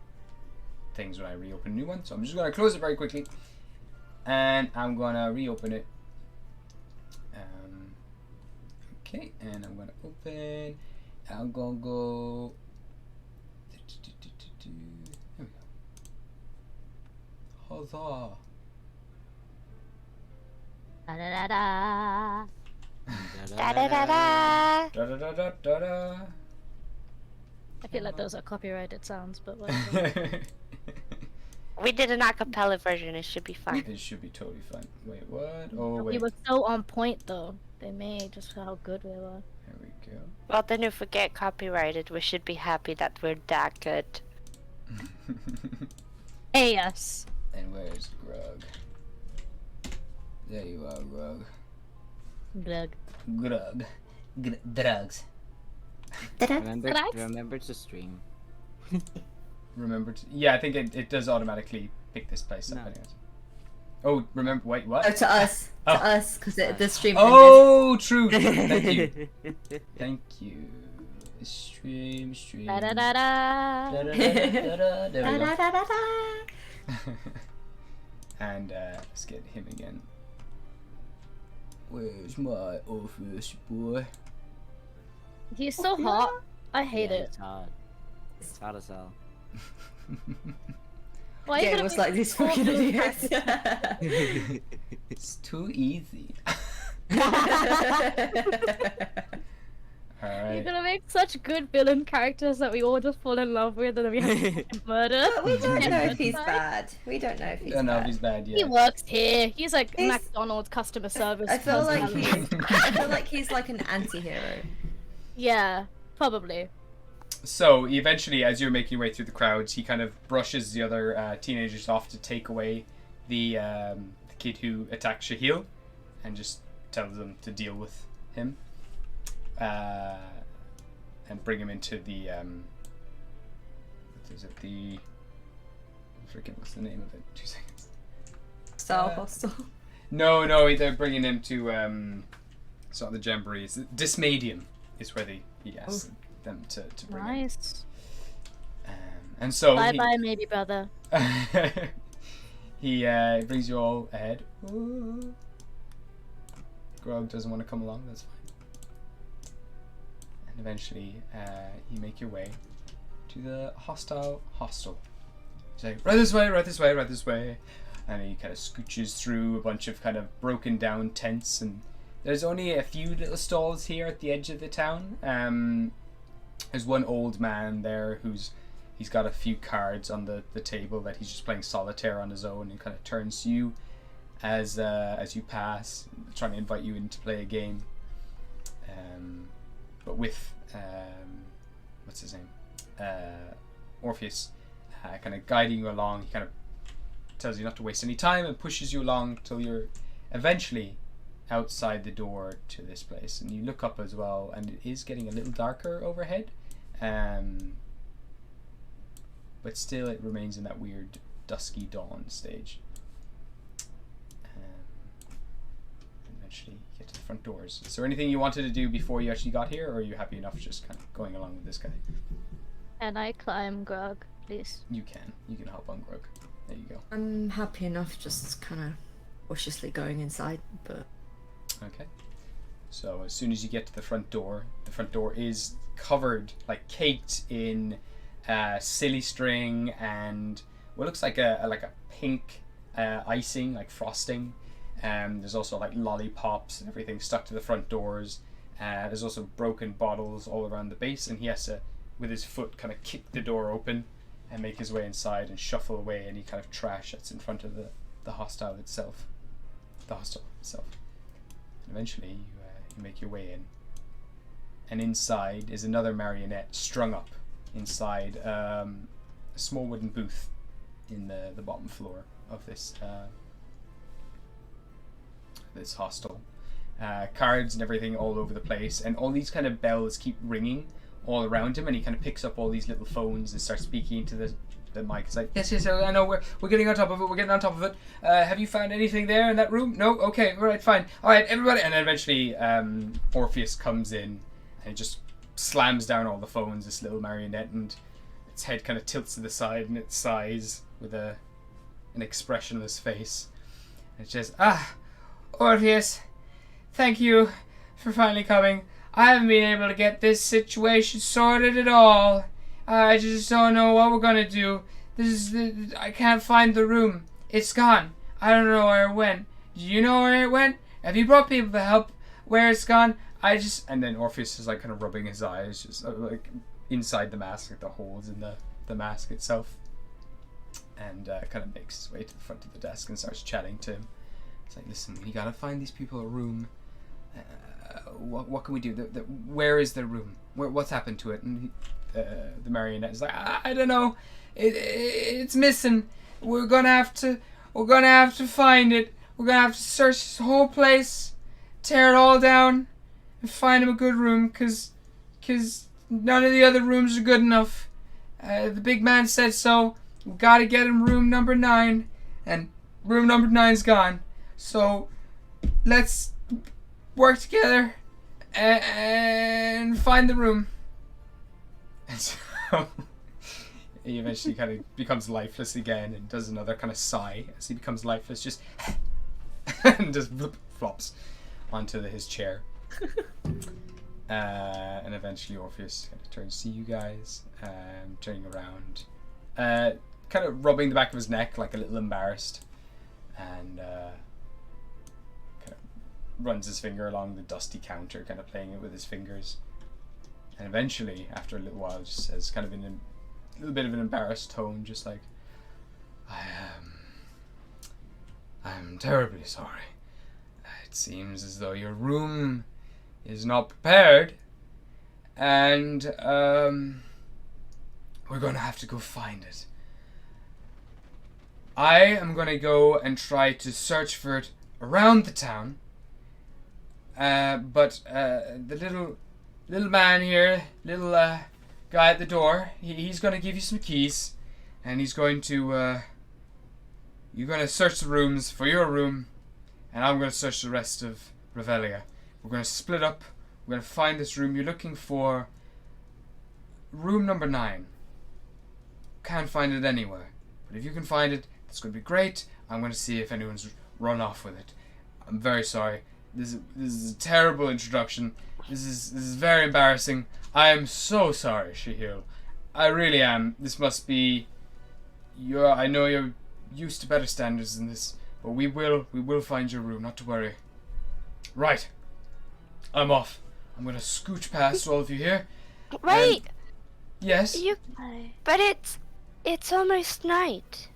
things when I reopen a new one. So I'm just gonna close it very quickly, and I'm gonna reopen it. Okay, and I'm gonna open. I'm gonna go. There we go. Huzzah. Da da da da. Da da da da. Da da da da da da. I feel like those are copyrighted sounds, but whatever. We did an acapella version. It should be fun. It should be totally fun. Wait, what? Oh, We wait. were so on point though. They made just how good we were. There we go. Well, then if we get copyrighted, we should be happy that we're that good. Hey, yes. And where's Grug? There you are, Grug. Glug. Grug. Drugs. Remember to stream. Remember to... Yeah, I think it does automatically pick this place up No. anyways. Oh, remember... Wait, what? Oh, to us. Oh. To us, because the stream Oh, true. Thank you. Thank you. Stream. Da da da da. Da-da-da-da-da. There we ended. go. Da, da, da, da. And let's get him again. Where's my office boy? He's so hot. I hate Yeah, it. It's hot. It's hot as hell. Why are you Game gonna was make like these all fucking those idiots. It's too easy. You're Alright. gonna make such good villain characters that we all just fall in love with, and then we have to fucking murder. But we don't know if he's Genocide. bad. We don't know if he's Don't know if bad. he's bad He yet. works here. He's like He's- McDonald's customer service. I feel like personality. he's like an anti-hero. Yeah, probably. So eventually, as you're making your way through the crowds, he kind of brushes the other teenagers off to take away the kid who attacked Shahil, and just tells them to deal with him, and bring him into the what is it? The freaking what's the name of it? 2 seconds. Star Hostel. No, they're bringing him to it's not the Jamboree. It's Dismadium is where he asked them to bring him. Nice. And so Bye he, bye, maybe brother. he brings you all ahead. Ooh. Grog doesn't want to come along, that's fine. And eventually, you make your way to the hostile hostel. He's like, right this way, right this way, right this way. And he kind of scooches through a bunch of kind of broken down tents, and there's only a few little stalls here at the edge of the town. There's one old man there he's got a few cards on the table that he's just playing solitaire on his own, and kind of turns to you as you pass, trying to invite you in to play a game. But with what's his name? Orpheus, kind of guiding you along. He kind of tells you not to waste any time and pushes you along till you're eventually outside the door to this place, and you look up as well, and it is getting a little darker overhead, but still it remains in that weird dusky dawn stage. Eventually you get to the front doors. Is there anything you wanted to do before you actually got here, or are you happy enough just kind of going along with this guy? Can I climb, Grog, please? You can hop on Grug. There you go. I'm happy enough just kind of cautiously going inside, but Okay. So as soon as you get to the front door is covered, like caked in silly string and what looks like a pink icing, like frosting. There's also like lollipops and everything stuck to the front doors. There's also broken bottles all around the base, and he has to, with his foot, kind of kick the door open and make his way inside and shuffle away any kind of trash that's in front of the hostel itself. And eventually you make your way in, and inside is another marionette strung up inside a small wooden booth in the bottom floor of this hostel. Cards and everything all over the place, and all these kind of bells keep ringing all around him, and he kind of picks up all these little phones and starts speaking into the mic. It's like, yes, I know, we're getting on top of it, have you found anything there in that room? No? Okay, alright, fine. Alright, everybody. And then eventually Orpheus comes in and he just slams down all the phones, this little marionette, and its head kind of tilts to the side and it sighs with an expressionless face. And it says, Orpheus, thank you for finally coming. I haven't been able to get this situation sorted at all. I just don't know what we're gonna do. I can't find the room. It's gone. I don't know where it went. Do you know where it went? Have you brought people to help where it's gone? And then Orpheus is like kind of rubbing his eyes, just like inside the mask, like the holes in the mask itself. And kind of makes his way to the front of the desk and starts chatting to him. It's like, listen, we gotta find these people a room. What can we do? Where is their room? What's happened to it? And the marionette is like, I don't know. It's missing. We're gonna have to find it. We're gonna have to search this whole place, tear it all down, and find him a good room. Cause none of the other rooms are good enough. The big man said so. We gotta get him room number 9, and room number 9's gone. So let's work together and find the room. And so he eventually kind of becomes lifeless again and does another kind of sigh as he becomes lifeless, just and just flops onto his chair. And eventually Orpheus kind of turns to you guys, turning around, kind of rubbing the back of his neck, like a little embarrassed, and kind of runs his finger along the dusty counter, kind of playing it with his fingers. And eventually, after a little while, just says, kind of in a little bit of an embarrassed tone, just like, I'm terribly sorry. It seems as though your room is not prepared, and we're going to have to go find it. I am going to go and try to search for it around the town, but the little man here, little guy at the door, he's going to give you some keys, and he's going to, you're going to search the rooms for your room, and I'm going to search the rest of Revellia. We're going to split up, we're going to find this room. You're looking for room number 9. Can't find it anywhere, but if you can find it, that's going to be great. I'm going to see if anyone's run off with it. I'm very sorry. This is a terrible introduction. This is very embarrassing. I am so sorry, Shahil. I really am. This must be I know you're used to better standards than this, but we will find your room, not to worry. Right. I'm off. I'm gonna scooch past all of you here. Wait. Yes? But it's almost night.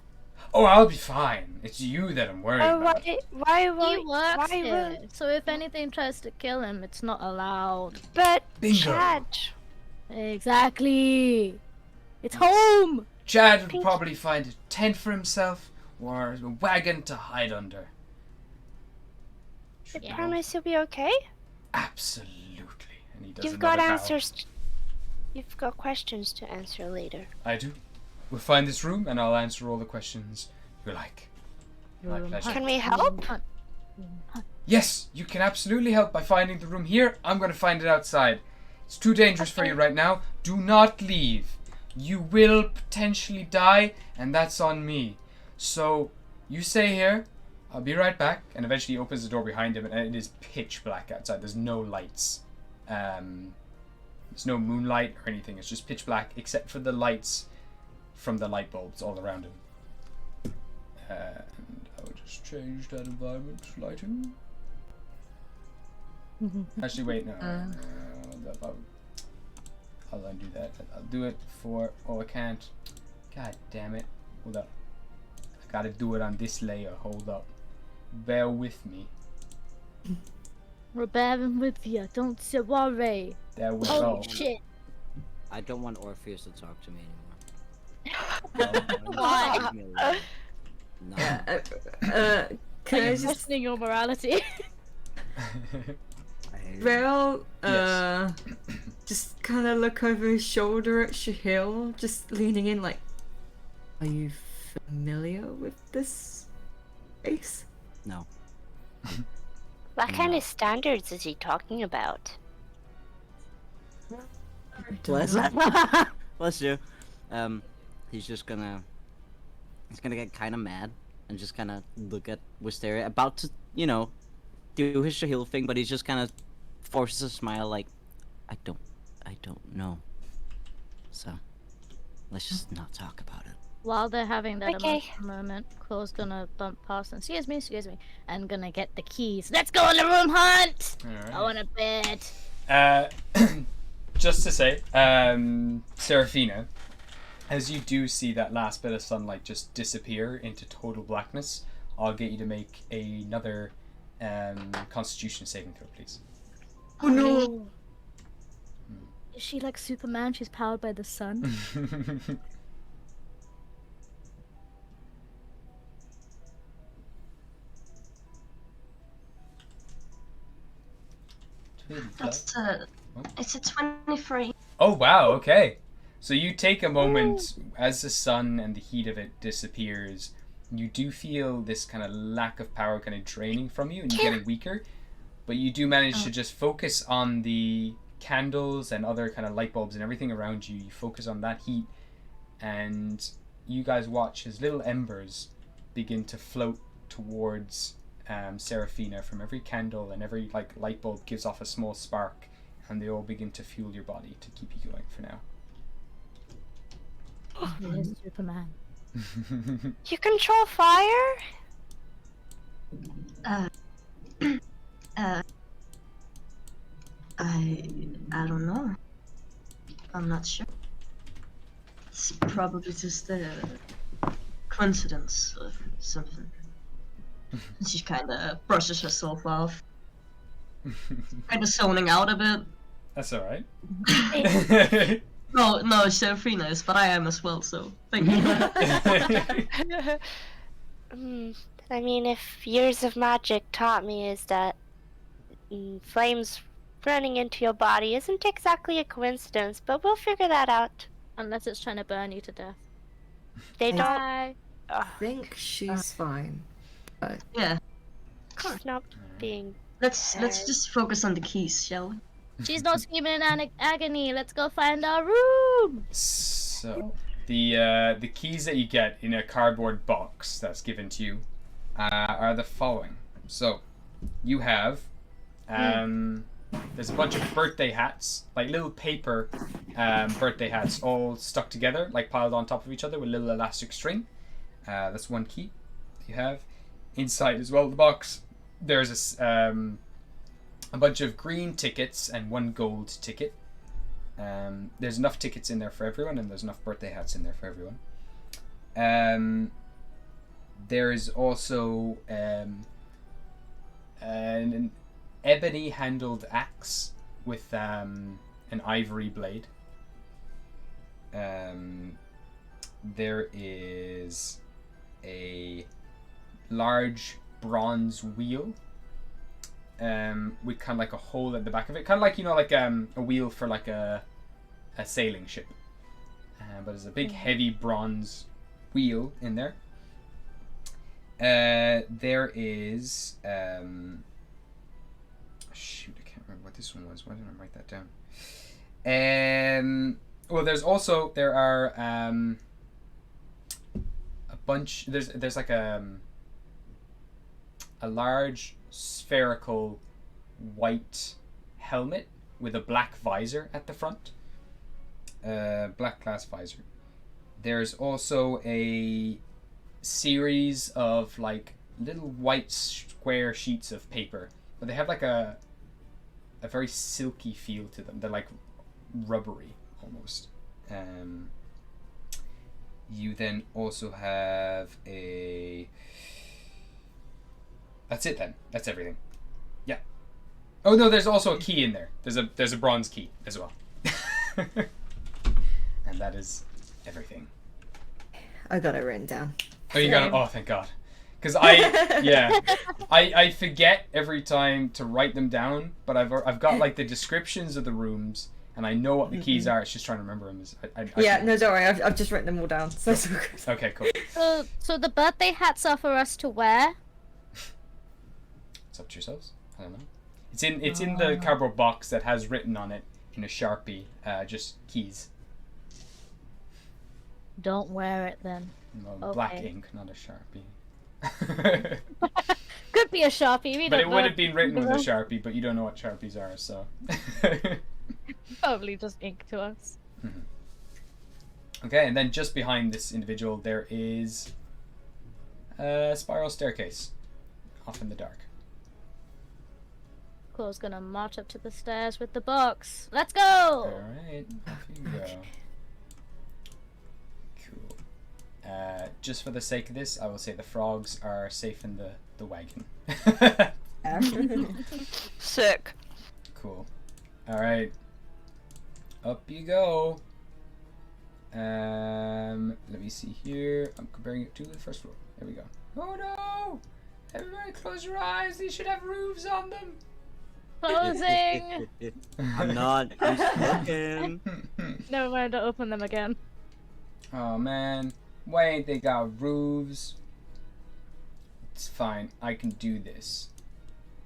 Oh, I'll be fine. It's you that I'm worried about. Why He works here, won't? so if anything tries to kill him, it's not allowed. But Bingo. Chad. Exactly. It's home. Chad will probably find a tent for himself or a wagon to hide under. You promise you'll be okay? Absolutely. And he does You've got another bow. answers. You've got questions to answer later. I do. We'll find this room and I'll answer all the questions you like. My pleasure. Can we help? Yes, you can absolutely help by finding the room here. I'm going to find it outside. It's too dangerous for you right now. Do not leave. You will potentially die, and that's on me. So, you stay here. I'll be right back. And eventually he opens the door behind him, and it is pitch black outside. There's no lights. There's no moonlight or anything. It's just pitch black, except for the lights from the light bulbs all around him. And I'll just change that environment to lighting. Actually, wait, no. I'll undo that. I'll do it for... Oh, I can't. God damn it. Hold up. I gotta do it on this layer. Hold up. Bear with me. We're bearing with you. Don't you worry. There we Holy go. shit. I don't want Orpheus to talk to me anymore. Why? No. Can I I'm just... questioning your morality. Rail, Yes. just kind of look over his shoulder at Shahil, just leaning in like, are you familiar with this face? No. What kind of standards is he talking about? Bless. Bless you. He's gonna get kind of mad and just kind of look at Wisteria, about to, do his Shahil thing, but he's just kind of forces a smile, like, I don't know. So, let's just not talk about it. While they're having that Okay. emotional moment, Claw's gonna bump past and excuse me, and gonna get the keys. Let's go on the room hunt! Alright. I want a bed. Just to say, Serafina, as you do see that last bit of sunlight just disappear into total blackness, I'll get you to make another Constitution saving throw, please. Oh no! Is she like Superman? She's powered by the sun? That's it's a 23. Oh wow, okay. So you take a moment as the sun and the heat of it disappears, you do feel this kind of lack of power kind of draining from you and you're getting weaker, but you do manage to just focus on the candles and other kind of light bulbs and everything around you. You focus on that heat and you guys watch as little embers begin to float towards Serafina from every candle, and every like light bulb gives off a small spark, and they all begin to fuel your body to keep you going for now. Here's Superman. You control fire? I don't know. I'm not sure. It's probably just a coincidence or something. She kind of brushes herself off, kind of zoning out a bit. That's all right. No, Serafina is, but I am as well. So thank you. I mean, if years of magic taught me is that flames running into your body isn't exactly a coincidence, but we'll figure that out. Unless it's trying to burn you to death. They don't. Bye. I think she's fine. Yeah, She's not being. let's just focus on the keys, shall we? She's not screaming in agony. Let's go find our room. So the keys that you get in a cardboard box that's given to you are the following. So you have there's a bunch of birthday hats, like little paper birthday hats, all stuck together, like piled on top of each other with a little elastic string. That's one key you have. Inside as well, the box, there's a bunch of green tickets and one gold ticket. There's enough tickets in there for everyone, and there's enough birthday hats in there for everyone. There is also an ebony handled axe with an ivory blade. There is a large bronze wheel with kind of like a hole at the back of it, kind of like, you know, like a wheel for like a sailing ship, but there's a big heavy bronze wheel in there. There is shoot, I can't remember what this one was. Why didn't I write that down? Well, there are a bunch. There's like a large spherical white helmet with a black visor at the front. Black glass visor. There's also a series of like little white square sheets of paper, but they have like a very silky feel to them. They're like rubbery almost. You then also have a... That's it then. That's everything. Yeah. Oh no, there's also a key in there. There's a bronze key as well. And that is everything. I got it written down. Oh, you got it. Oh, thank God. Because I forget every time to write them down, but I've got like the descriptions of the rooms, and I know what the keys are. It's just trying to remember them. Yeah, no, don't worry. I've just written them all down. So it's all good. Okay, cool. So the birthday hats are for us to wear. It's up to yourselves. I don't know. It's in the cardboard box that has written on it in a Sharpie, just keys. Don't wear it then. No, black ink, not a Sharpie. Could be a Sharpie. But it would have been written with a Sharpie, but you don't know what Sharpies are, so. Probably just ink to us. Okay, and then just behind this individual there is a spiral staircase off in the dark. Cole's gonna march up to the stairs with the box. Let's go! Alright, off you go. Cool. Just for the sake of this, I will say the frogs are safe in the wagon. Sick. Cool. Alright. Up you go. Let me see here. I'm comparing it to the first floor. There we go. Oh no! Everybody close your eyes. These should have roofs on them. Closing! I'm not. I'm just looking. Never mind, I'll open them again. Oh man. Why ain't they got roofs? It's fine. I can do this.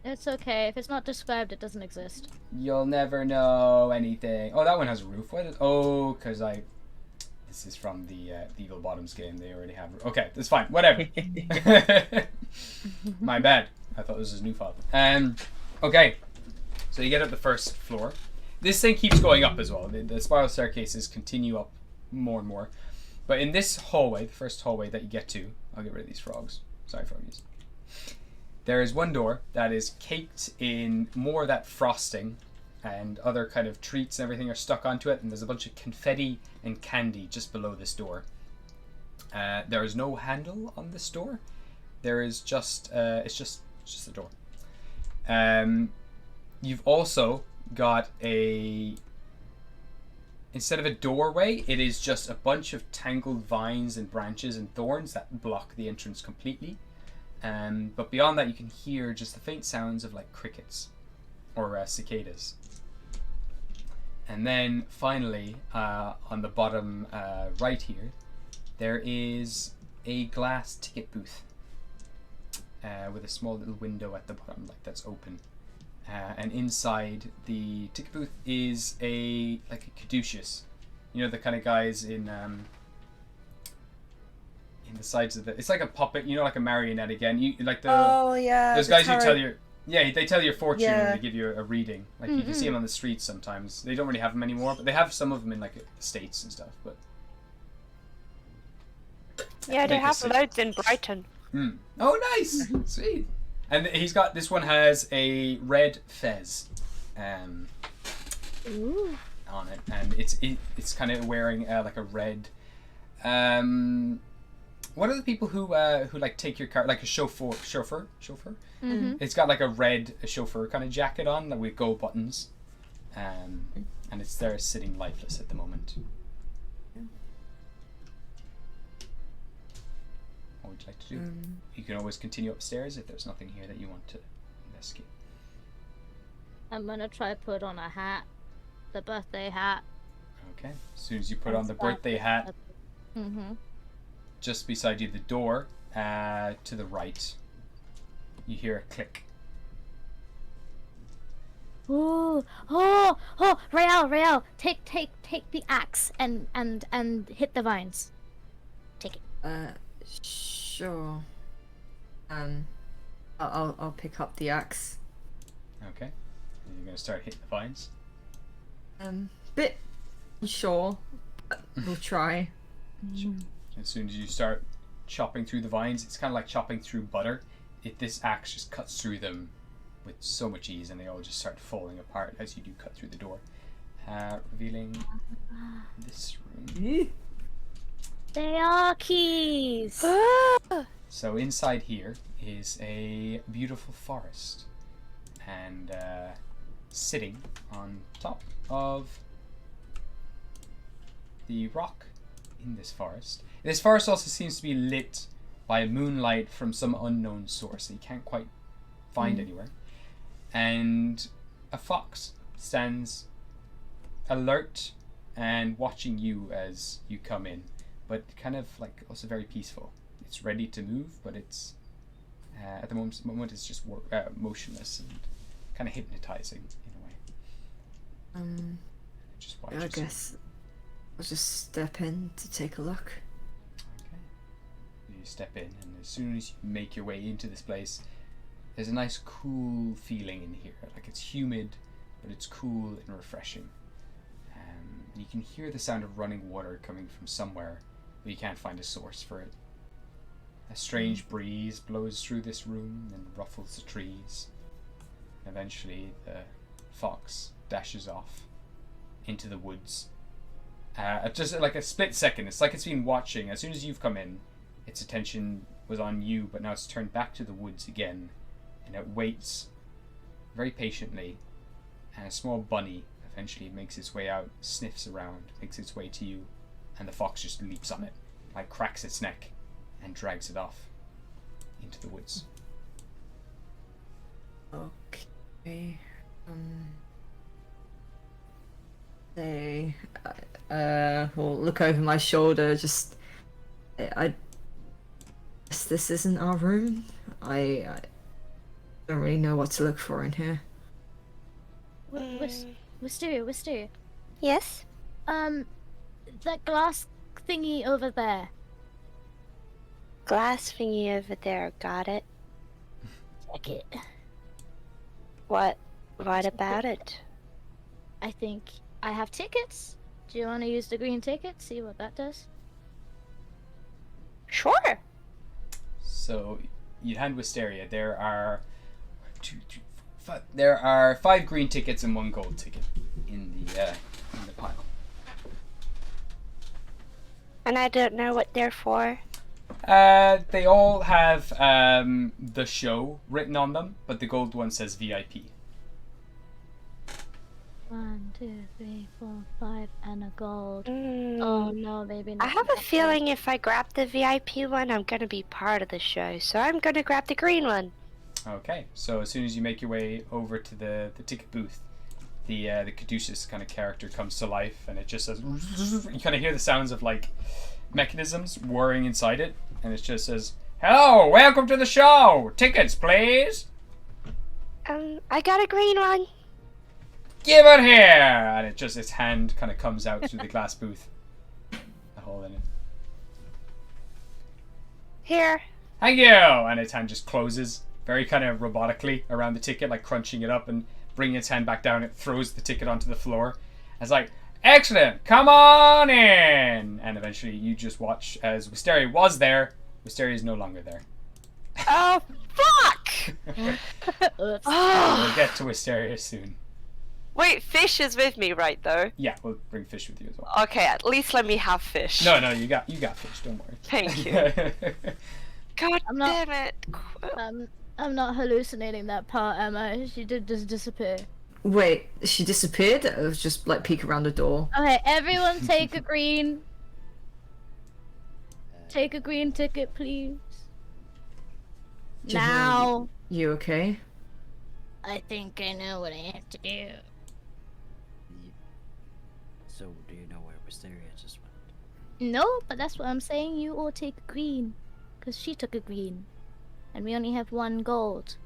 It's okay. If it's not described, it doesn't exist. You'll never know anything. Oh, that one has a roof. What is... Oh, because this is from the Eagle Bottoms game. They already have... Okay, that's fine. Whatever. My bad. I thought this was a new file. Okay. So you get up the first floor. This thing keeps going up as well. The spiral staircases continue up more and more. But in this hallway, the first hallway that you get to... I'll get rid of these frogs. Sorry, froggies. There is one door that is caked in more of that frosting, and other kind of treats and everything are stuck onto it, and there's a bunch of confetti and candy just below this door. There is no handle on this door. There is just it's just a door. You've also got instead of a doorway, it is just a bunch of tangled vines and branches and thorns that block the entrance completely. But beyond that, you can hear just the faint sounds of like crickets or cicadas. And then finally, on the bottom right here, there is a glass ticket booth with a small little window at the bottom, like that's open. And inside the ticket booth is like a caduceus. You know, the kind of guys in the sides of it's like a puppet, you know, like a marionette again. You like the those guys who tell you, they tell your fortune and they give you a reading. Like you can see them on the streets sometimes. They don't really have them anymore, but they have some of them in like the States and stuff. But Yeah, they have loads in Brighton. Oh, nice, sweet. And this one has a red fez, on it, and it's kind of wearing like a red. What are the people who like take your car, like a chauffeur? Mm-hmm. It's got like a red chauffeur kind of jacket on, like with gold buttons, and it's there sitting lifeless at the moment. What would you like to do? You can always continue upstairs if there's nothing here that you want to investigate. I'm gonna try put on a hat, the birthday hat. Okay. As soon as you put on the birthday hat, just beside you, the door to the right, you hear a click. Oh, Rael, take the axe and hit the vines. Take it. Sure. I'll pick up the axe. Okay. You're gonna start hitting the vines. Bit unsure, but we'll try. As soon as you start chopping through the vines, it's kind of like chopping through butter. This axe just cuts through them with so much ease, and they all just start falling apart as you do cut through the door, revealing this room. They are keys. So inside here is a beautiful forest, and sitting on top of the rock in this forest. This forest also seems to be lit by moonlight from some unknown source that you can't quite find anywhere. And a fox stands alert and watching you as you come in, but kind of like also very peaceful. It's ready to move, but it's at the moment it's just motionless and kind of hypnotizing in a way. Just watch. I guess I'll just step in to take a look. Okay. You step in, and as soon as you make your way into this place, there's a nice cool feeling in here. Like it's humid, but it's cool and refreshing. You can hear the sound of running water coming from somewhere, but you can't find a source for it. A strange breeze blows through this room and ruffles the trees. Eventually, the fox dashes off into the woods. Just like a split second, it's like it's been watching. As soon as you've come in, its attention was on you, but now it's turned back to the woods again, and it waits very patiently, and a small bunny eventually makes its way out, sniffs around, makes its way to you, and the fox just leaps on it, like cracks its neck, and drags it off into the woods. Okay. They will look over my shoulder. I guess this isn't our room. I don't really know what to look for in here. Wisteria. Yes? That glass thingy over there. Glass thingy over there, got it. Check it. What about it? I think I have tickets. Do you want to use the green ticket? See what that does? Sure. So you hand Wisteria. There are 1, 2, 3, 4, 5. There are 5 green tickets and 1 gold ticket in the pile. And I don't know what they're for. They all have the show written on them, but the gold one says VIP. 1, 2, 3, 4, 5, and a gold. Mm. Oh no, maybe not. I have a feeling if I grab the VIP one, I'm gonna be part of the show, so I'm gonna grab the green one. Okay, so as soon as you make your way over to the ticket booth, the Caduceus kind of character comes to life, and it just says, you kind of hear the sounds of like mechanisms whirring inside it, and it just says, "Hello, welcome to the show. Tickets, please." I got a green one. Give it here, and it just its hand kind of comes out through the glass booth, the hole in it. Here. Thank you, and its hand just closes very kind of robotically around the ticket, like crunching it up and bringing its hand back down. It throws the ticket onto the floor. It's like, excellent, come on in! And eventually you just watch as Wisteria was there. Wisteria is no longer there. Oh, fuck! Oops. We'll get to Wisteria soon. Wait, fish is with me, right, though? Yeah, we'll bring fish with you as well. Okay, at least let me have fish. No, you got fish, don't worry. Thank you. God I'm not- damn it. I'm not hallucinating that part, am I? She did just disappear. Wait, she disappeared? It was just like peek around the door. Okay, everyone take a green. Take a green ticket, please. Jahan, Now. You okay? I think I know what I have to do. So, do you know where Wisteria just went? No, but that's what I'm saying. You all take a green. Because she took a green. And we only have 1 gold.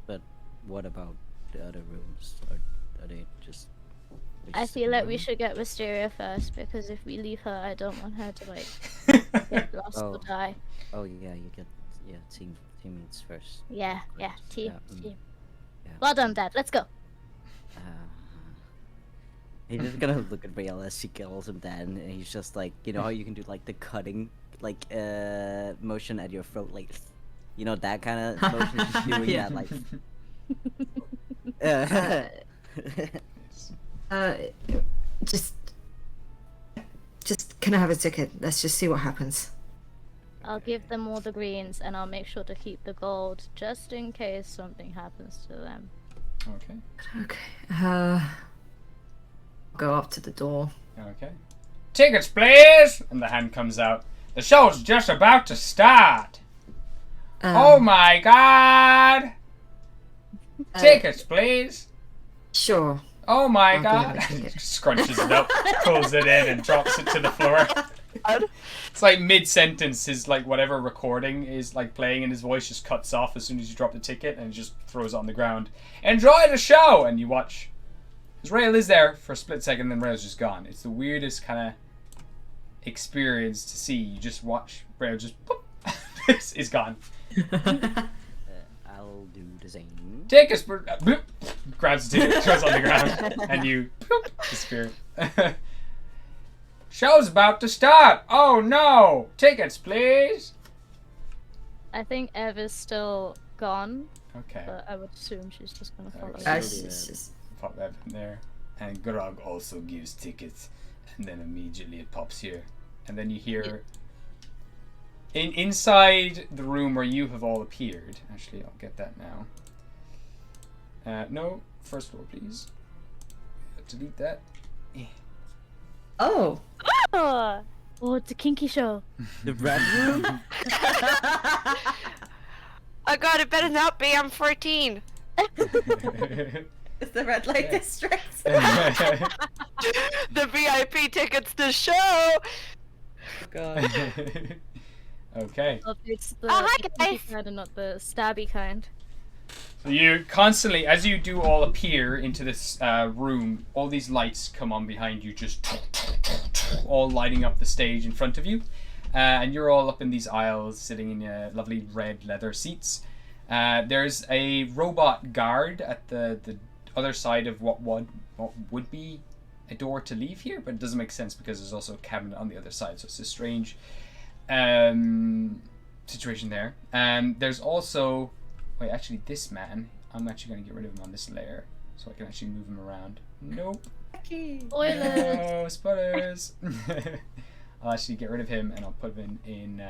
But what about the other rooms? Are they just... I feel like we should get Wisteria first. Because if we leave her, I don't want her to, like, get lost or die. Oh, yeah, you get... Yeah, teammates first. Yeah, team. Yeah. Well done, Dad. Let's go. He's just gonna look at Rael as she kills him then, and he's just like, you know how you can do like the cutting, like, motion at your throat, like, you know, that kind of motion, she's doing Yeah. that, like... Just can I have a ticket? Let's just see what happens. I'll give them all the greens, and I'll make sure to keep the gold, just in case something happens to them. Okay. Okay. Go up to the door. Okay. Tickets, please! And the hand comes out. The show's just about to start. Oh my god! Tickets, please! Sure. Oh my I'll god! give it a ticket. Scrunches it up, pulls it in, and drops it to the floor. It's like mid-sentence, his like whatever recording is like playing, and his voice just cuts off as soon as you drop the ticket, and just throws it on the ground. Enjoy the show, and you watch. Because Rael is there for a split second, then Rael's just gone. It's the weirdest kind of experience to see. You just watch Rael just boop, is gone. I'll do the same. Tickets, grabs the ticket, throws it on the ground, and you boop, disappear. Show's about to start. Oh no! Tickets, please. I think Ev is still gone, Okay. but I would assume she's just gonna follow. Okay. She's just... Pop that in there. And Grog also gives tickets. And then immediately it pops here. And then you hear... Inside the room where you have all appeared... Actually, I'll get that now. No, first floor, please. Delete that. Oh. Oh, it's a kinky show. The red room? Oh god, it better not be. I'm 14. It's the red light district. The VIP tickets to show. Oh, God. Okay. Oh, it's the, hi, the guys. kinky kind and not the stabby kind. So you constantly, as you do all appear into this room, all these lights come on behind you, just all lighting up the stage in front of you. And you're all up in these aisles, sitting in lovely red leather seats. There's a robot guard at the other side of what would be a door to leave here, but it doesn't make sense because there's also a cabinet on the other side, so it's a strange situation there. There's also... Wait, actually, this man, I'm actually going to get rid of him on this layer, so I can actually move him around. Nope. Spoilers! No, spoilers! I'll actually get rid of him, and I'll put him in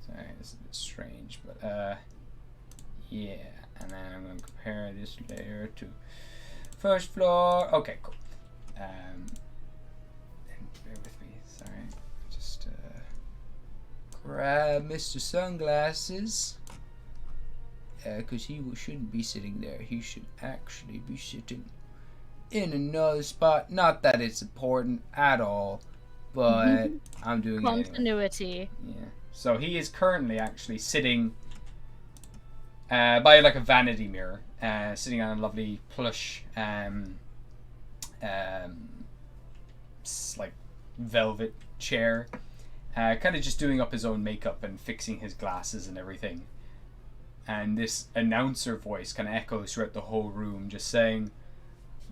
sorry, this is a bit strange, but, yeah. And then I'm going to compare this layer to first floor. Okay, cool. And bear with me, sorry. Just, grab Mr. Sunglasses, because he shouldn't be sitting there. He should actually be sitting in another spot. Not that it's important at all, but I'm doing it anyway. Continuity. Yeah. So he is currently actually sitting by like a vanity mirror, sitting on a lovely plush, like velvet chair. Kind of just doing up his own makeup and fixing his glasses and everything. And this announcer voice kind of echoes throughout the whole room, just saying,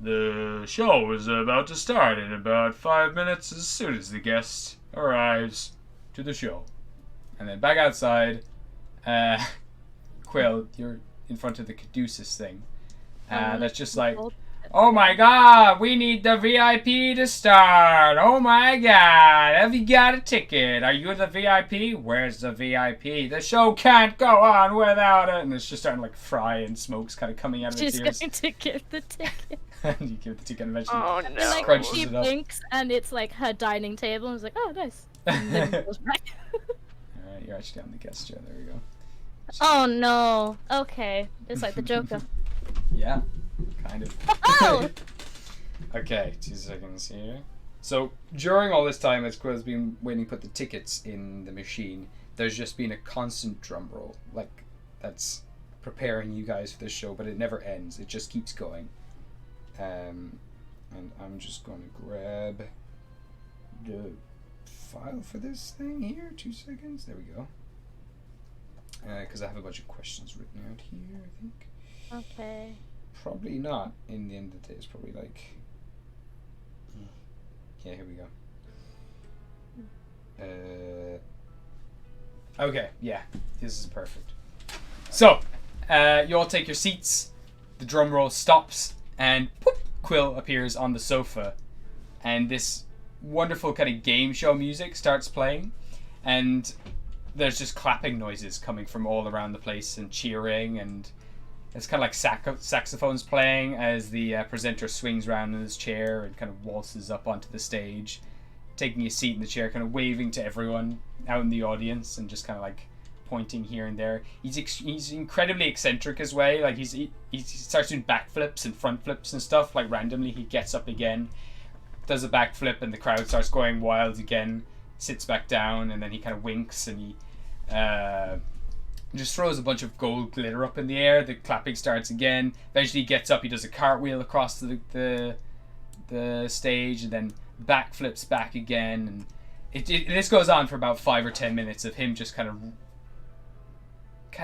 "The show is about to start in about 5 minutes as soon as the guest arrives to the show." And then back outside, Quill, you're in front of the Caduceus thing. That's just like... "Oh my god, we need the VIP to start. Oh my god, have you got a ticket? Are you the VIP? Where's the VIP? The show can't go on without it." And it's just starting to like fry and smoke's kind of coming out of its She's ears. going to give the ticket. And you give the ticket and eventually Oh And no. like crunches she it up. blinks and it's like her dining table and it's like, oh nice. And then it goes back. Alright, you're actually on the guest chair. There we go. Oh no. Okay. It's like the Joker. Yeah, kind of. Oh! Okay, 2 seconds here. So, during all this time, as Quill's been waiting to put the tickets in the machine, there's just been a constant drum roll. Like, that's preparing you guys for this show, but it never ends. It just keeps going. And I'm just going to grab the file for this thing here. 2 seconds. There we go. Because I have a bunch of questions written out here, I think. Okay. Probably not in the end of the day. It's probably like... Yeah, here we go. Okay, yeah. This is perfect. So, you all take your seats. The drum roll stops. And poof, Quill appears on the sofa. And this wonderful kind of game show music starts playing. And there's just clapping noises coming from all around the place and cheering, and it's kind of like saxophones playing as the presenter swings around in his chair and kind of waltzes up onto the stage, taking a seat in the chair, kind of waving to everyone out in the audience and just kind of like pointing here and there. He's incredibly eccentric his way. Like he starts doing backflips and front flips and stuff. Like randomly he gets up again, does a backflip, and the crowd starts going wild again. Sits back down, and then he kind of winks and he just throws a bunch of gold glitter up in the air. The clapping starts again. Eventually he gets up, he does a cartwheel across the stage, and then backflips back again, and this goes on for about 5 or 10 minutes of him just kind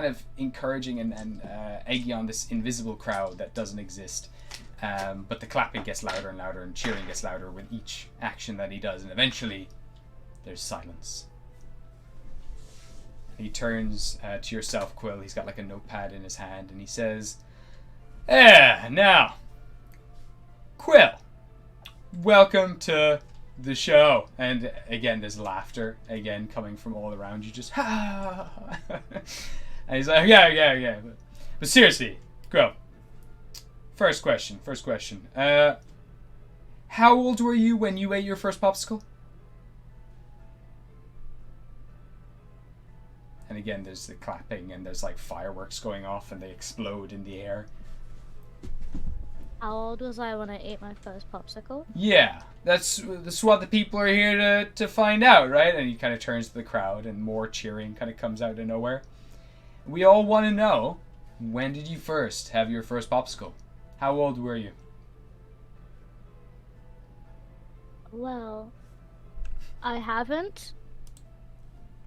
of encouraging and egging on this invisible crowd that doesn't exist. But the clapping gets louder and louder, and cheering gets louder with each action that he does, and eventually there's silence. He turns to yourself, Quill. He's got like a notepad in his hand, and he says, now, Quill, welcome to the show. And again, there's laughter again coming from all around you, just ha. And he's like, yeah. But seriously, Quill, first question. How old were you when you ate your first popsicle? And again, there's the clapping, and there's like fireworks going off, and they explode in the air. How old was I when I ate my first popsicle? Yeah, that's what the people are here to find out, right? And he kind of turns to the crowd, and more cheering kind of comes out of nowhere. We all want to know, when did you first have your first popsicle? How old were you? Well, I haven't.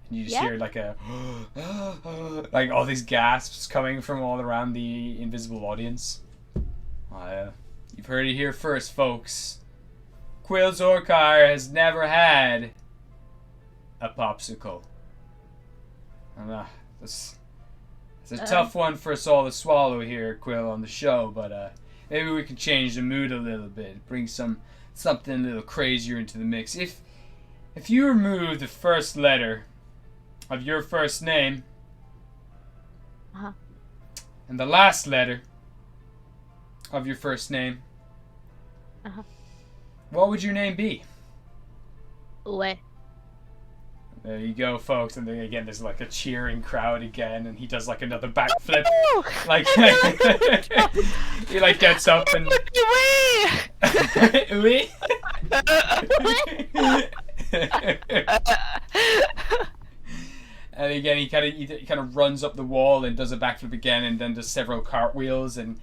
And you just hear like a like all these gasps coming from all around the invisible audience. You've heard it here first, folks. Quill Zorkar has never had a popsicle. And it's a tough one for us all to swallow here, Quill, on the show, but maybe we can change the mood a little bit, bring something a little crazier into the mix. If you remove the first letter of your first name and the last letter of your first name, what would your name be? Uwe. There you go, folks. And then again, there's like a cheering crowd again, and he does like another backflip. Like he like gets up and Uwe. And again, he kind of runs up the wall and does a backflip again, and then does several cartwheels, and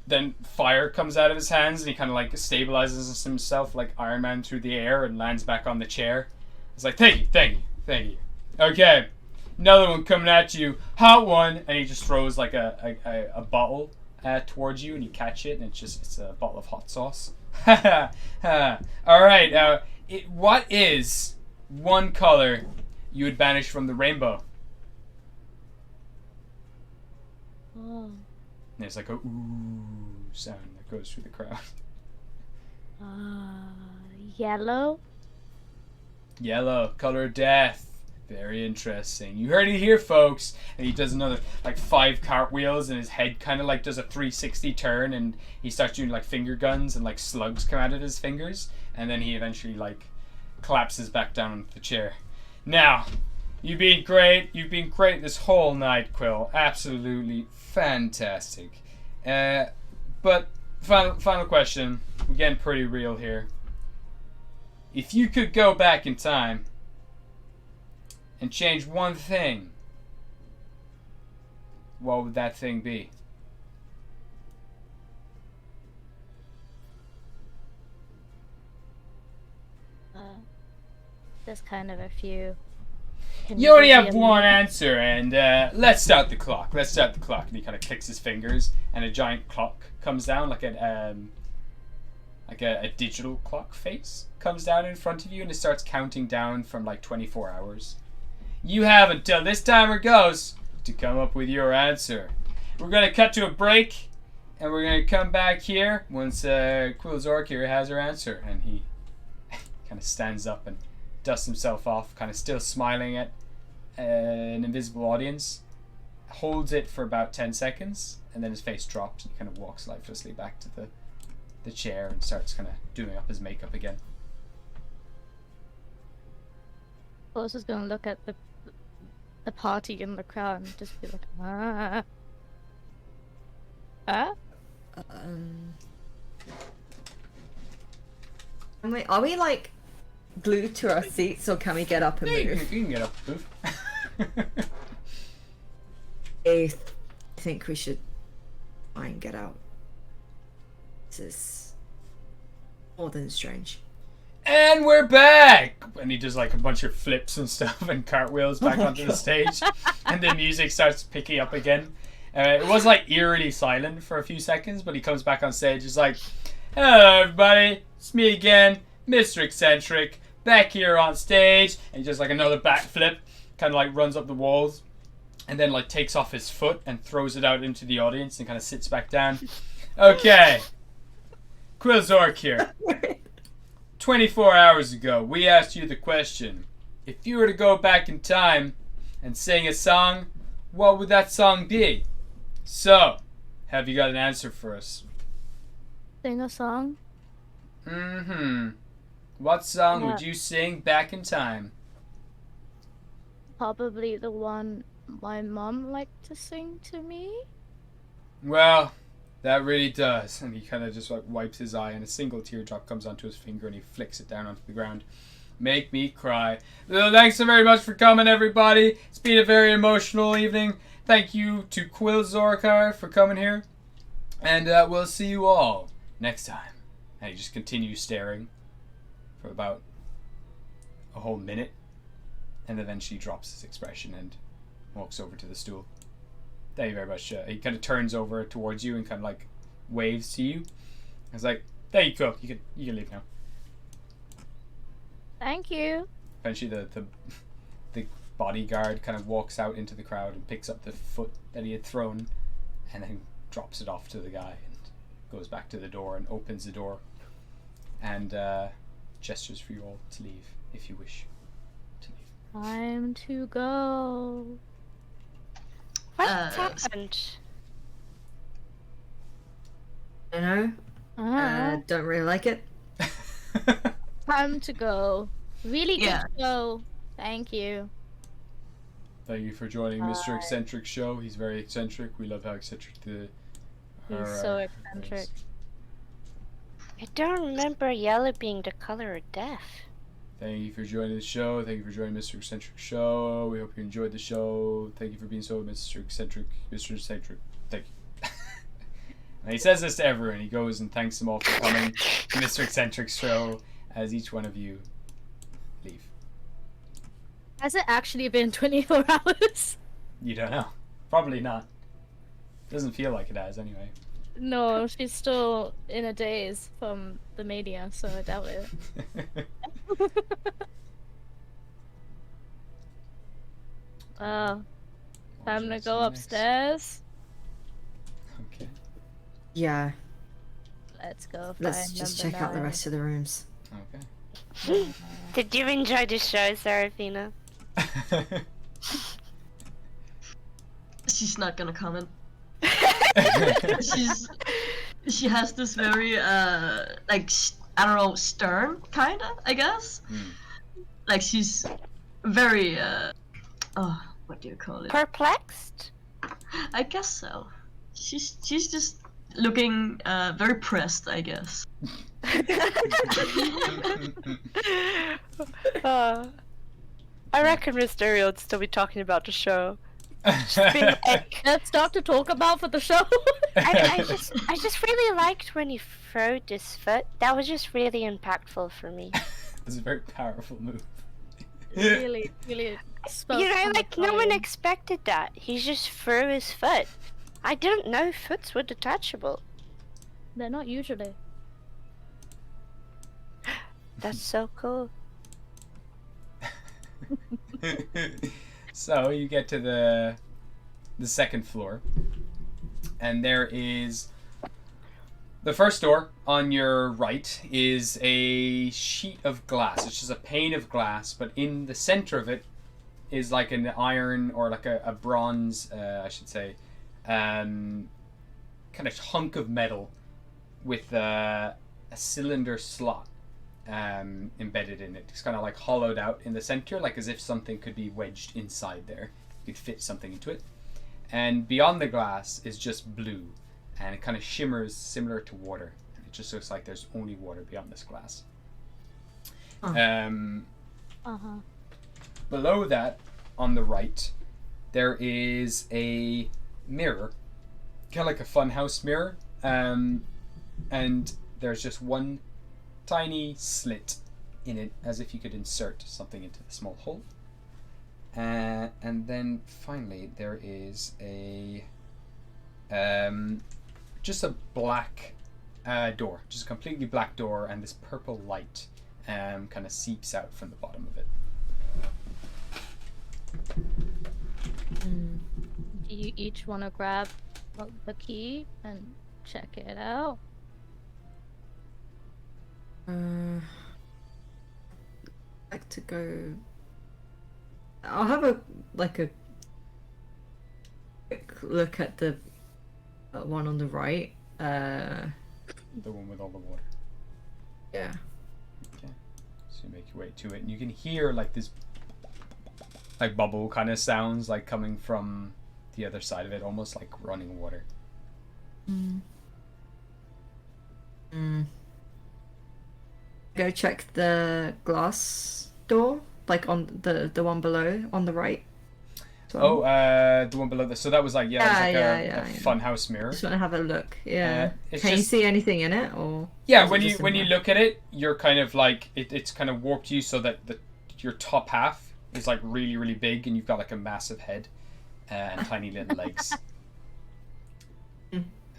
then fire comes out of his hands, and he kind of like stabilizes himself like Iron Man through the air and lands back on the chair. It's like, thank you. Okay, another one coming at you, hot one, and he just throws like a bottle towards you, and you catch it, and it's a bottle of hot sauce. All right, now, what is one color you would banish from the rainbow? Oh. There's like a ooh sound that goes through the crowd. Yellow. Yellow, color of death. Very interesting. You heard it here, folks. And he does another like 5 cartwheels, and his head kind of like does a 360 turn, and he starts doing like finger guns, and like slugs come out of his fingers, and then he eventually like collapses back down onto the chair. Now, you've been great this whole night, Quill. Absolutely fantastic. But final question. We're getting pretty real here. If you could go back in time and change one thing, what would that thing be? There's kind of a few. You only have one answer, and let's start the clock. And he kind of clicks his fingers, and a giant clock comes down, like a digital clock face comes down in front of you, and it starts counting down from like 24 hours. You have until this timer goes to come up with your answer. We're going to cut to a break, and we're going to come back here once Quill Zork here has her answer. And he kind of stands up and dusts himself off, kind of still smiling at an invisible audience, holds it for about 10 seconds, and then his face drops, and he kind of walks lifelessly back to the chair and starts kind of doing up his makeup again. Boss is gonna look at the party in the crowd and just be like, Are we like glued to our seats, or can we get up and move? You can get up and move. I think we should try and get out. This is more than strange. And we're back! And he does like a bunch of flips and stuff and cartwheels back onto the stage. And the music starts picking up again. It was like eerily silent for a few seconds, but he comes back on stage. He's like, "Hello, everybody. It's me again, Mr. Eccentric, back here on stage." And he just like another backflip, kind of like runs up the walls, and then like takes off his foot and throws it out into the audience and kind of sits back down. Okay, Quillzork here. 24 hours ago, we asked you the question: if you were to go back in time and sing a song, what would that song be? So, have you got an answer for us? Sing a song? Mm-hmm. What song would you sing back in time? Probably the one my mom liked to sing to me. Well, that really does. And he kind of just like wipes his eye and a single teardrop comes onto his finger and he flicks it down onto the ground. Make me cry. Well, thanks so very much for coming, everybody. It's been a very emotional evening. Thank you to Quillzork for coming here. And we'll see you all next time. And he just continues staring for about a whole minute. And then she drops his expression and walks over to the stool. Thank you very much. He kind of turns over towards you and kind of like waves to you. I was like, there you go. You can leave now. Thank you. Eventually the bodyguard kind of walks out into the crowd and picks up the foot that he had thrown and then drops it off to the guy and goes back to the door and opens the door and gestures for you all to leave if you wish to leave. Time to go. What happened? You know, don't really like it. Time to go. Really good Yeah. show. Thank you. Thank you for joining Mr. Eccentric's show. He's very eccentric. We love how eccentric He's so eccentric. I don't remember yellow being the color of death. Thank you for joining the show. Thank you for joining Mr. Eccentric's show. We hope you enjoyed the show. Thank you for being so Mr. Eccentric. Mr. Eccentric. Thank you. And he says this to everyone. He goes and thanks them all for coming to Mr. Eccentric's show as each one of you leave. Has it actually been 24 hours? You don't know. Probably not. Doesn't feel like it has anyway. No, she's still in a daze from the mania, so I doubt it. Well, time to go upstairs. Okay. Yeah, Let's go. let's find just number check out the 9. rest of the rooms. Okay. Did you enjoy the show, Serafina? She's not gonna comment. She has this very like I don't know, stern kinda, I guess. Like she's very what do you call it? Perplexed? I guess so. She's just looking very pressed, I guess. I reckon Mysterio would still be talking about the show. Let's start to talk about for the show. I just really liked when he throwed his foot. That was just really impactful for me. It's a very powerful move. really spoke You know, from the like no one volume. expected that. He just threw his foot. I didn't know foots were detachable. They're not usually. That's so cool. So you get to the second floor, and there is the first door on your right is a sheet of glass. It's just a pane of glass, but in the center of it is like an iron or like a bronze, I should say, kind of hunk of metal with a cylinder slot embedded in it. It's kind of like hollowed out in the center, like as if something could be wedged inside there. You could fit something into it. And beyond the glass is just blue, and it kind of shimmers similar to water. It just looks like there's only water beyond this glass. Below that, on the right, there is a mirror, kind of like a funhouse mirror, and there's just one tiny slit in it, as if you could insert something into the small hole. And then finally there is a just a black door, just a completely black door, and this purple light kind of seeps out from the bottom of it. Do you each want to grab the key and check it out? Like to go. I'll have a quick look at the one on the right. The one with all the water. Yeah. Okay. So you make your way to it, and you can hear like this, like bubble kind of sounds like coming from the other side of it, almost like running water. Go check the glass door, like on the one below on the right. Oh, the one below this. So that was like, a funhouse mirror. Just want to have a look. Yeah. It's Can you just- see anything in it, or? Yeah, is it when you just when you similar? look at it, you're kind of like it's kind of warped you so that your top half is like really really big, and you've got like a massive head and tiny little legs.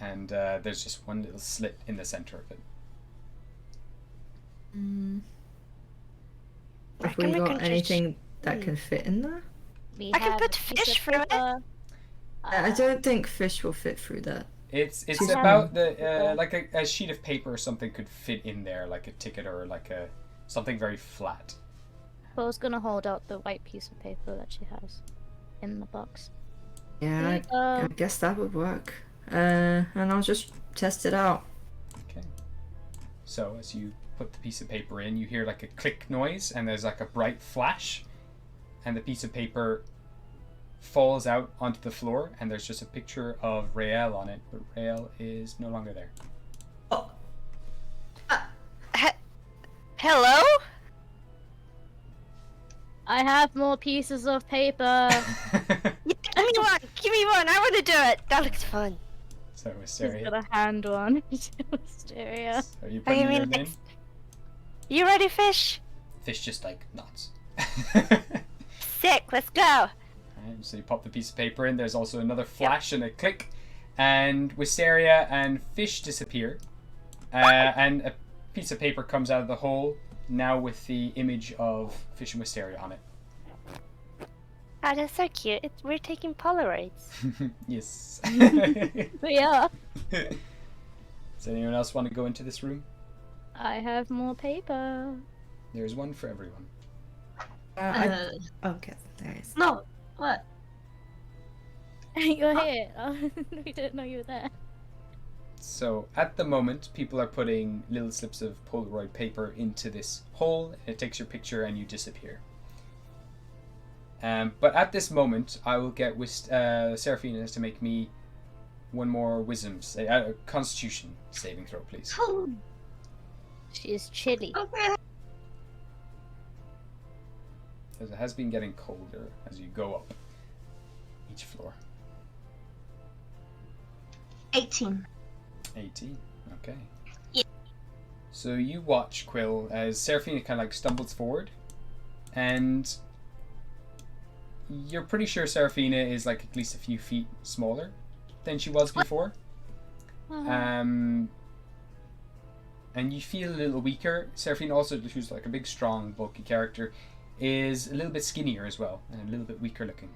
And there's just one little slit in the center of it. Have can we we got just- anything that can fit in there? I can put fish through it. I don't think fish will fit through that. It's Too about the like a sheet of paper or something could fit in there, like a ticket or like a something very flat. Paul's gonna hold out the white piece of paper that she has in the box. Yeah, I guess that would work. And I'll just test it out. Okay. So as you put the piece of paper in, you hear like a click noise, and there's like a bright flash, and the piece of paper falls out onto the floor, and there's just a picture of Rael on it, but Rael is no longer there. Oh, Hello? I have more pieces of paper. Give me one. Give me one. I want to do it. That looks fun. So She's Wisteria, got a hand one to Wisteria. are you What do putting you your mean name? next? You ready, fish? Fish just like nods. Sick. Let's go. Alright, so you pop the piece of paper in. There's also another flash and a click, and Wisteria and Fish disappear, and a piece of paper comes out of the hole, now with the image of Fish and Wisteria on it. Oh, that's so cute. We're taking Polaroids. Yes. Yeah. Does anyone else want to go into this room? I have more paper. There's one for everyone. okay, there is. No. What? You're here. We didn't know you were there. So at the moment, people are putting little slips of Polaroid paper into this hole. It takes your picture and you disappear. But at this moment, I will get Seraphina to make me one more wisdom, Constitution saving throw, please. She's chilly. Okay. Because it has been getting colder as you go up each floor. 18. 18. Okay. Yeah. So you watch, Quill, as Seraphina kind of like stumbles forward, and you're pretty sure Seraphina is like at least a few feet smaller than she was before. And you feel a little weaker. Seraphina also, who's like a big, strong, bulky character, is a little bit skinnier as well, and a little bit weaker looking.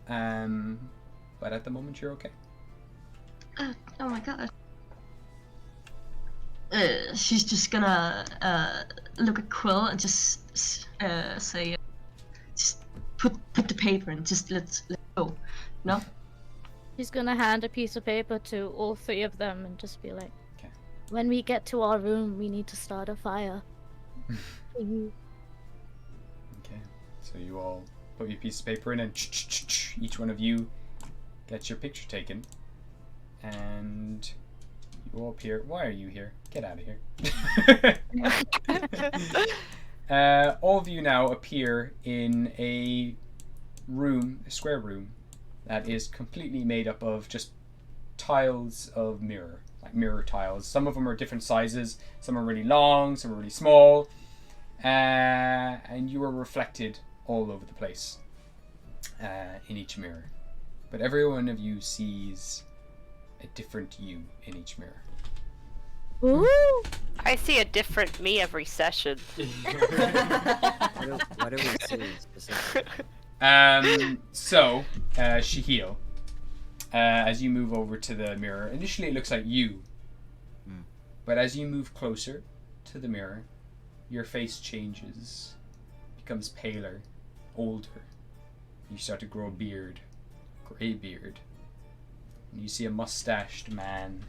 But at the moment, you're okay. Oh my god. She's just gonna look at Quill and just say, just put the paper and just let's go. No. She's gonna hand a piece of paper to all three of them and just be like, Okay. when we get to our room, we need to start a fire. Okay. So you all put your piece of paper in, and each one of you gets your picture taken. And you all appear. Why are you here? Get out of here. All of you now appear in a room, a square room, that is completely made up of just tiles of mirror, like mirror tiles. Some of them are different sizes. Some are really long, some are really small. And you are reflected all over the place in each mirror. but every one of you sees a different you in each mirror. Ooh. I see a different me every session. What do we see specifically? So, Shahil, as you move over to the mirror, initially it looks like you. But as you move closer to the mirror, your face changes, becomes paler, older. You start to grow a beard, grey beard. And you see a mustached man,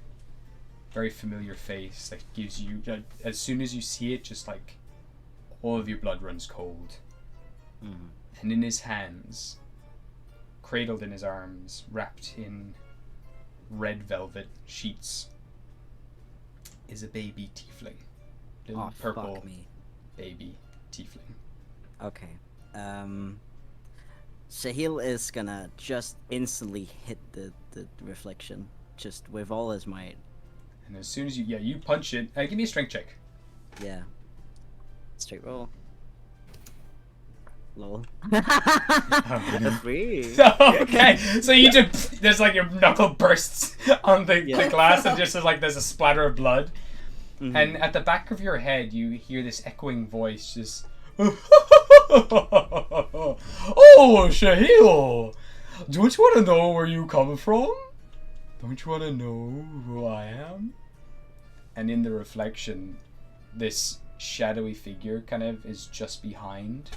very familiar face that gives you, as soon as you see it, just like all of your blood runs cold. And in his hands, cradled in his arms, wrapped in red velvet sheets, is a baby tiefling. Little purple baby tiefling. Okay. Shahil is gonna just instantly hit the reflection, just with all his might. And as soon as you punch it, give me a strength check. Yeah. Straight roll. Lol. Oh, 3. okay, so you just, there's like your knuckle bursts on the glass and just there's a splatter of blood. And at the back of your head, you hear this echoing voice just, "Oh, Shahil! Don't you want to know where you come from? Don't you want to know who I am?" And in the reflection, this shadowy figure kind of is just behind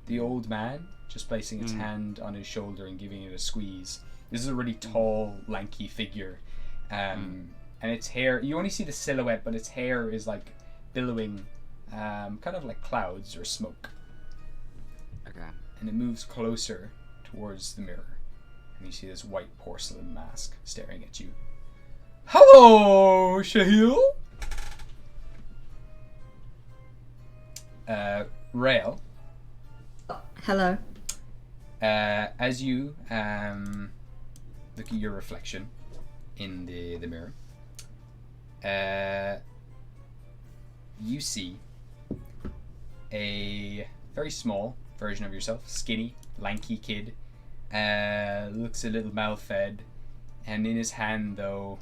the old man, just placing its hand on his shoulder and giving it a squeeze. This is a really tall, lanky figure. And its hair, you only see the silhouette, but its hair is like billowing, kind of like clouds or smoke. Okay. And it moves closer towards the mirror. And you see this white porcelain mask staring at you. "Hello, Shahil!" Rael. Hello. As you look at your reflection in the mirror, you see a very small version of yourself, skinny, lanky kid, looks a little malfed, and in his hand, though,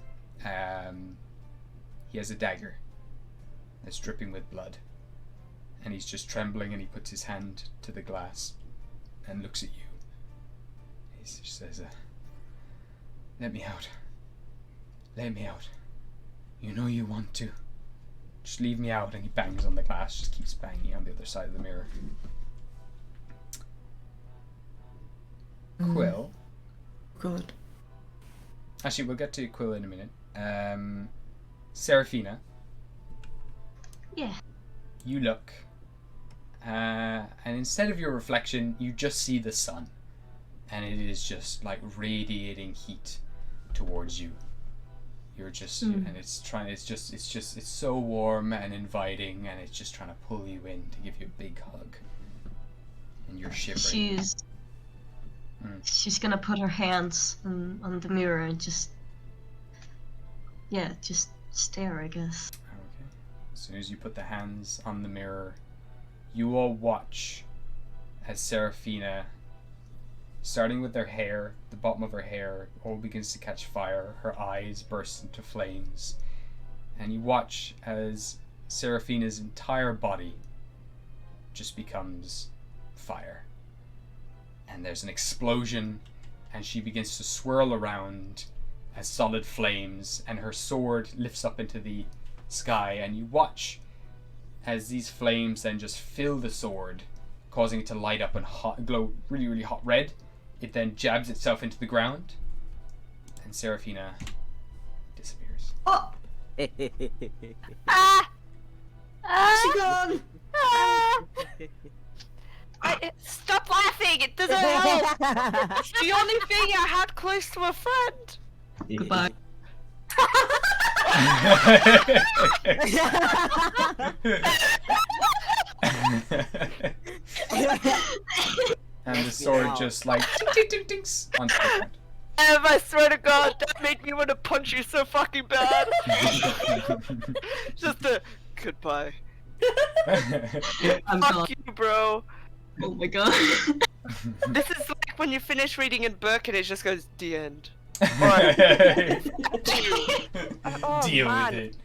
he has a dagger that's dripping with blood. And he's just trembling, and he puts his hand to the glass and looks at you. He just says, "Let me out. Let me out. You know you want to. Just leave me out." And he bangs on the glass, just keeps banging on the other side of the mirror. Quill. God. Actually, we'll get to Quill in a minute. Seraphina. Yeah. You look, and instead of your reflection, you just see the sun, and it is just like radiating heat towards you. You're just, and it's so warm and inviting, and it's just trying to pull you in to give you a big hug. And you're shivering. She's gonna put her hands on the mirror and just stare, I guess. Okay. As soon as you put the hands on the mirror, you all watch as Seraphina, starting with their hair, the bottom of her hair, all begins to catch fire. Her eyes burst into flames. And you watch as Seraphina's entire body just becomes fire. And there's an explosion, and she begins to swirl around as solid flames, and her sword lifts up into the sky, and you watch as these flames then just fill the sword, causing it to light up and glow really, really hot red. It then jabs itself into the ground, and Seraphina disappears. Oh! Ah! She gone! Stop laughing! It doesn't help! It's the only thing I had close to a friend! Goodbye. And the sword just like ding ding ding dings onto the ground. I swear to God, that made me want to punch you so fucking bad! Just a goodbye. I'm Fuck gone. you, bro. Oh my god. This is like like when you finish reading a book and it just goes, the end. Oh, Deal man. with it.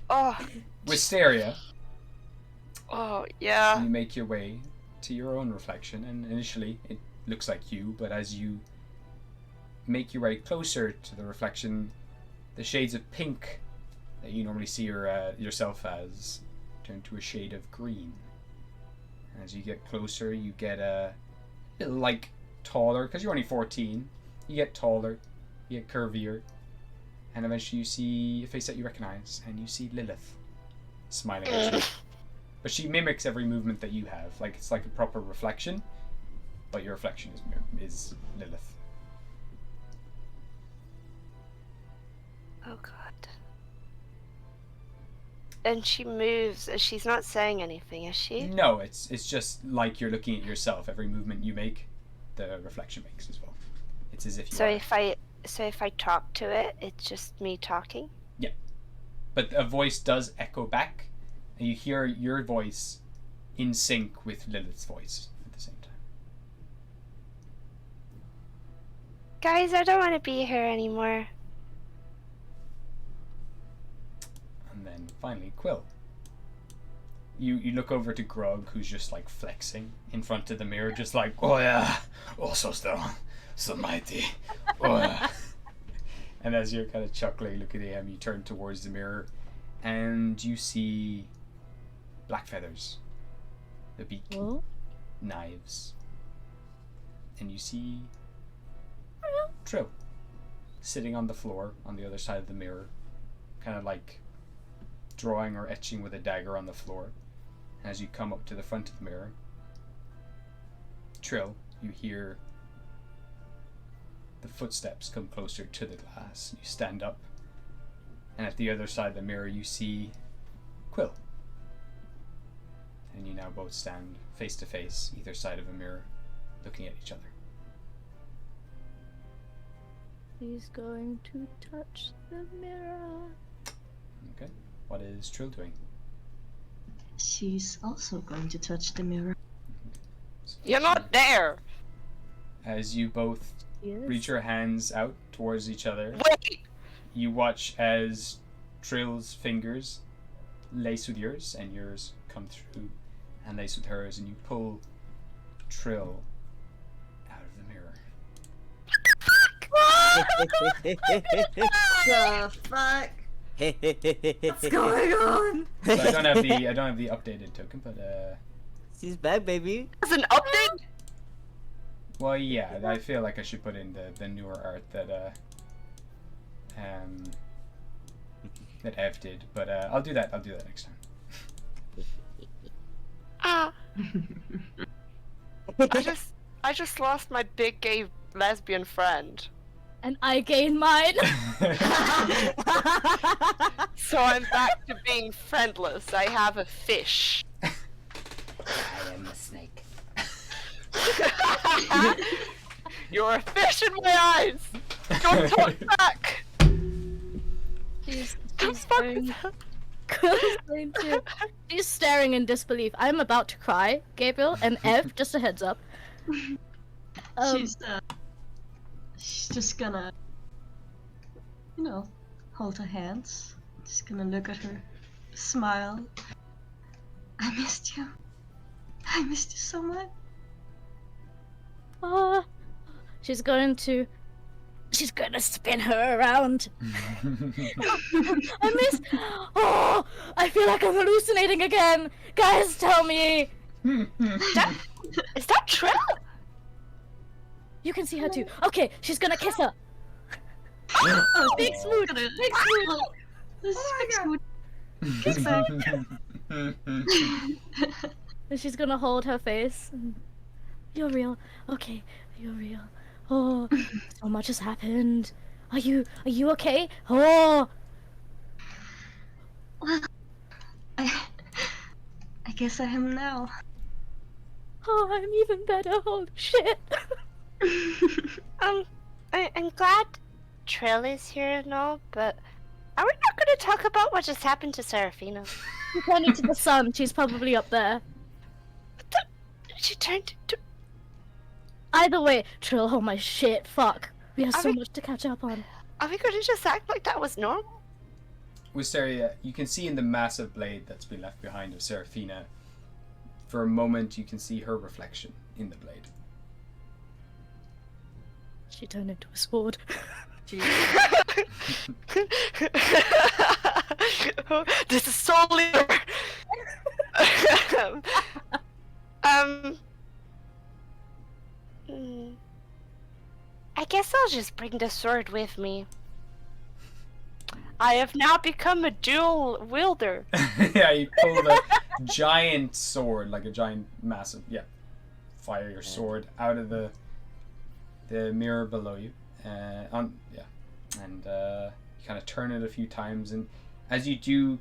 Oh, Wisteria, oh, yeah. you make your way to your own reflection, and initially it looks like you, but as you make your way closer to the reflection, the shades of pink that you normally see yourself as turn to a shade of green. As you get closer, you get a little, like, taller, because you're only 14. You get taller, you get curvier, and eventually you see a face that you recognize, and you see Lilith smiling at you. But she mimics every movement that you have. Like, it's like a proper reflection, but your reflection is Lilith. Oh god. And she moves. She's not saying anything, is she? No, it's just like you're looking at yourself. Every movement you make, the reflection makes as well. It's as if you So are. if I talk to it, it's just me talking? Yeah. But a voice does echo back, and you hear your voice in sync with Lilith's voice at the same time. Guys, I don't want to be here anymore. And then finally, Quill. You look over to Grog, who's just like flexing in front of the mirror, just like, oh yeah, oh so strong, so mighty, oh yeah. And as you're kind of chuckling, looking at him, you turn towards the mirror, and you see black feathers, the beak, Well, knives, and you see Trill sitting on the floor on the other side of the mirror, kind of like drawing or etching with a dagger on the floor. As you come up to the front of the mirror, Trill, you hear the footsteps come closer to the glass. You stand up, and at the other side of the mirror you see Quill. And you now both stand face to face, either side of a mirror, looking at each other. he's going to touch the mirror. Okay. What is Trill doing? She's also going to touch the mirror. You're not there. As you both Yes. reach your hands out towards each other, Wait. you watch as Trill's fingers lace with yours, and yours come through and lace with hers, and you pull Trill out of the mirror. The fuck? What's going on? So I don't have the updated token, but She's back, baby. As an update? well, yeah, I feel like I should put in the newer art that that Ev did, but I'll do that next time. Ah. I just lost my big gay lesbian friend. And I gain mine. So I'm back to being friendless. I have a fish. I am the snake. You're a fish in my eyes! Don't talk back! she's Fuck going to. She's staring in disbelief. I'm about to cry. Gabriel and Ev, just a heads up. She's just gonna, hold her hands. Just gonna look at her, smile. I missed you. I missed you so much. She's going to spin her around. I miss. Oh, I feel like I'm hallucinating again. Guys, tell me. Is that Trill? You can see her too. Okay, she's gonna kiss her. Oh, Big smooch. Big smooch. This is big And she's gonna hold her face. You're real. Okay, you're real. Oh, so much has happened. Are you okay? Oh, Well, I guess I am now. oh, I'm even better. Oh shit. I'm glad Trill is here and all, but are we not going to talk about what just happened to Serafina? She turned into the sun. She's probably up there. She turned into... Either way, Trill, oh my shit, fuck. We have Are so we- much to catch up on. Are we going to just act like that was normal? Wisteria, you can see in the massive blade that's been left behind of Seraphina, for a moment you can see her reflection in the blade. She turned into a sword. This is so leader. um. I guess I'll just bring the sword with me. I have now become a dual wielder. Yeah, you pull the giant sword, like a giant, massive, fire your sword out of the mirror below you. And you kind of turn it a few times, and as you do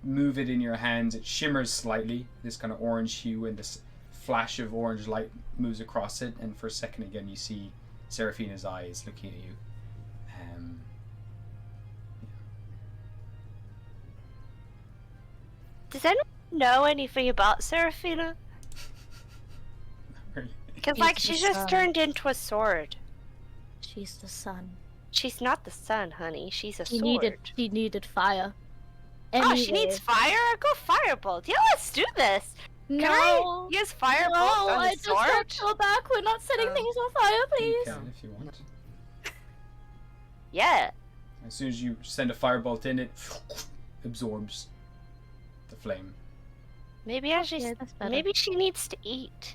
move it in your hands, it shimmers slightly, this kind of orange hue, and this flash of orange light moves across it, and for a second again you see Seraphina's eyes looking at you. Does anyone know anything about Seraphina? Because, like, she just turned into a sword. She's the sun. She's not the sun, honey. She's a She sword. needed fire. Oh, she Anyway. needs fire? Go firebolt. Yeah, let's do this. No. Can I use firebolt No, on I the just sword? got your back. We're not setting things on fire, You please. can if you want. Yeah. As soon as you send a firebolt in, it absorbs the flame. Maybe I should. Yeah, that's better. Maybe she needs to eat.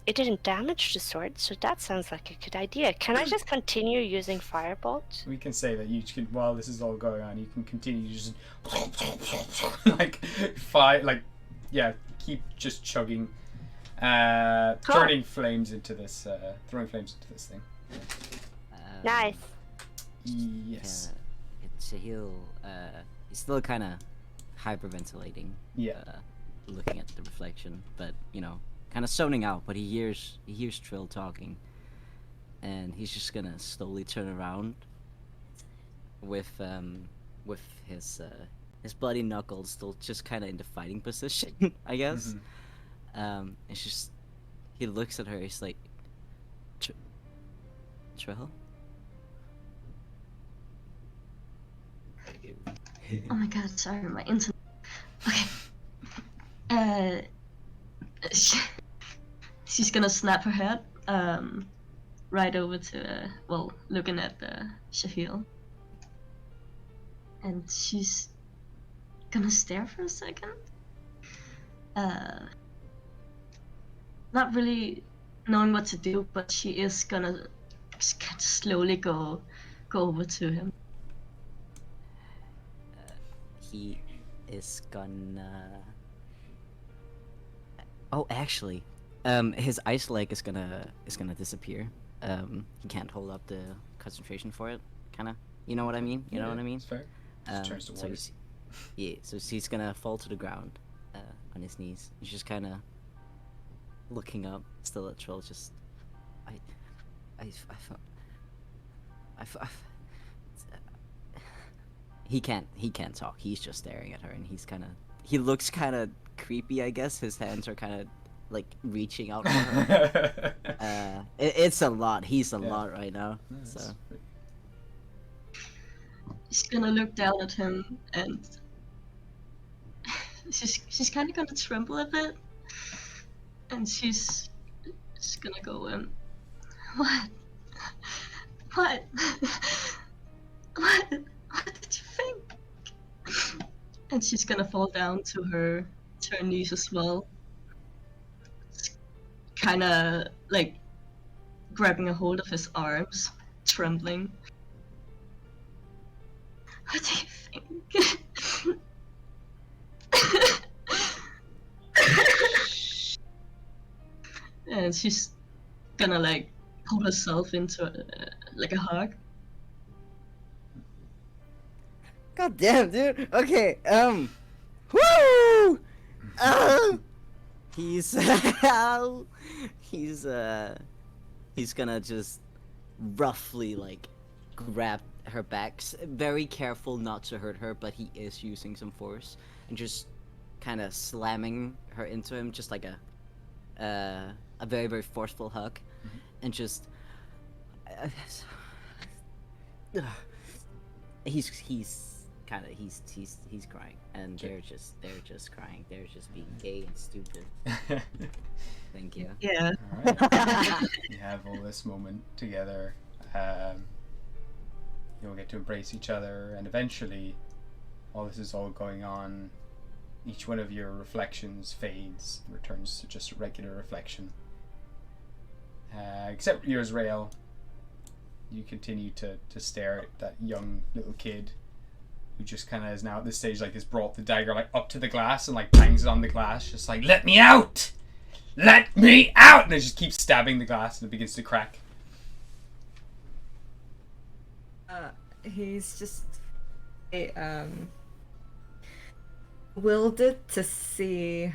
It didn't damage the sword, so that sounds like a good idea. Can I just continue using firebolt? We can say that you can, while this is all going on, you can continue to just keep just chugging, turning flames into this, throwing flames into this thing. Nice. Yes. He's still kind of hyperventilating. Yeah. Looking at the reflection, but kind of zoning out. But he hears Trill talking, and he's just gonna slowly turn around with his bloody knuckles still just kind of in the fighting position, I guess. It's just he looks at her. He's like, Trill. Oh my god, sorry, my internet. Okay. She's gonna snap her head, right over to, looking at Shahil. And she's gonna stare for a second. Not really knowing what to do, but she is gonna slowly go over to him. He is gonna. Oh, actually, his ice leg is gonna disappear. He can't hold up the concentration for it. Kinda, you know what I mean? You know what I mean? It's fair. Just turns to water. So he's gonna fall to the ground, on his knees. He's just kind of looking up, still at Troll. Just, He can't talk. He's just staring at her, and he looks kind of creepy, I guess. His hands are kind of like reaching out for her. It's a lot. He's a lot right now. So She's gonna look down at him, and she's kind of gonna tremble a bit, and she's gonna go in. What? What did you think? And she's gonna fall down to her knees as well. Kind of like grabbing a hold of his arms, trembling. What do you think? And she's gonna like pull herself into like a hug. God damn, dude. Okay, woo! He's he's gonna just roughly like grab her back, very careful not to hurt her, but he is using some force and just kind of slamming her into him, just like a a very, very forceful hug, and just he's crying, and they're just crying. They're just being gay and stupid. Thank you. Yeah. Alright. You have all this moment together. You'll get to embrace each other, and eventually, while this is all going on, each one of your reflections fades, returns to just a regular reflection. Except yours, Rael. You continue to stare at that young little kid who just kind of is now at this stage, like, has brought the dagger like up to the glass and like bangs it on the glass, just like, let me out! Let me out! And it just keeps stabbing the glass and it begins to crack. He's just wildered to see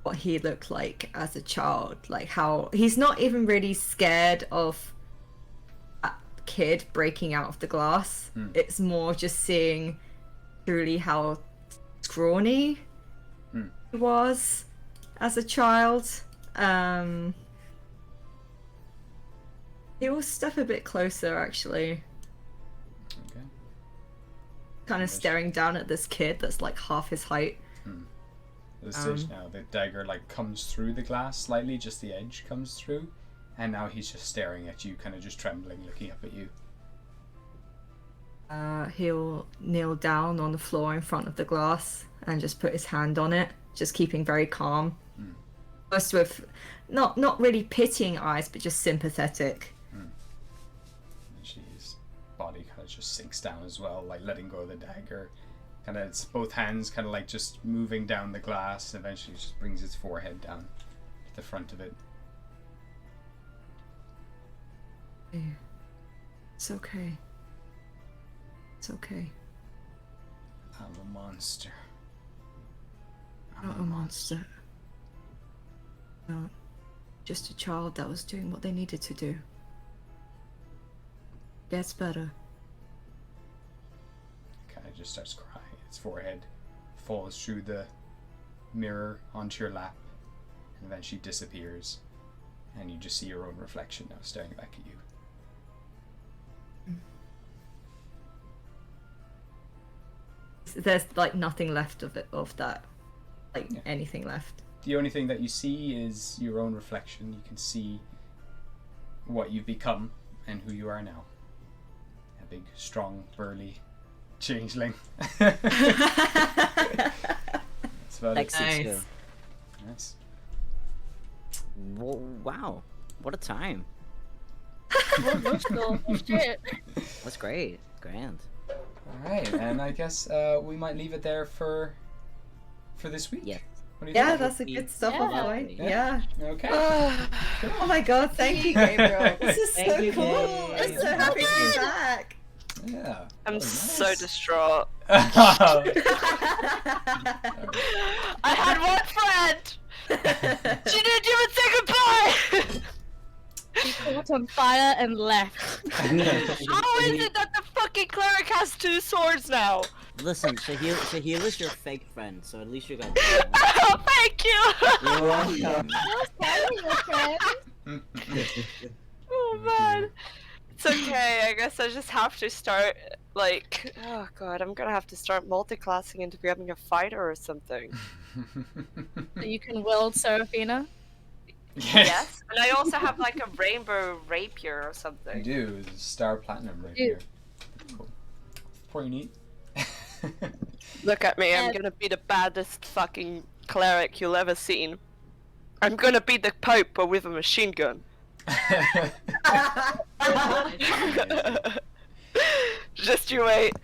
what he looked like as a child, like how he's not even really scared of that kid breaking out of the glass. It's more just seeing truly how scrawny he was as a child. He will step a bit closer, actually. Okay. Kind of staring down at this kid that's like half his height. At this stage now, the dagger like comes through the glass slightly, just the edge comes through, and now he's just staring at you, kind of just trembling, looking up at you. He'll kneel down on the floor in front of the glass and just put his hand on it, just keeping very calm. Just with not really pitying eyes, but just sympathetic. His body kind of just sinks down as well, like letting go of the dagger. Kind of, it's both hands kind of like just moving down the glass, and eventually just brings his forehead down to the front of it. It's okay. It's okay. I'm a monster. Not a monster. No. Just a child that was doing what they needed to do. Gets better. Kind of just starts crying. Its forehead falls through the mirror onto your lap, and eventually disappears, and you just see your own reflection now staring back at you. There's like nothing left of it, of that, like anything left. The only thing that you see is your own reflection. You can see what you've become and who you are now. A big, strong, burly changeling. That's about it. Nice. Nice. Wow, what a time. Emotional. Shit. That's great. Grand. Alright, and I guess we might leave it there for this week. Yeah. What do you Yeah, think? that's a good stopping Yeah. point. Yeah. Yeah. Okay. Oh my god, thank you, Gabriel. This is Thank so you, cool. Gabe. I'm so happy to be back. Yeah. I'm Oh, so nice. distraught. I I had one friend! She didn't even say goodbye! He caught on fire and left. How is it that the fucking cleric has 2 swords now? Listen, Shahil is your fake friend, so at least you got. Oh, thank you! You're welcome. Oh man. It's okay, I guess I just have to start, like, oh god, I'm gonna have to start multi-classing into becoming a fighter or something. So you can wield Seraphina. Yes, and I also have like a rainbow rapier or I something. do. It's a star platinum right Dude. here. Cool. Pretty neat. Look at me, I'm And- gonna be the baddest fucking cleric you'll ever seen. I'm gonna be the Pope, but with a machine gun. Just you wait.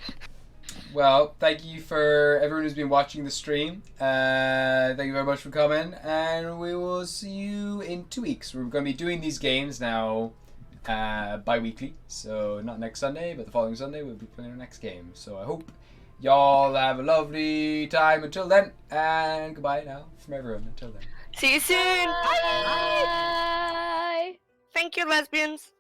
Well, thank you for everyone who's been watching the stream. Thank you very much for coming, and we will see you in 2 weeks. We're going to be doing these games now bi-weekly, so not next Sunday, but the following Sunday we'll be playing our next game. So I hope y'all have a lovely time until then, and goodbye now from everyone until then. See you soon. Bye. Bye. Thank you, lesbians.